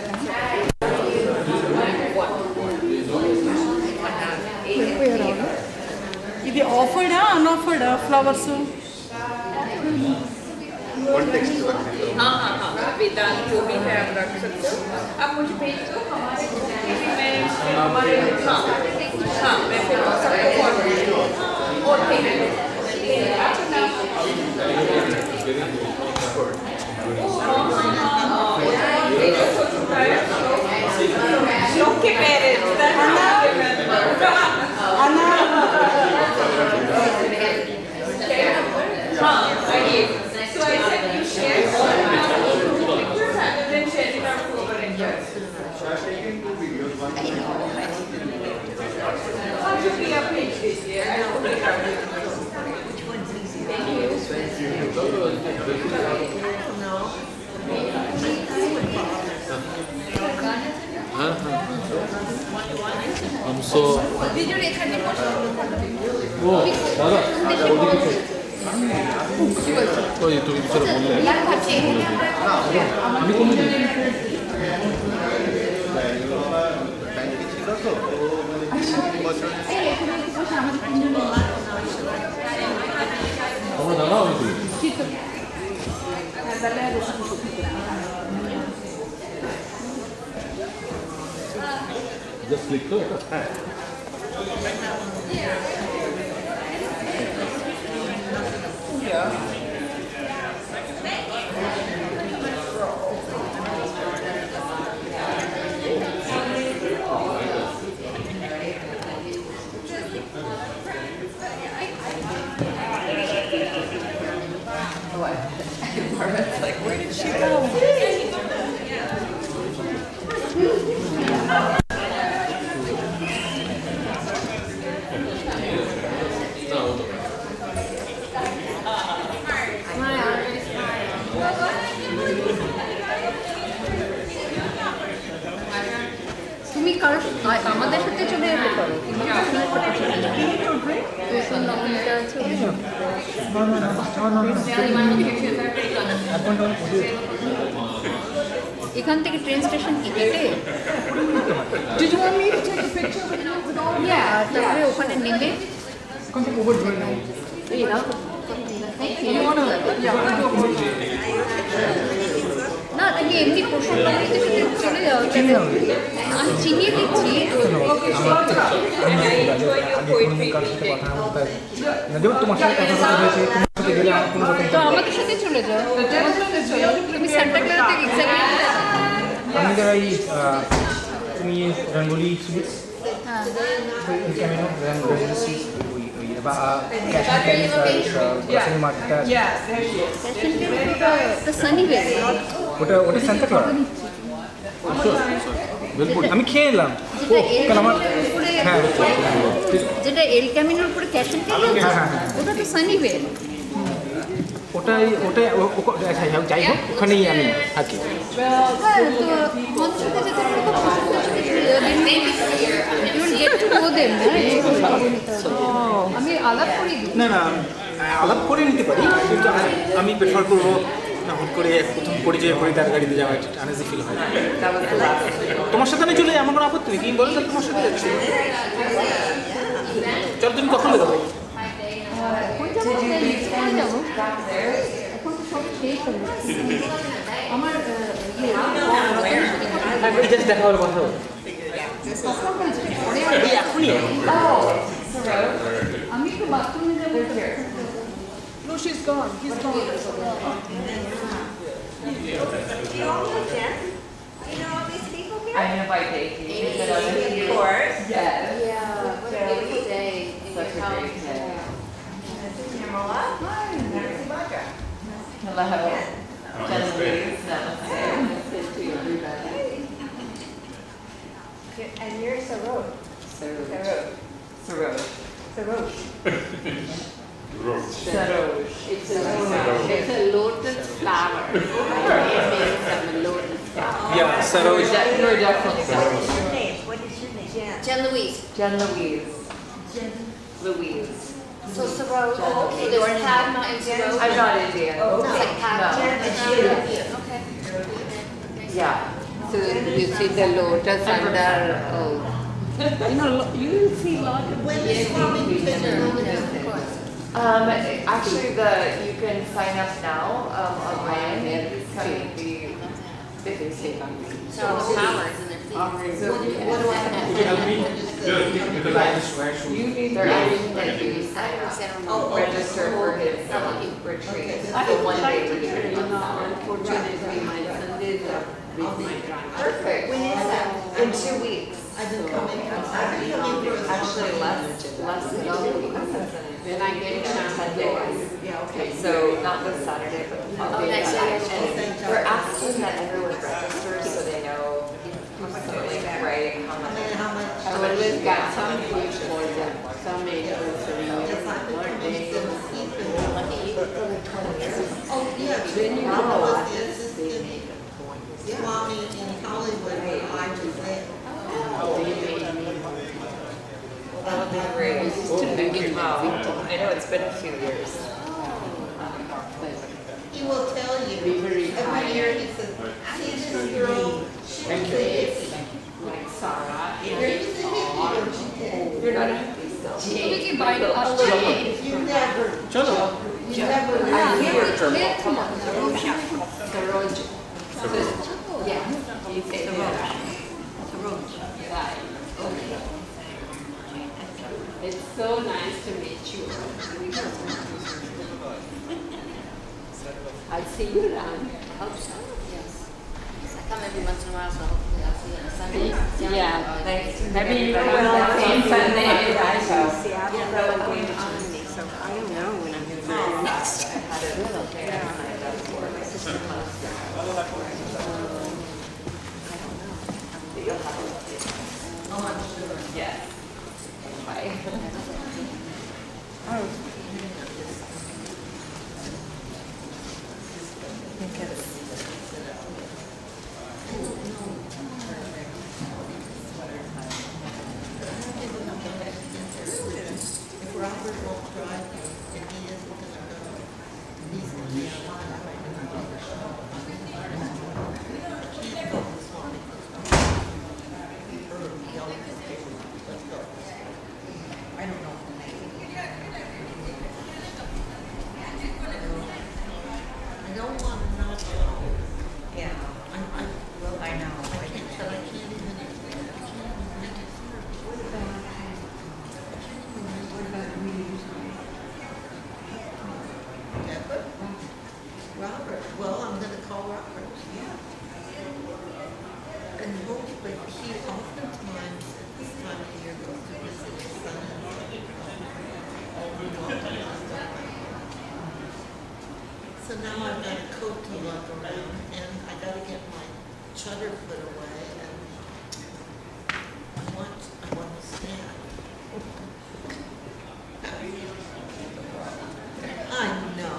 O: ఇది ఆఫర్డా అన్ఆఫర్డా ఫ్లవర్స్
N: हाँ हाँ हाँ वेदांत जो भी है आप रख सकते हो आप मुझे भेज दो हमारे मैं हमारे हाँ हाँ मैं फिर सबको फॉरवर्ड और Look at it. So I said you share pictures and then share it out over and how should we appreciate it?
J: हमसो वो दादा तो ये तुम चलो बोल दादा just click to it. Yeah.
N: Margaret's like, where did she go?
S: তুমি কারো আমাদের সাথে চলে যেতে পারো এখান থেকে ট্রেন স্টেশন কি কেটে তারপরে ওখানে নেমে না তুমি এমনি প্রশ্ন চলে যাও আমি চিনিয়ে দিচ্ছি তো আমাদের সাথে চলে যাও তুমি সেন্টার ক্লাস থেকে
T: তুমি রঙ্গোলি আমি খেয়ে এলাম
S: যেটা এল ক্যামিনোর উপরে ক্যাশ এন্ড ক্যারি ওটা তো সানিওয়ে
T: ওটাই ওটাই আচ্ছা যাই হোক ওখানেই আমি থাকি
S: আমি আলাপ করি
T: না না আলাপ করে নিতে পারি কিন্তু আমি প্রেফার করবো না হুট করে প্রথম পরিচয় করে তার গাড়িতে যাওয়া আনইজি ফিল হয় তোমার সাথে আমি চলে যাই আমার কোনো আপত্তি নেই তুমি বলো তাহলে তোমার সাথে যাচ্ছি চলো তুমি কখন বেরোবে
S: আমার
T: দেখা হলো কথা
S: আমি একটু বাথরুমে যাবো
O: No, she's gone. He's gone.
N: I invite Amy. Of course. Yes.
S: Yeah. What a beautiful day.
N: Such a great day. Pamela. Hi. Hello. Genevieve. Namaste. Good to everybody.
K: And you're Saroj.
N: Saroj. Saroj.
K: Saroj.
N: Saroj. It's a lotus flower. My name means I'm a lotus flower.
T: Yeah, Saroj.
N: No, definitely Saroj.
K: What is your name?
S: Jen Louise.
N: Jen Louise. Louise.
S: So Saroj. Okay. They were Padma and Saroj.
N: I'm not Indian.
S: Oh, okay. Like Padma.
N: No.
S: Okay.
N: Yeah. So you see the lotus under. Oh.
O: You see a lot of
N: Actually, you can sign up now online. It's coming to be powers in their feet.
T: Would you help me? Because I just wear shoes.
N: You need their asking that you register for his retreat. For one day retreat. Perfect. When is that? In 2 weeks.
F: I've been coming from Saturday.
N: Actually, less than 2 weeks. Then I get 10 days.
F: Yeah, okay.
N: So not this Saturday, but the following Saturday. And we're asking that everyone registers so they know right how much.
F: Well,
N: we've got some huge boards, some majors,
F: Oh, yeah, then you know, this is Swami in Hollywood when I was there.
N: That'll be great. I know it's been a few years.
F: He will tell you, every year he says, see this girl,
T: Thank you.
N: Like Sarah.
F: you're not a happy self.
N: We can buy a little.
F: You never,
T: Chalo.
F: you never.
N: I hear it. The road. Yeah. It's the road. It's so nice to meet you. I'll see you around. I hope so. Yes. I come every once in a while, so hopefully I'll see you on Sunday. Yeah, thanks. Maybe you will on Sunday. So I don't know when I'm going to be next. I had it okay. My sister comes. I don't know. You'll have to look at it. Oh, I'm sure. Yes. Bye.
F: If Robert won't drive you, and he isn't going to go, he's going to be I don't know. I don't want to not go. Yeah, well, I know. I can't even. Deborah? Robert, well, I'm gonna call Robert. Yeah. And hopefully, he oftentimes at this time of year goes to visit his son. So now I've got a coat to lug around, and I gotta get my chutter put away, and I want to stand. I know.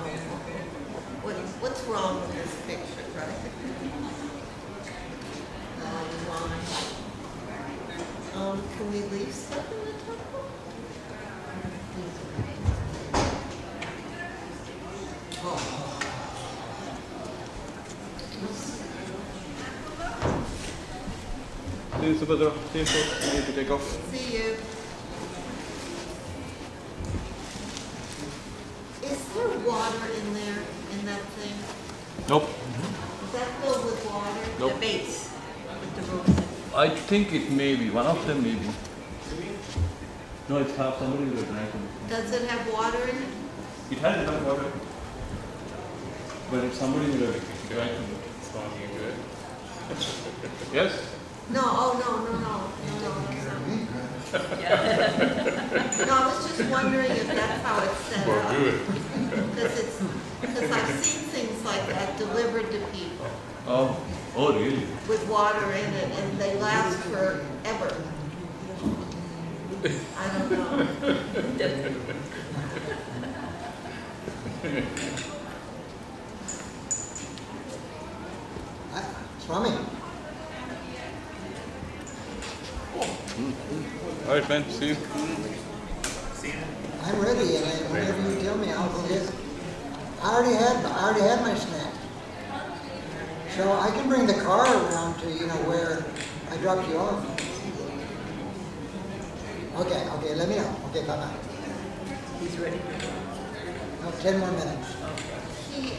F: What's wrong with this picture, right? Can we leave stuff in the temple?
M: See you, Subhadra. See you, folks. I need to take off.
F: See you. Is there water in there, in that thing?
M: Nope.
F: Is that filled with water?
M: Nope.
F: The base with the roses?
M: I think it may be. One of them may be. No, it's half. Somebody will drink it.
F: Does it have water in it?
M: It has enough water. But if somebody will have drank it. Yes?
F: No, oh, no. No, I was just wondering if that's how it's set up. Because I've seen things like that delivered to people
M: Oh, really?
F: with water in it, and they last forever. I don't know.
U: Swami.
M: All right, man. See you.
U: I'm ready, and whenever you tell me, I'll go get it. I already had my snack. So I can bring the car around to, where I dropped you off. Okay, let me know. Okay, bye-bye.
F: He's ready.
U: No, 10 more minutes.
F: He